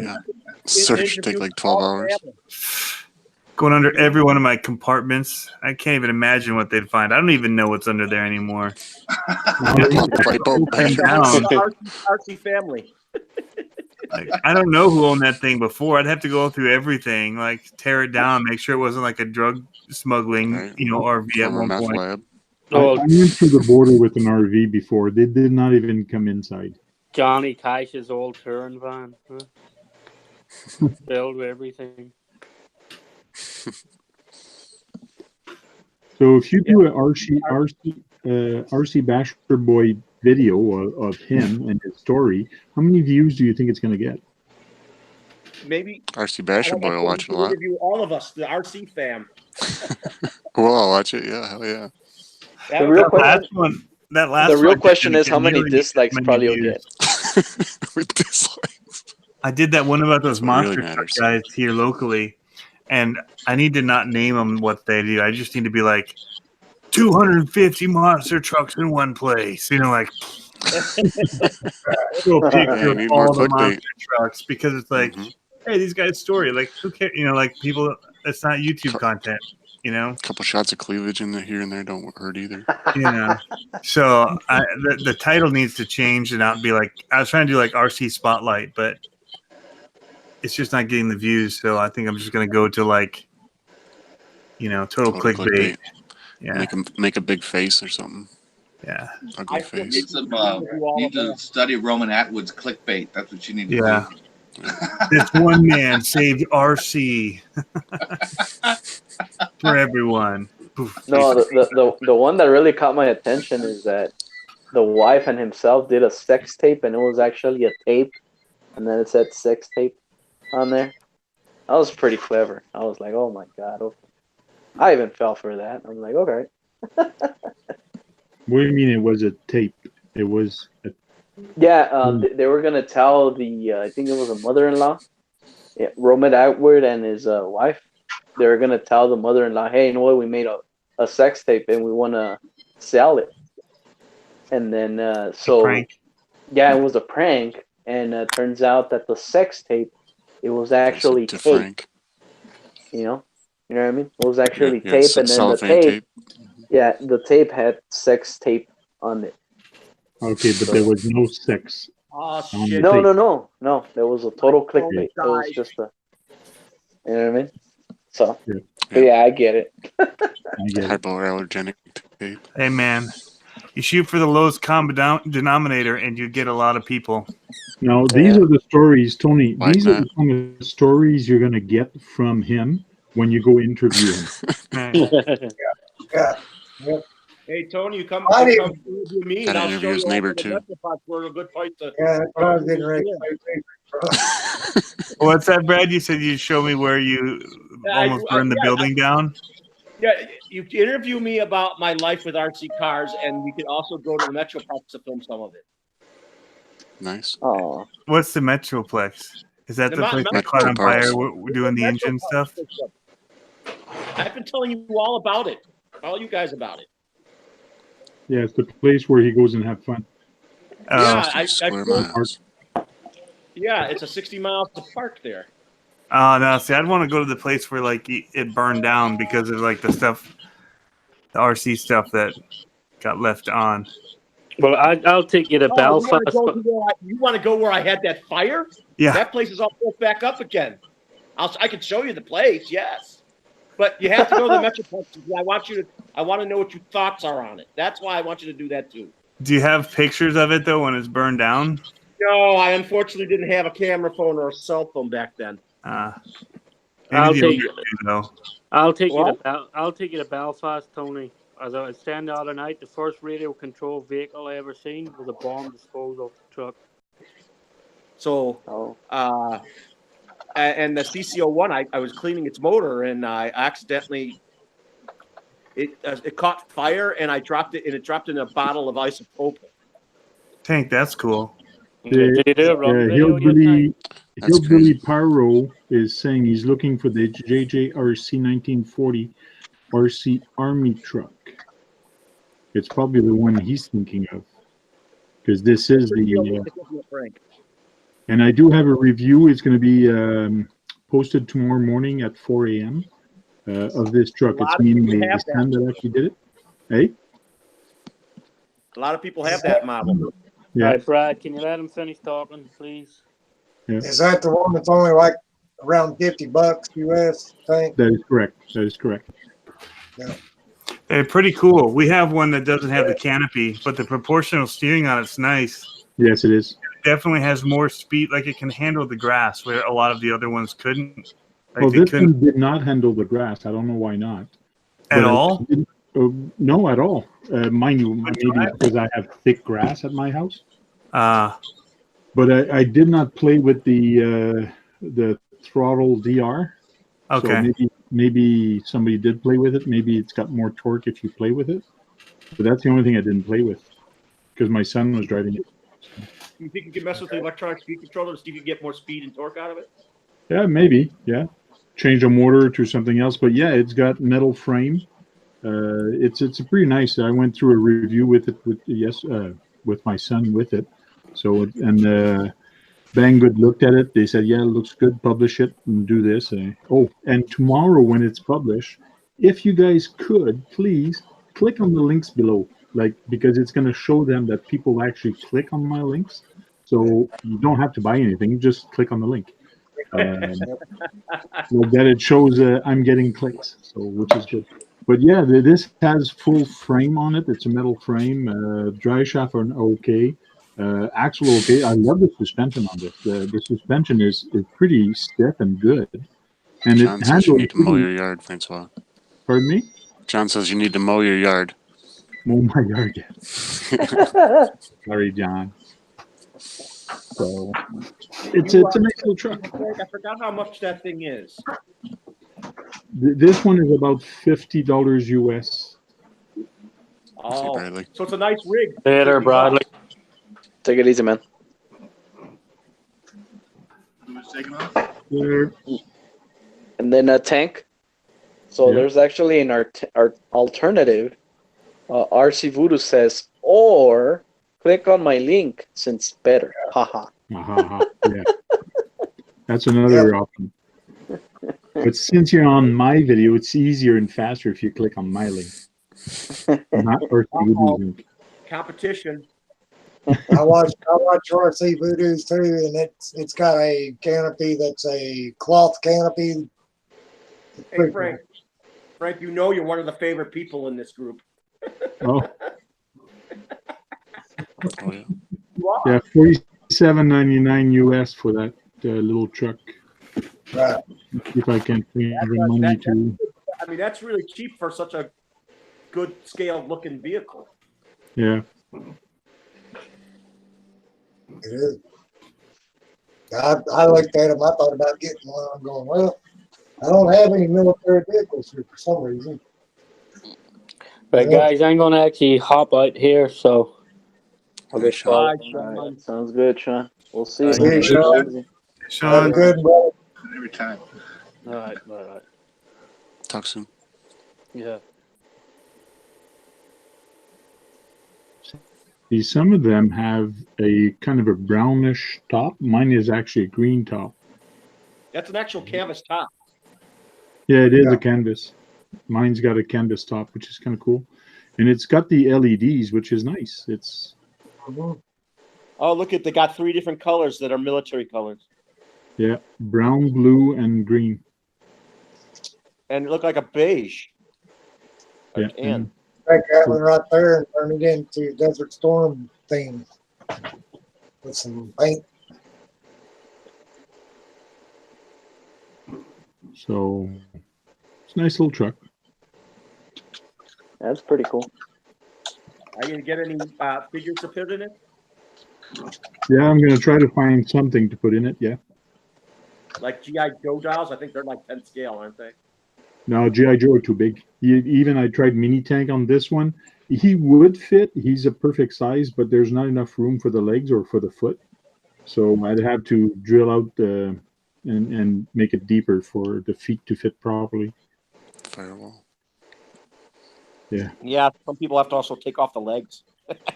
search take like 12 hours. Going under every one of my compartments. I can't even imagine what they'd find. I don't even know what's under there anymore. RC family. Like, I don't know who owned that thing before. I'd have to go through everything, like tear it down, make sure it wasn't like a drug smuggling, Right. RV at Former one meth point. lab. I went through the border with an RV before. They did not even come inside. Johnny Cash's old touring van, huh? Filled with everything. So if you do a RC Basher Boy video of him and his story, how many views do you think it's going to get? Maybe RC Basher Boy will watch it a lot. Interview all of us, the RC fam. Well, I'll watch it. Yeah, hell yeah. The real question is how many nearly dislikes many probably will views. get. With dislikes. I did that one about those That's what really monster truck matters. guys here locally, and I need to not name them what they do. I just need to be like 250 monster trucks in one place. Like little picture of all the monster trucks, because it's like, hey, these guys' story. Like, who cares? Like people. That's not YouTube content. A couple shots of cleavage in there here and there don't hurt either. So the title needs to change and not be like, I was trying to do like RC Spotlight, but it's just not getting the views. So I think I'm just gonna go to like, total clickbait. Yeah. Make a big face or something. Yeah. Ugly face. Need to study Roman Atwood's clickbait. That's what you need to do. This one man saved RC for everyone. No, the one that really caught my attention is that the wife and himself did a sex tape, and it was actually a tape, and then it said sex tape on there. That was pretty clever. I was like, oh my God. Okay. I even fell for that. I'm like, okay. What do you mean it was a tape? It was a... Yeah, they were going to tell I think it was a mother-in-law, Roman Atwood and his wife. They were going to tell the mother-in-law, hey, you know what, we made a sex tape and we want to sell it. And then, it was a prank. And turns out that the sex tape, it was actually tape. You know what I mean? It was actually tape, and then the the tape had sex tape on it. Okay, but there was no sex. Oh shit! No. There was a total clickbait. It was just you know what I mean? So, I get it. Hypoallergenic tape. Hey man, you shoot for the lowest common denominator, and you get a lot of people. Now, these are the stories, Tony. These are the kind of stories you're going to get from him when you go interview him. Hey Tony, you come interview me, and I'll show you neighbor too. Where a good fight to. Yeah, that's what I was getting ready to say. What's that, Brad? You said you'd show me where you almost burned the building down? Yeah, you interview me about my life with RC cars, and we could also go to the Metroplex to film some of it. Nice. Oh, what's the Metroplex? Is that the place that caught on fire? We're doing the engine stuff. I've been telling you all about it, all you guys about it. Yeah, it's the place where he goes and have fun. It's a 60 miles to park there. Oh no! See, I'd want to go to the place where like it burned down because of like the stuff, the RC stuff that got left on. Well, I'll take you to Belfast. You want to go where I had that fire? Yeah. That place is all built back up again. I can show you the place, yes. But you have to go to the Metroplex. I want to know what your thoughts are on it. That's why I want you to do that too. Do you have pictures of it though when it's burned down? No, I unfortunately didn't have a camera phone or a cell phone back then. I'll take you to Belfast, Tony. As I was standing the other night, the first radio controlled vehicle I ever seen was a bomb disposal truck. So, and the CC01, I was cleaning its motor, and I accidentally it caught fire, and I dropped it, and it dropped in a bottle of isopropyl. Tank, that's cool. Hillbilly Pyro is saying he's looking for the JJRC 1940 RC Army truck. It's probably the one he's thinking of, because this is the. And I do have a review. It's going to be posted tomorrow morning at 4 a.m. Of this truck. It's me and the stand that actually did it. Hey? A lot of people have that model. Yeah. All right, Brad, can you let him finish talking, please? Yeah. Is that the one that's only like around $50 US? I think. That is correct. That is correct. Yeah. They're pretty cool. We have one that doesn't have the canopy, but the proportional steering on it's nice. Yes, it is. It definitely has more speed. Like it can handle the grass where a lot of the other ones couldn't. Like Well, they this couldn't one did not handle the grass. I don't know why not. at But all. no, at all. Mind you, maybe because I have thick grass at my house. But I did not play with the throttle DR. Okay. So maybe somebody did play with it. Maybe it's got more torque if you play with it. But that's the only thing I didn't play with because my son was driving it. You think you can mess with the electronic speed controller to see if you can get more speed and torque out of it? Yeah, maybe. Yeah, change a motor to something else. But yeah, it's got metal frame. It's a pretty nice. I went through a review with it with my son with it. So Banggood looked at it. They said, "Yeah, it looks good. Publish it and do this." And tomorrow when it's published, if you guys could please click on the links below, like because it's going to show them that people actually click on my links. So you don't have to buy anything; just click on the link. Like that, it shows I'm getting clicks, so which is good. But yeah, this has full frame on it. It's a metal frame. Dry shaft are okay. Axle okay. I love the suspension on this. The suspension is pretty stiff and good, and John it says you handles. need to mow your yard, Francois. Pardon me? John says you need to mow your yard. Mow my yard. Sorry, John. So it's a nice little truck. I forgot how much that thing is. This one is about $50 US. Oh, so it's a nice rig. Later, Bradley. Take it easy, man. And then a tank. So there's actually an our alternative. RC Voodoo says, or click on my link since better. Haha. Yeah. That's another option. But since you're on my video, it's easier and faster if you click on my link. Not RC Voodoo's link. Competition. I watch RC Voodoo's too, and it's got a canopy that's a cloth canopy. Hey Frank, you know you're one of the favorite people in this group. Oh. Oh yeah. Yeah, $47.99 US for that little truck. Right. If I can find money to. I mean, that's really cheap for such a good scale looking vehicle. Yeah. It is. I looked at them. I thought about getting one. I'm going, well, I don't have any military vehicles here for some reason. Right, guys, I'm going to actually hop out here, so I'll get All right, sounds good, Sean. We'll see you. Hey, Sean. Sean. Good, brother. Every time. All right. Talk soon. Yeah. See, some of them have a kind of a brownish top. Mine is actually a green top. That's an actual canvas top. Yeah, it is a canvas. Mine's got a canvas top, which is kind of cool. And it's got the LEDs, which is nice. It's. Oh, look they got 3 different colors that are military colors. Yeah, brown, blue, and green. And it looked like a beige. Yeah. And Take that one right there and turn it into Desert Storm theme with some paint. So it's a nice little truck. That's pretty cool. are you gonna get any figures to put in it? Yeah, I'm going to try to find something to put in it. Yeah. Like GI Joe dolls? I think they're like 10 scale, aren't they? No, G.I. Joe are too big. Even I tried mini tank on this one. He would fit. He's a perfect size, but there's not enough room for the legs or for the foot. So I'd have to drill out and make it deeper for the feet to fit properly. Firewall. Yeah. Yeah, some people have to also take off the legs,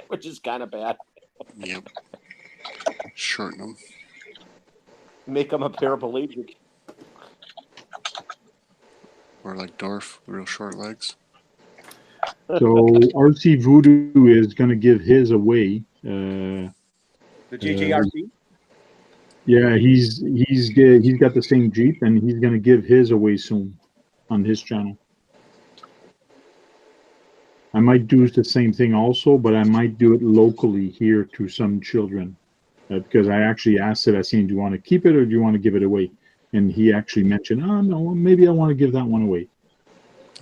which is kind of bad. Yep. Shorten them. Make them a paraplegic. Or like Dorf, real short legs. So RC Voodoo is going to give his away The JJRC? Yeah, he's got the same Jeep, and he's gonna give his away soon on his channel. I might do the same thing also, but I might do it locally here to some children, because I actually asked it. I said, "Do you want to keep it or do you want to give it away?" And he actually mentioned, "Oh no, maybe I want to give that one away."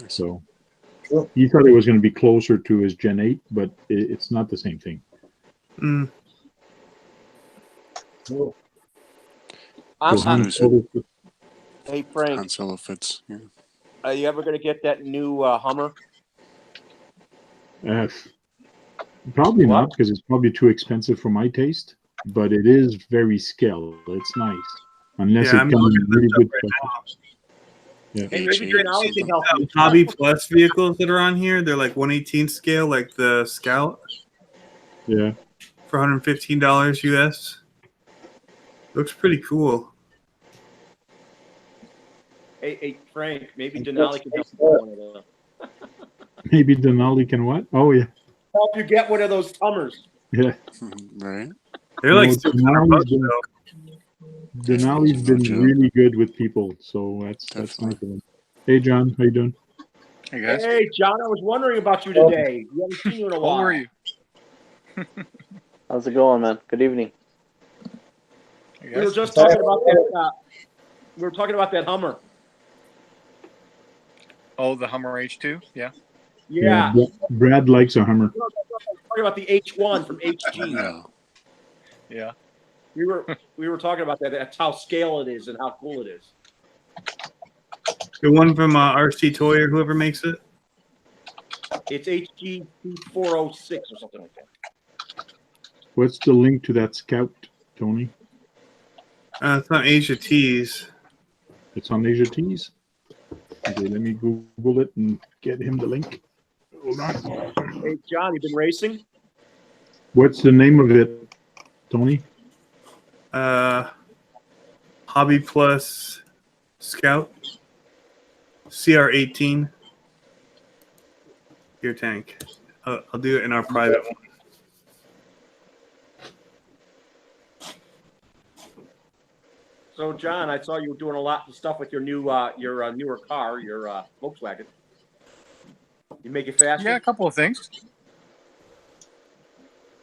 So he thought it was going to be closer to his Gen 8, but it's not the same thing. Mm. Cool. Hey Frank, Han Solo fits. Yeah. are you ever going to get that new Hummer? Probably not, because it's probably too expensive for my taste. But it is very scale. It's nice, unless Yeah, it I'm comes looking in really at good. right now. Yeah. Hey, maybe Denali can help you. Hobby Plus vehicles that are on here, they're like 1/18 scale, like the Scout. Yeah. For $115 US. Looks pretty cool. Hey, Frank, maybe Denali can help you get one of those. Maybe Denali can what? Oh yeah. Help you get one of those Hummers. Yeah. Right. They're like $600 though. Denali's been really good with people, so that's nice of him. Hey John, how you doing? Hey guys. Hey John, I was wondering about you today. We haven't seen you in a while. How are you? How's it going, man? Good evening. Hey We were guys. just talking about that. We were talking about that Hummer. Oh, the Hummer H2? Yeah. Yeah. Brad likes a Hummer. Talking about the H1 from HG. Yeah. We were talking about that. That's how scale it is and how cool it is. The one from RC Toy or whoever makes it. It's HG 406 or something like that. What's the link to that Scout, Tony? It's on Asia Tees. It's on Asia Tees. Okay, let me Google it and get him the link. Hold on. Hey John, you been racing? What's the name of it, Tony? Hobby Plus Scout. CR18. Gear tank. I'll do it in our private one. So John, I saw you doing a lot of stuff with your newer car, your Volkswagen. You make it faster? Yeah, a couple of things.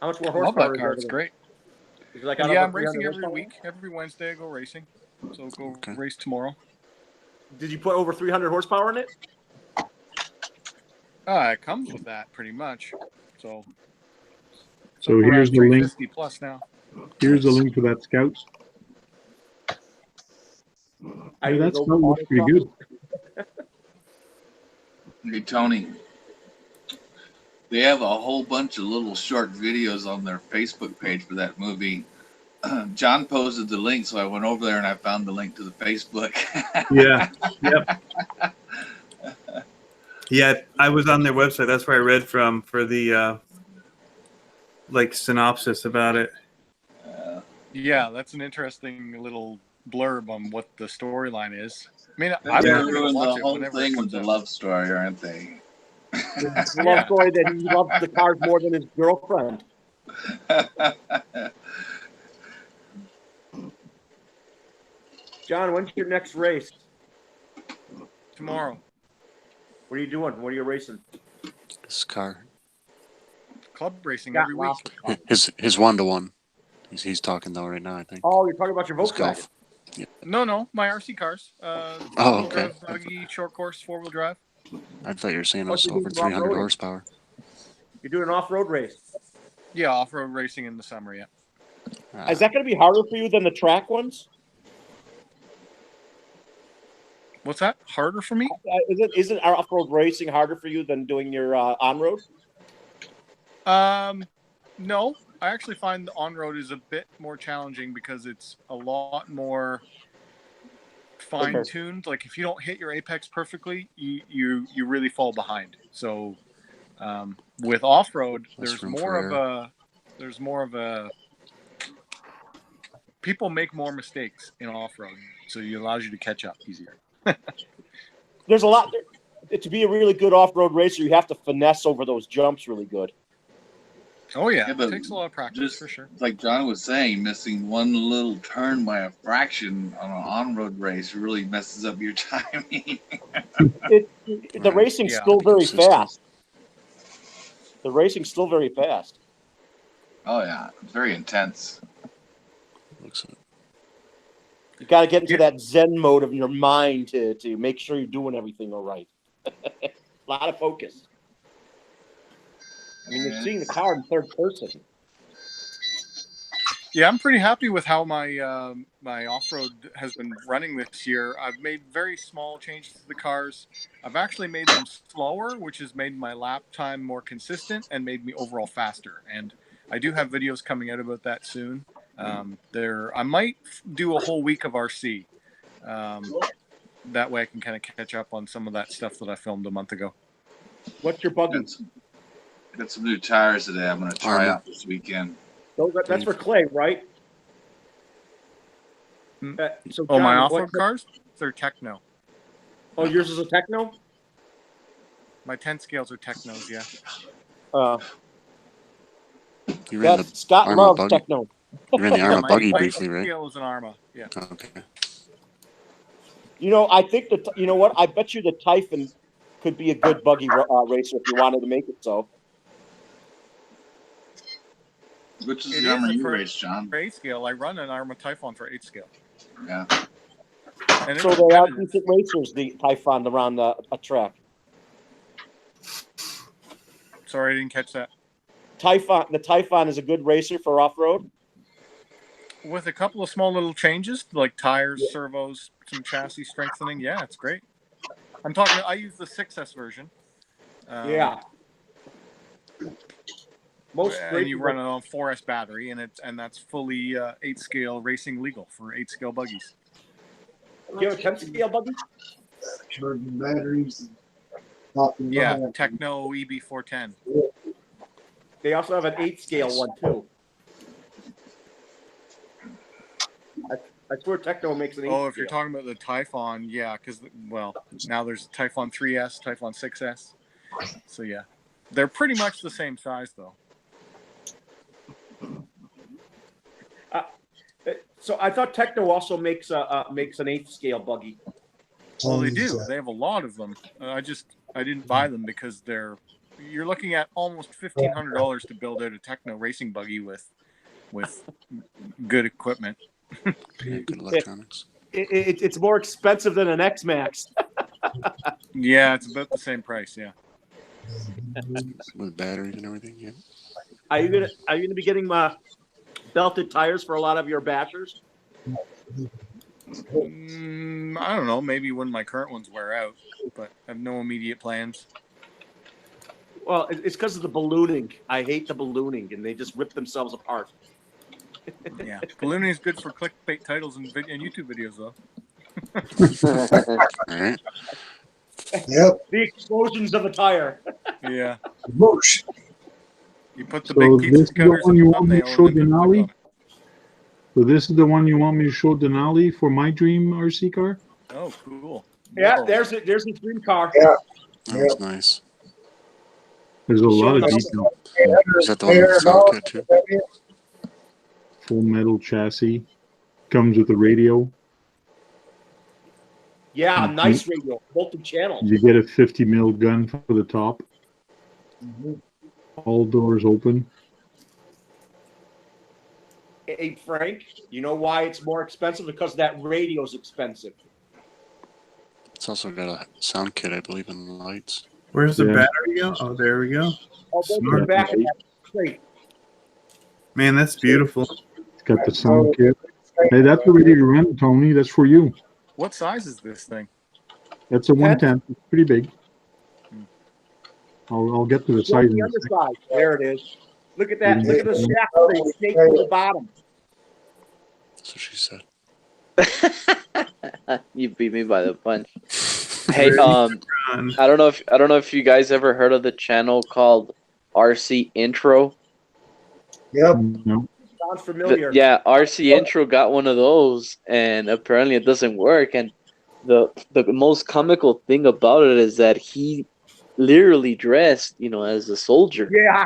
How much more I love horsepower? that car. It's great. Is it like Yeah, I'm racing every week. Every Wednesday I go racing. So I'll go race tomorrow. Did you put over 300 horsepower in it? It comes with that pretty much. So here's the link. 350 plus now. Here's the link to that Scout. Yeah, that Scout looks pretty good. Hey Tony, they have a whole bunch of little short videos on their Facebook page for that movie. John posted the link, so I went over there and I found the link to the Facebook. Yeah. Yep. Yeah, I was on their website. That's where I read from for the synopsis about it. Yeah, that's an interesting little blurb on what the storyline is. I mean, They're I'm doing going to the watch it whole whenever thing it with comes the out. love story, aren't they? It's a love story that he loves the cars more than his girlfriend. John, when's your next race? Tomorrow. What are you doing? What are you racing? This car. Club racing every week. His 1-to-1. He's talking though right now, I think. Oh, you're talking about your His Volkswagen. golf. Yeah. No, my RC cars. Oh, okay. Drive buggy, short course, 4-wheel drive. I thought you were saying it Oh, was so over you're 300 off-roading. horsepower. You're doing an off-road race. Yeah, off-road racing in the summer, yeah. Is that going to be harder for you than the track ones? What's that? Harder for me? Isn't off-road racing harder for you than doing your on-road? No. I actually find the on-road is a bit more challenging because it's a lot more fine-tuned. Like if you don't hit your apex perfectly, you really fall behind. So with off-road, there's more of a people make more mistakes in off-road, so it allows you to catch up easier. There's a lot to be a really good off-road racer. You have to finesse over those jumps really good. Oh yeah, but it takes a lot of practice just for sure. like John was saying, missing one little turn by a fraction on an on-road race really messes up your timing. The racing's still very fast. The racing's still very fast. Oh yeah, it's very intense. You got to get into that Zen mode of your mind to make sure you're doing everything all right. A lot of focus. I mean, you're seeing the car in third person. Yeah, I'm pretty happy with how my my off-road has been running this year. I've made very small changes to the cars. I've actually made them slower, which has made my lap time more consistent and made me overall faster. And I do have videos coming out about that soon. I might do a whole week of RC. That way I can kind of catch up on some of that stuff that I filmed a month ago. What's your buggy? Got some new tires today. I'm going to try out this weekend. That's for Clay, right? So John, my off-road cars? They're Techno. Oh, yours is a Techno? My 10 scales are Technos, yeah. Scott loves Techno. You ran the Arma buggy briefly, right? Scale is an Arma, yeah. Okay. You know, I think that, you know what? I bet you the Typhon could be a good buggy racer if you wanted to make it so. Which is the Arma you race, John? For 8 scale, I run an Arma Typhon for 8 scale. Yeah. And so they are decent racers, the Typhon, around a track. Sorry, I didn't catch that. The Typhon is a good racer for off-road? With a couple of small little changes, like tires, servos, some chassis strengthening, yeah, it's great. I use the 6S version. Yeah. And you run it on 4S battery, and that's fully 8 scale racing legal for 8 scale buggies. Do you have a 10 scale buggy? Charging batteries. Yeah, Techno EB410. They also have an 8 scale one too. I swear Techno makes an 8 Oh, if you're talking about the Typhon, yeah, because, well, now there's Typhon 3S, Typhon 6S. So, yeah. They're pretty much the same size, though. So I thought Techno also makes an 8th scale buggy. Well, they do. They have a lot of them. I didn't buy them because you're looking at almost $1,500 to build out a Techno racing buggy with good equipment. Good electronics. It's more expensive than an X-Max. Yeah, it's about the same price. Yeah. With batteries and everything. Yeah. Are you gonna be getting belted tires for a lot of your bashers? I don't know. Maybe when my current ones wear out, but I have no immediate plans. Well, it's because of the ballooning. I hate the ballooning, and they just rip themselves apart. Yeah, ballooning is good for clickbait titles and YouTube videos, though. All right. Yep. The explosions of a tire. Yeah. Whoosh. You put the big pizza cutters in the thumbnail. So this is the one you want me to show Denali for my dream RC car? Oh, cool. Yeah, there's his dream car. Yeah. That's nice. There's a lot of detail. Is that the one with the sound kit too? Full metal chassis. Comes with a radio. Yeah, a nice radio, multi-channel. You get a 50 mil gun for the top. Mm-hmm. All doors open. Hey, Frank, you know why it's more expensive? Because that radio's expensive. It's also got a sound kit, I believe, and lights. Where's the battery go? Oh, there we go. Oh, there's the back of that crate. Man, that's beautiful. It's got the sound kit. Hey, that's ready to run, Tony. That's for you. What size is this thing? That's a 110. It's pretty big. I'll get to the size. The underside. There it is. Look at that. Look at the shaft plate snake to the bottom. That's what she said. You beat me by the punch. Hey, I don't know if you guys ever heard of the channel called RC Intro. Yep. No. Sounds familiar. Yeah, RC Intro got one of those, and apparently it doesn't work. And the most comical thing about it is that he literally dressed, as a soldier. Yeah.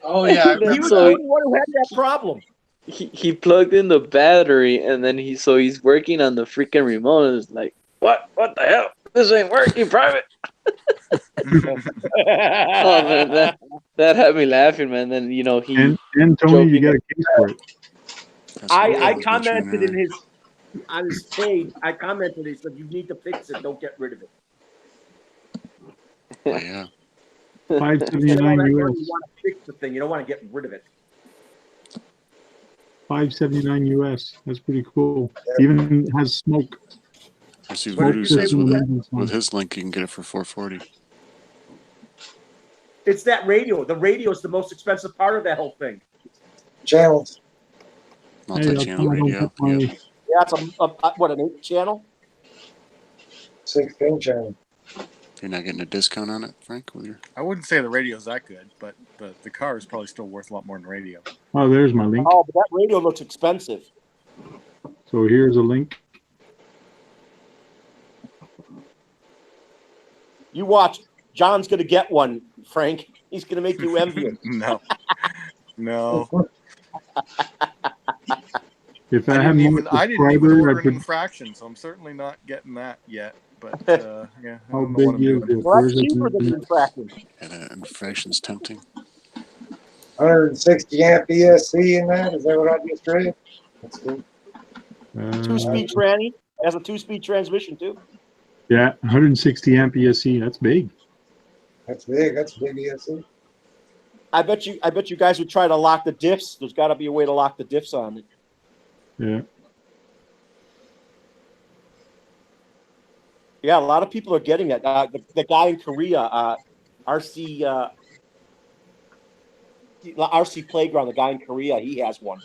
Oh yeah, I And then He was remember the so that. only one who had that problem. he plugged in the battery, and then he's working on the freaking remote, and it's like, what the hell? This ain't working, private. Oh man, that had me laughing, man. Then he And Tony, you joking. got a case for it. That's what I was mentioning commented in earlier. on his page. I commented. He said, "You need to fix it. Don't get rid of it." Oh, yeah. He said, "Oh, $579 that's why you US. want to fix the thing. You don't want to get rid of it." $579 US. That's pretty cool. Even has smoke. I see What did Voodoo you say says was that? with his link you can get it for $440. It's that radio. The radio is the most expensive part of that whole thing. Channels. Multi-channel radio. Yep. Yeah, it's what, an 8 channel? 16 channel. You're not getting a discount on it, Frank? With your I wouldn't say the radio's that good, but the car is probably still worth a lot more than the radio. Oh, there's my link. Oh, but that radio looks expensive. So here's a link. You watch. John's going to get one, Frank. He's going to make you envious. No. If I, I had didn't more even subscribers, order I an could. infraction, so I'm certainly not getting that yet. But yeah, I How don't know what I'm big is doing. it? Well, Where's that's it? cheaper than the infraction. and infraction's tempting. 160 amp ESC in that. Is that what I just read? That's cool. 2-speed tranny. Has a 2-speed transmission too. Yeah, 160 amp ESC. That's big. That's big. That's a big ESC. I bet you guys would try to lock the diffs. There's got to be a way to lock the diffs on it. Yeah. Yeah, a lot of people are getting that. The guy in Korea, RC Playground, the guy in Korea, he has one.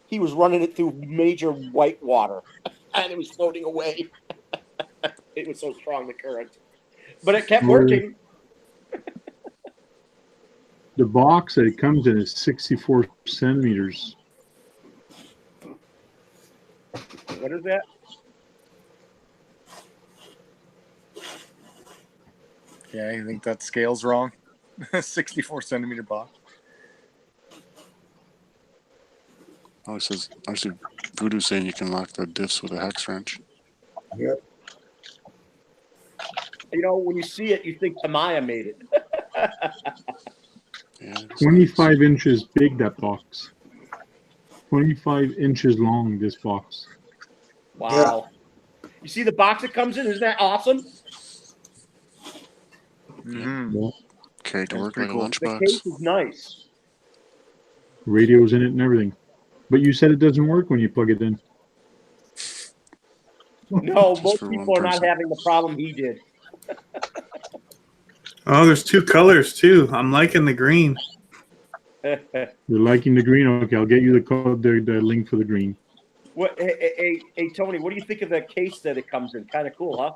He was running it through major white water, and it was floating away. It was so strong, the current. But it kept working. The box that it comes in is 64 centimeters. What is that? Yeah, you think that scale's wrong? 64 centimeter box. Oh, it says, actually, Voodoo saying you can lock the diffs with a hex wrench. Yep. You know, when you see it, you think Tamiya made it. Yeah, 25 inches big, that box. 25 inches long, this box. Wow. Yeah. You see the box it comes in? Isn't that awesome? Mm-hmm. Yeah. Carry to work like cool. a lunchbox. The case is nice. Radio's in it and everything. But you said it doesn't work when you plug it in. No, most people are not having the problem he did. Oh, there's 2 colors too. I'm liking the green. You're liking the green? Okay, I'll get you the code, the link for the green. What? Hey, Tony, what do you think of the case that it comes in? Kind of cool, huh?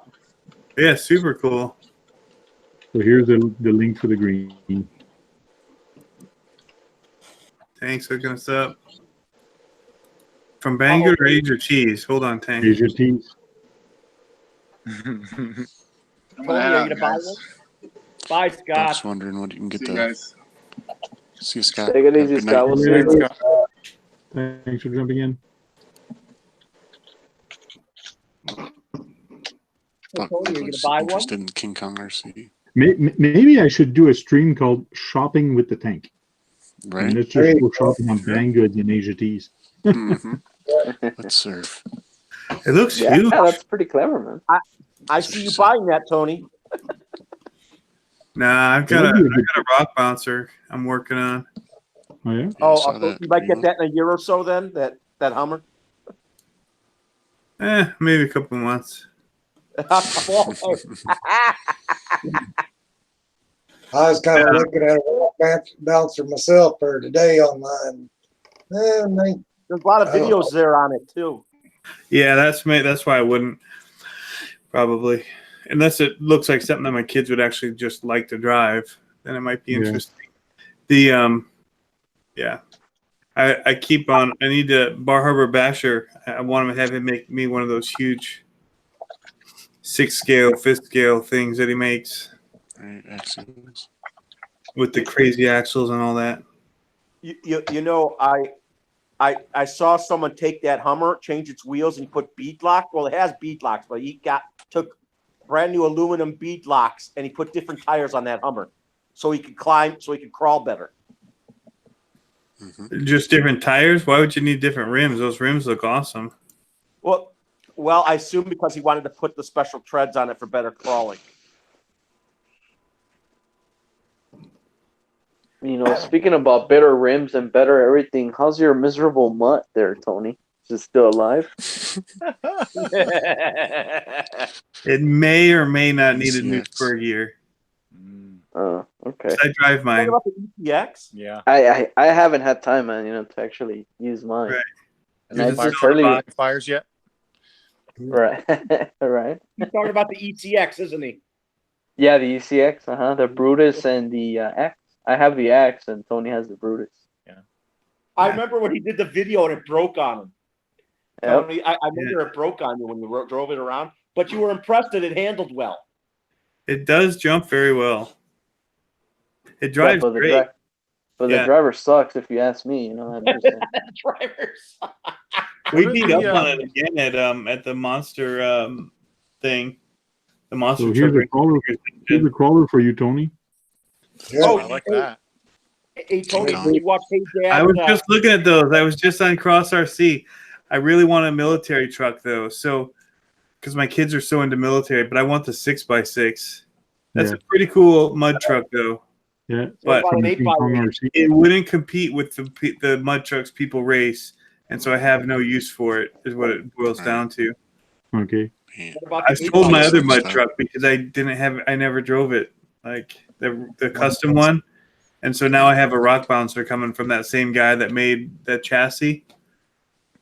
Yeah, super cool. So here's the link for the green. Thanks for hooking us up. From Bangor or Age or Cheese? Hold on, Tank. Age or Cheese. Tony, are you gonna buy one? Bye, Scott. I'm just wondering what you can get See you there. guys. See you, Scott. Take it easy, Good Scott. We'll night. see you. Thanks for jumping in. Fuck, Tony, are you gonna Nicholas buy one? interested in King Kong RC. Maybe I should do a stream called Shopping with the Tank. Right? And let's just go shopping on Bangoods and Asia Tees. Mm-hmm. Let's surf. It looks Yeah, huge. that's pretty clever, man. I see you buying that, Tony. Nah, I've got a rock bouncer I'm working on. Oh yeah. So you might get that in a year or so. Then that Hummer. Maybe a couple months. I was kind of looking at a bouncer myself for today online. There's a lot of videos there on it too. Yeah, that's why I wouldn't probably, unless it looks like something that my kids would actually just like to drive. Then it might be interesting. The I keep on. I need to Bar Harbor Basher. I want to have him make me one of those huge 6-scale, 5th scale things that he makes. Right, axles. with the crazy axles and all that. You know, I saw someone take that Hummer, change its wheels, and he put bead lock. Well, it has bead locks, but he took brand new aluminum bead locks and he put different tires on that Hummer, so he could climb, so he could crawl better. Just different tires? Why would you need different rims? Those rims look awesome. Well, I assume because he wanted to put the special treads on it for better crawling. You know, speaking about better rims and better everything, how's your miserable mutt there, Tony? Is it still alive? It may or may not need a new spur gear. Oh, okay. I drive mine. About the ETX? Yeah. I haven't had time, man, to actually use mine. Right. And I just barely fires yet? Right. Right. He's talking about the ETX, isn't he? Yeah, the ECX, the Brutus and the X. I have the X and Tony has the Brutus. Yeah. I remember when he did the video and it broke on him. Yep. Tony, I remember it broke on you when you drove it around, but you were impressed that it handled well. It does jump very well. It drives great. But the driver sucks, if you ask me. Driver sucks. We beat up on it again at the monster thing. The monster. So here's the crawler for you, Tony. Yeah, oh, I like that. Hey, Tony, can you watch Dad? I was just looking at those. I was just on Cross RC. I really want a military truck though, so because my kids are so into military, but I want the 6x6. That's a pretty cool mud truck though. Yeah, but it wouldn't compete with the mud trucks people race, and so I have no use for it. Is what it boils down to. Okay. I sold my other mud truck because I never drove it, like the custom one, and so now I have a rock bouncer coming from that same guy that made that chassis.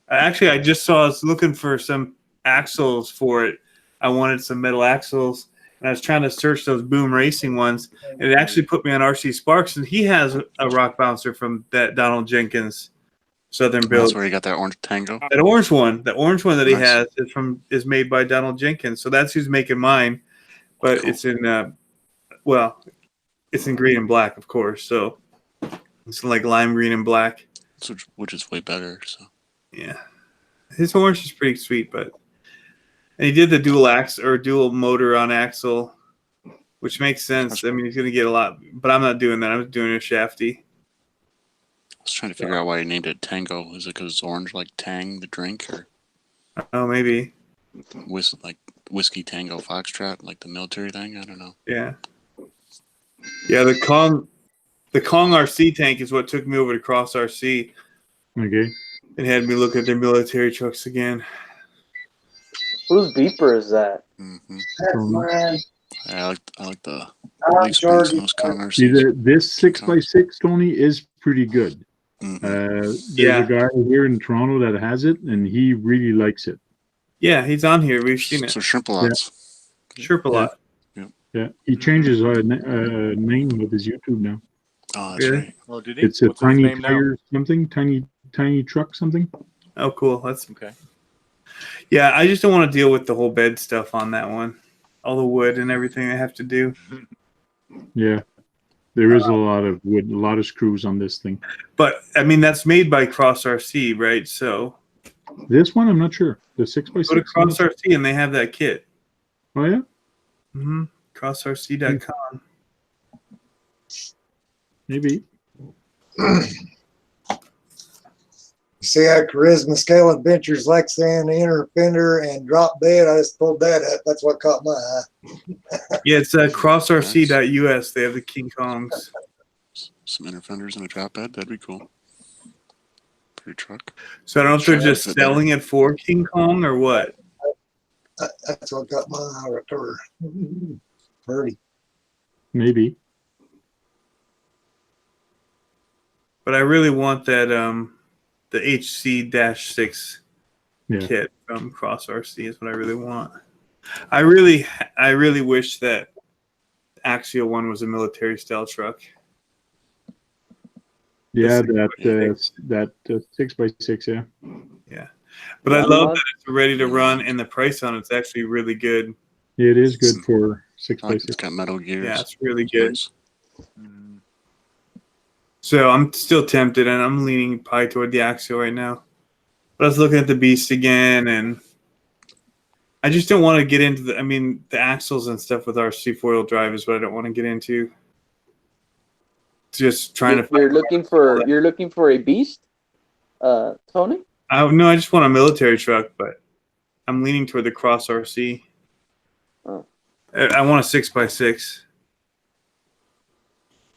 Actually, I just saw us looking for some axles for it. I wanted some metal axles. And I was trying to search those Boom Racing ones, and it actually put me on RC Sparks, and he has a rock bouncer from that Donald Jenkins Southern build. That's where you got that orange Tango. That orange one that he has is made by Donald Jenkins. So that's who's making mine, but it's in it's in green and black, of course. So it's like lime green and black, which is way better. So yeah, his orange is pretty sweet, but. And he did the dual motor on axle, which makes sense. I mean, he's going to get a lot, but I'm not doing that. I'm doing a shafty. I was trying to figure out why he named it Tango. Is it because it's orange like Tang, the drink, or? Oh, maybe. Like Whiskey Tango Foxtrot, like the military thing? I don't know. Yeah. Yeah, the Kong RC tank is what took me over to Cross RC. Okay. It had me look at their military trucks again. Whose beeper is that? I like the leaf springs in those Kong RCs. See, this 6x6, Tony, is pretty good. There's a guy here in Toronto that has it, and he really likes it. Yeah, he's on here. We've seen it. So Shrimp-a-lots. Shrimp-a-lot. Yeah, he changes name with his YouTube now. Oh, that's right. Oh, did he? It's a tiny tire something, tiny truck something. Oh, cool. That's okay. Yeah, I just don't want to deal with the whole bed stuff on that one. All the wood and everything I have to do. Yeah. There is a lot of wood, a lot of screws on this thing. But, I mean, that's made by Cross RC, right? So. This one, I'm not sure. The 6x6. Go to Cross RC and they have that kit. Oh, yeah? Mm-hmm. CrossRC.com. Maybe. See that Charisma Scale Adventures Lexan inner fender and drop bed? I just pulled that up. That's what caught my eye. Yeah, it's crossrc.us. They have the King Kongs. Some inner fenders and a drop bed. That'd be cool. Pretty truck. So I don't know if they're just selling it for King Kong or what. That's what got my eye right there. Pretty. Maybe. But I really want that the HC-6 kit from Cross RC is what I really want. I really wish that Axial one was a military style truck. Yeah, that 6x6, yeah. Yeah. But I love that it's ready to run and the price on it's actually really good. Yeah, it is good for 6x6. It's got metal gears. Yeah, it's really good. So I'm still tempted, and I'm leaning probably toward the Axial right now. But I was looking at the Beast again, and I just don't want to get into the axles and stuff with RC four-wheel drive is what I don't want to get into. Just trying to. You're looking for a Beast, Tony? No, I just want a military truck, but I'm leaning toward the Cross RC. Oh. I want a 6x6.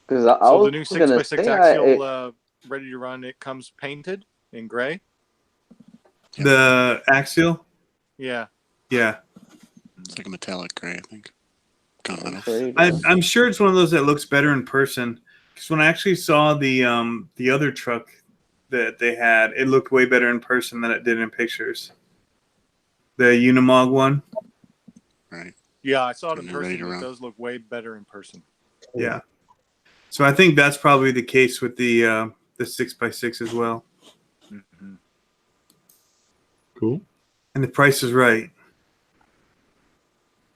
Because so the new 6x6 Axial ready to run, it comes painted in gray. The Axial? Yeah. Yeah. It's like a metallic gray, I think. I'm sure it's one of those that looks better in person. Because when I actually saw the other truck that they had, it looked way better in person than it did in pictures. The Unimog one. Right. Yeah, I saw it in person. It does look way better in person. Yeah. So I think that's probably the case with the 6x6 as well. Mm-hmm. Cool. And the price is right.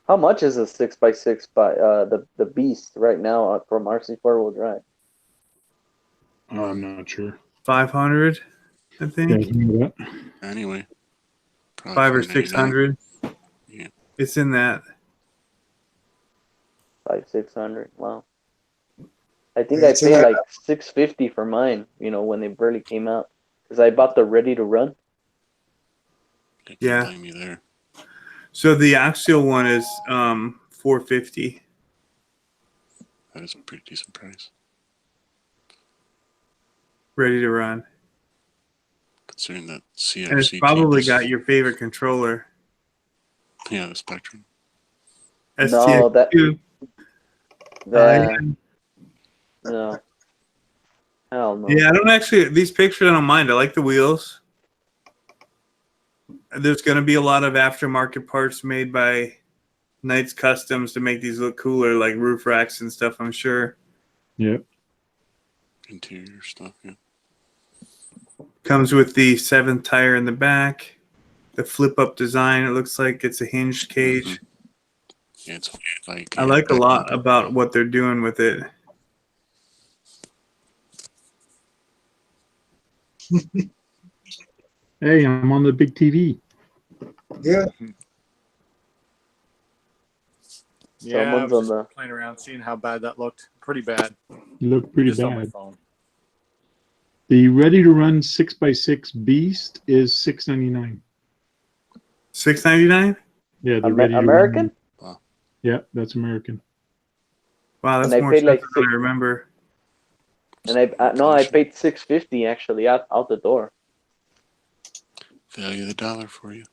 How much is a 6x6 by the Beast right now from RC four-wheel drive? I'm not sure. 500, I think. Yeah, anyway, 500 or 600. Yeah, it's in that. 500-600. Wow. I think I paid like $650 for mine. When they barely came out, because I bought the ready to run. Yeah. Blame you there. So the Axial one is $450. That is a pretty decent price. Ready to run. Considering that CRC. And it's probably got your favorite controller. Yeah, the Spectrum. No, STX2. No. Hell no. Yeah, I don't actually. These pictures, I don't mind. I like the wheels. There's going to be a lot of aftermarket parts made by Knights Customs to make these look cooler, like roof racks and stuff, I'm sure. Yep. Interior stuff, yeah. Comes with the 7th tire in the back. The flip-up design, it looks like it's a hinged cage. Mm-hmm. Yeah, it's like, I like a lot about what they're doing with it. Hey, I'm on the big TV. Yeah. Yeah, I was just playing around, seeing how bad that looked. Pretty bad. You look pretty just on my bad. phone. The ready to run 6x6 Beast is $699. $699? Yeah, the ready American? to run. Yeah, that's American. Wow, that's more expensive than I remember. And I paid $650 actually out the door. Value the dollar for you.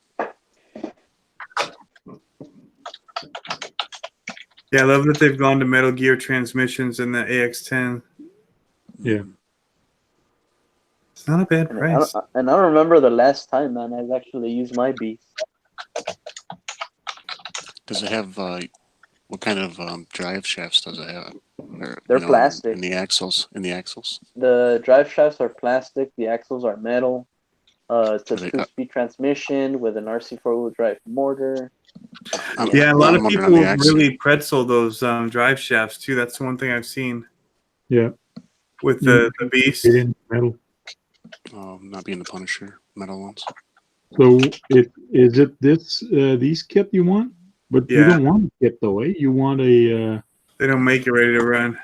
Yeah, I love that they've gone to Metal Gear transmissions in the AX10. Yeah. It's not a bad price. I don't remember the last time, man, I've actually used my Beast. Does it have, what kind of drive shafts does it have? They're plastic. In the axles? The drive shafts are plastic. The axles are metal. It's a 2-speed transmission with an RC four-wheel drive motor. Yeah, a lot of people really pretzel those drive shafts too. That's the one thing I've seen. Yeah. With the Beast. Metal. Not being the Punisher metal ones. So is it these kit you want? But you don't want a kit though, eh? You want a. They don't make it ready to run.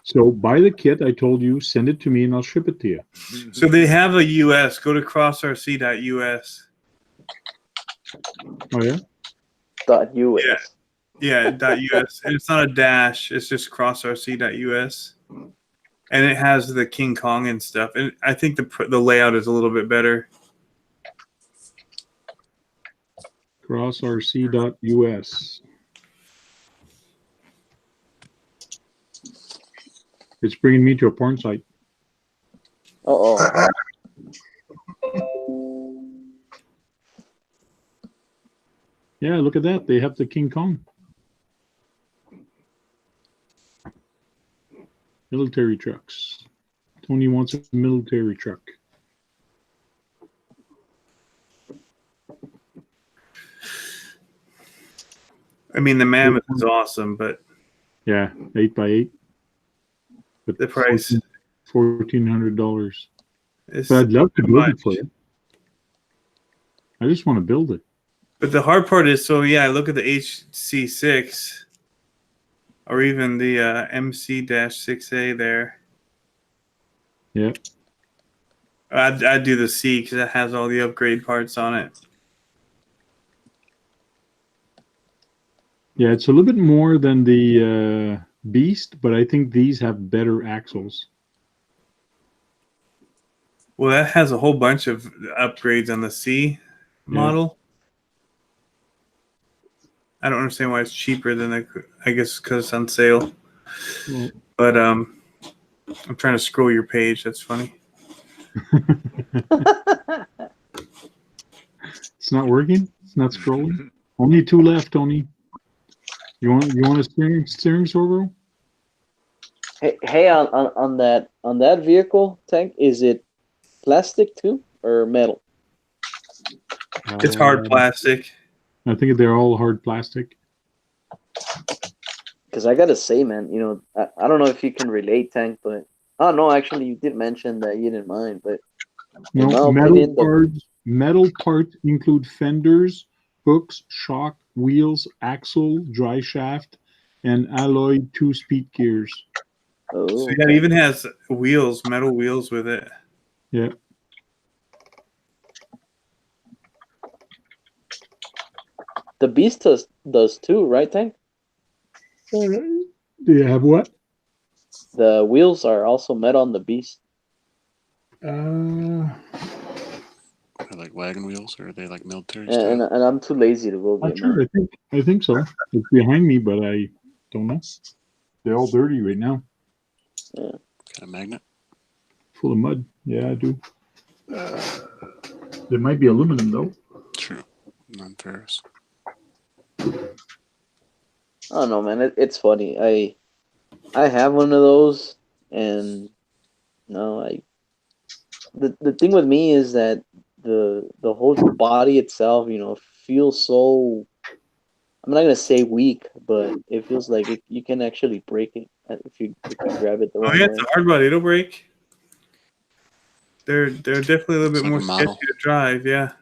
So buy the kit. I told you, send it to me, and I'll ship it to you. So they have a US. Go to crossrc.us. Oh yeah. .us. Yeah, .us. And it's not a dash. It's just crossrc.us. And it has the King Kong and stuff. And I think the layout is a little bit better. Crossrc.us. It's bringing me to a porn site. Uh-oh. Yeah, look at that. They have the King Kong. Military trucks. Tony wants a military truck. I mean, the Mammoth is awesome, but yeah, 8x8. But the price. $1,400. It's But I'd love to too build much. it for you. I just want to build it. But the hard part is, so yeah, I look at the HC6 or even the MC-6A there. Yeah. I'd do the C because it has all the upgrade parts on it. Yeah, it's a little bit more than the Beast, but I think these have better axles. Well, that has a whole bunch of upgrades on the C model. I don't understand why it's cheaper than the. I guess because it's on sale. Well, But I'm trying to scroll your page. That's funny. it's not working. It's not scrolling. Only 2 left, Tony. You want a steering servo? Hey, on that vehicle tank, is it plastic too or metal? It's hard plastic. I think they're all hard plastic. Because I gotta say, man, you know, I don't know if you can relate, Tank, but no, actually, you did mention that you didn't mind, but in my opinion, metal parts include fenders, hooks, shock, wheels, axle, dry shaft, and alloy 2-speed gears. Oh, so yeah, it even has wheels, metal wheels with it. Yeah. The Beast does too, right, Tank? Do you have what? The wheels are also metal on the Beast. Are they like wagon wheels, or are they like military And I'm too lazy to go get Sure, I think so. It's behind me, but I don't know. They're all dirty right now. Yeah. Got a magnet? Full of mud. Yeah, I do. There might be aluminum though. True. Non-ferrous. I don't know, man. It's funny. I have one of those, and no, the thing with me is that the whole body itself, you know, feels so. I'm not gonna say weak, but it feels like you can actually break it if you grab it the wrong way. It's a hard body. It'll break. They're definitely a little bit more sketchy to drive. Yeah.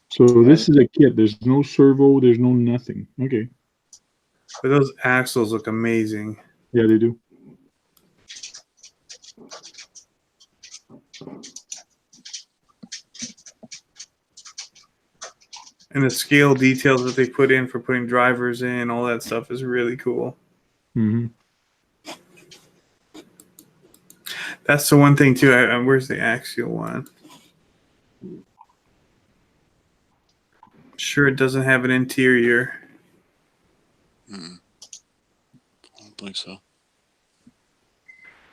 So this is a kit. There's no servo. There's no nothing. Okay. But those axles look amazing. Yeah, they do. And the scale details that they put in for putting drivers in, all that stuff is really cool. Mm-hmm. That's the one thing too. Where's the axial one? Sure, it doesn't have an interior. I don't believe so.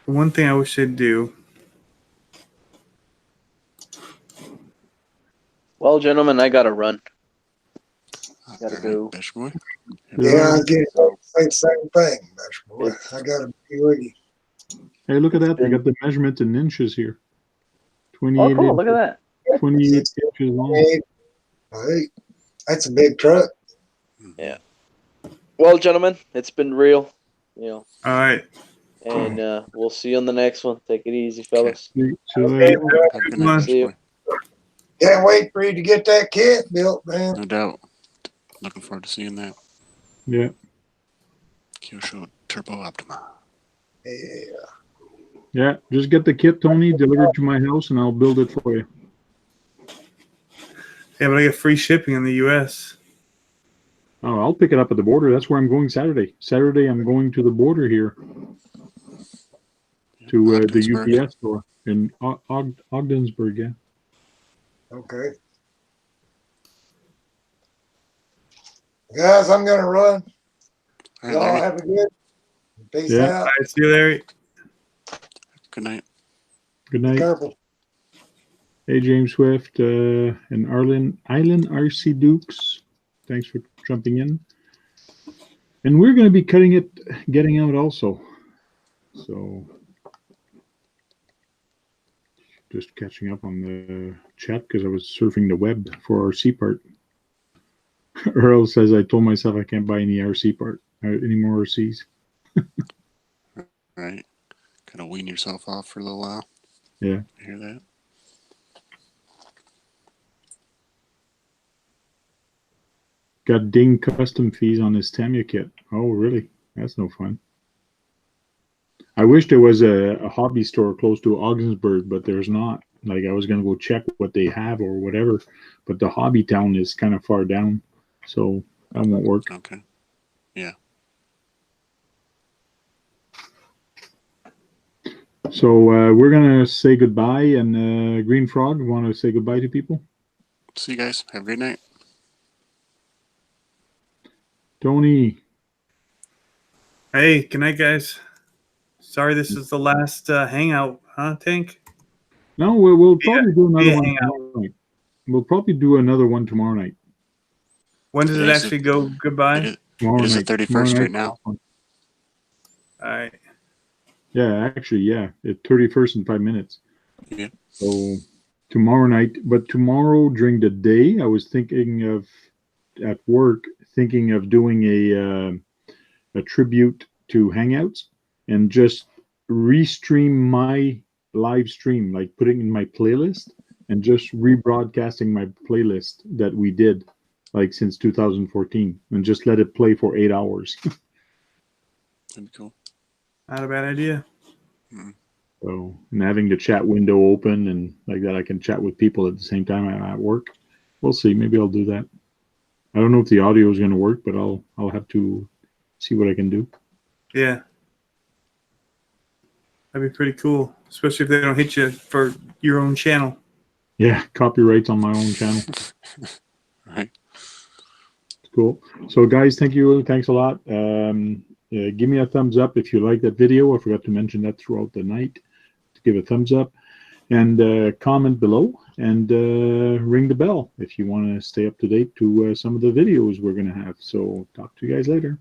The one thing I wish they'd do. Well, gentlemen, I gotta run. Gotta go. Best boy. Yeah, I get the same thing. Boy. I gotta be with you. Hey, look at that. They got the measurement in inches here. 28 Oh, cool. inches. Look at that. 28 inches long. Hey, that's a big truck. Yeah. Well, gentlemen, it's been real. You know. All right. And we'll see you on the next one. Take it easy, fellas. Okay, See you. Can't wait for you to get that kit built, man. No doubt. Looking forward to seeing that. Yeah. Kyosho Turbo Optima. Yeah. Yeah, just get the kit, Tony, deliver it to my house, and I'll build it for you. Yeah, but I get free shipping in the U.S. Oh, I'll pick it up at the border. That's where I'm going Saturday. Saturday, I'm going to the border here to the UPS store in Ogdensburg. Yeah. Okay. Guys, I'm gonna run. Y'all have a good. Peace out. All right, see you, Larry. Good night. Good night. Careful. Hey, James Swift and Island RC Dukes. Thanks for jumping in. And we're going to be getting out also. So just catching up on the chat because I was surfing the web for RC part. Earl says I told myself I can't buy any RC part, any more RCs. Right. kind of wean yourself off for a little while. Yeah. You hear that? Got ding custom fees on his Tamiya kit. Oh, really? That's no fun. I wish there was a hobby store close to Augsburg, but there's not. Like, I was going to go check what they have or whatever, but the hobby town is kind of far down, so that won't work. Okay. Yeah. So we're going to say goodbye, and Green Frog, want to say goodbye to people? See you guys. Have a great night. Tony. Hey, good night, guys. Sorry this is the last hangout, huh, Tank? No, we'll probably do another one tomorrow night. We'll probably do another one tomorrow night. When does it actually go goodbye? It is the 31st right now. All right. Yeah, actually, yeah. It's 31st in 5 minutes. Yeah. So tomorrow night, but tomorrow during the day, I was thinking of, at work, thinking of doing a tribute to Hangouts and just restream my live stream, like putting in my playlist and just rebroadcasting my playlist that we did like since 2014 and just let it play for 8 hours. That'd be cool. Not a bad idea. So, and having the chat window open and like that, I can chat with people at the same time I'm at work. We'll see. Maybe I'll do that. I don't know if the audio is going to work, but I'll have to see what I can do. Yeah. That'd be pretty cool, especially if they don't hit you for your own channel. Yeah, copyrights on my own channel. Right. Cool. So, guys, thank you. Thanks a lot. Give me a thumbs up if you like that video. I forgot to mention that throughout the night. Give a thumbs up and comment below and ring the bell if you want to stay up to date to some of the videos we're going to have. So, talk to you guys later.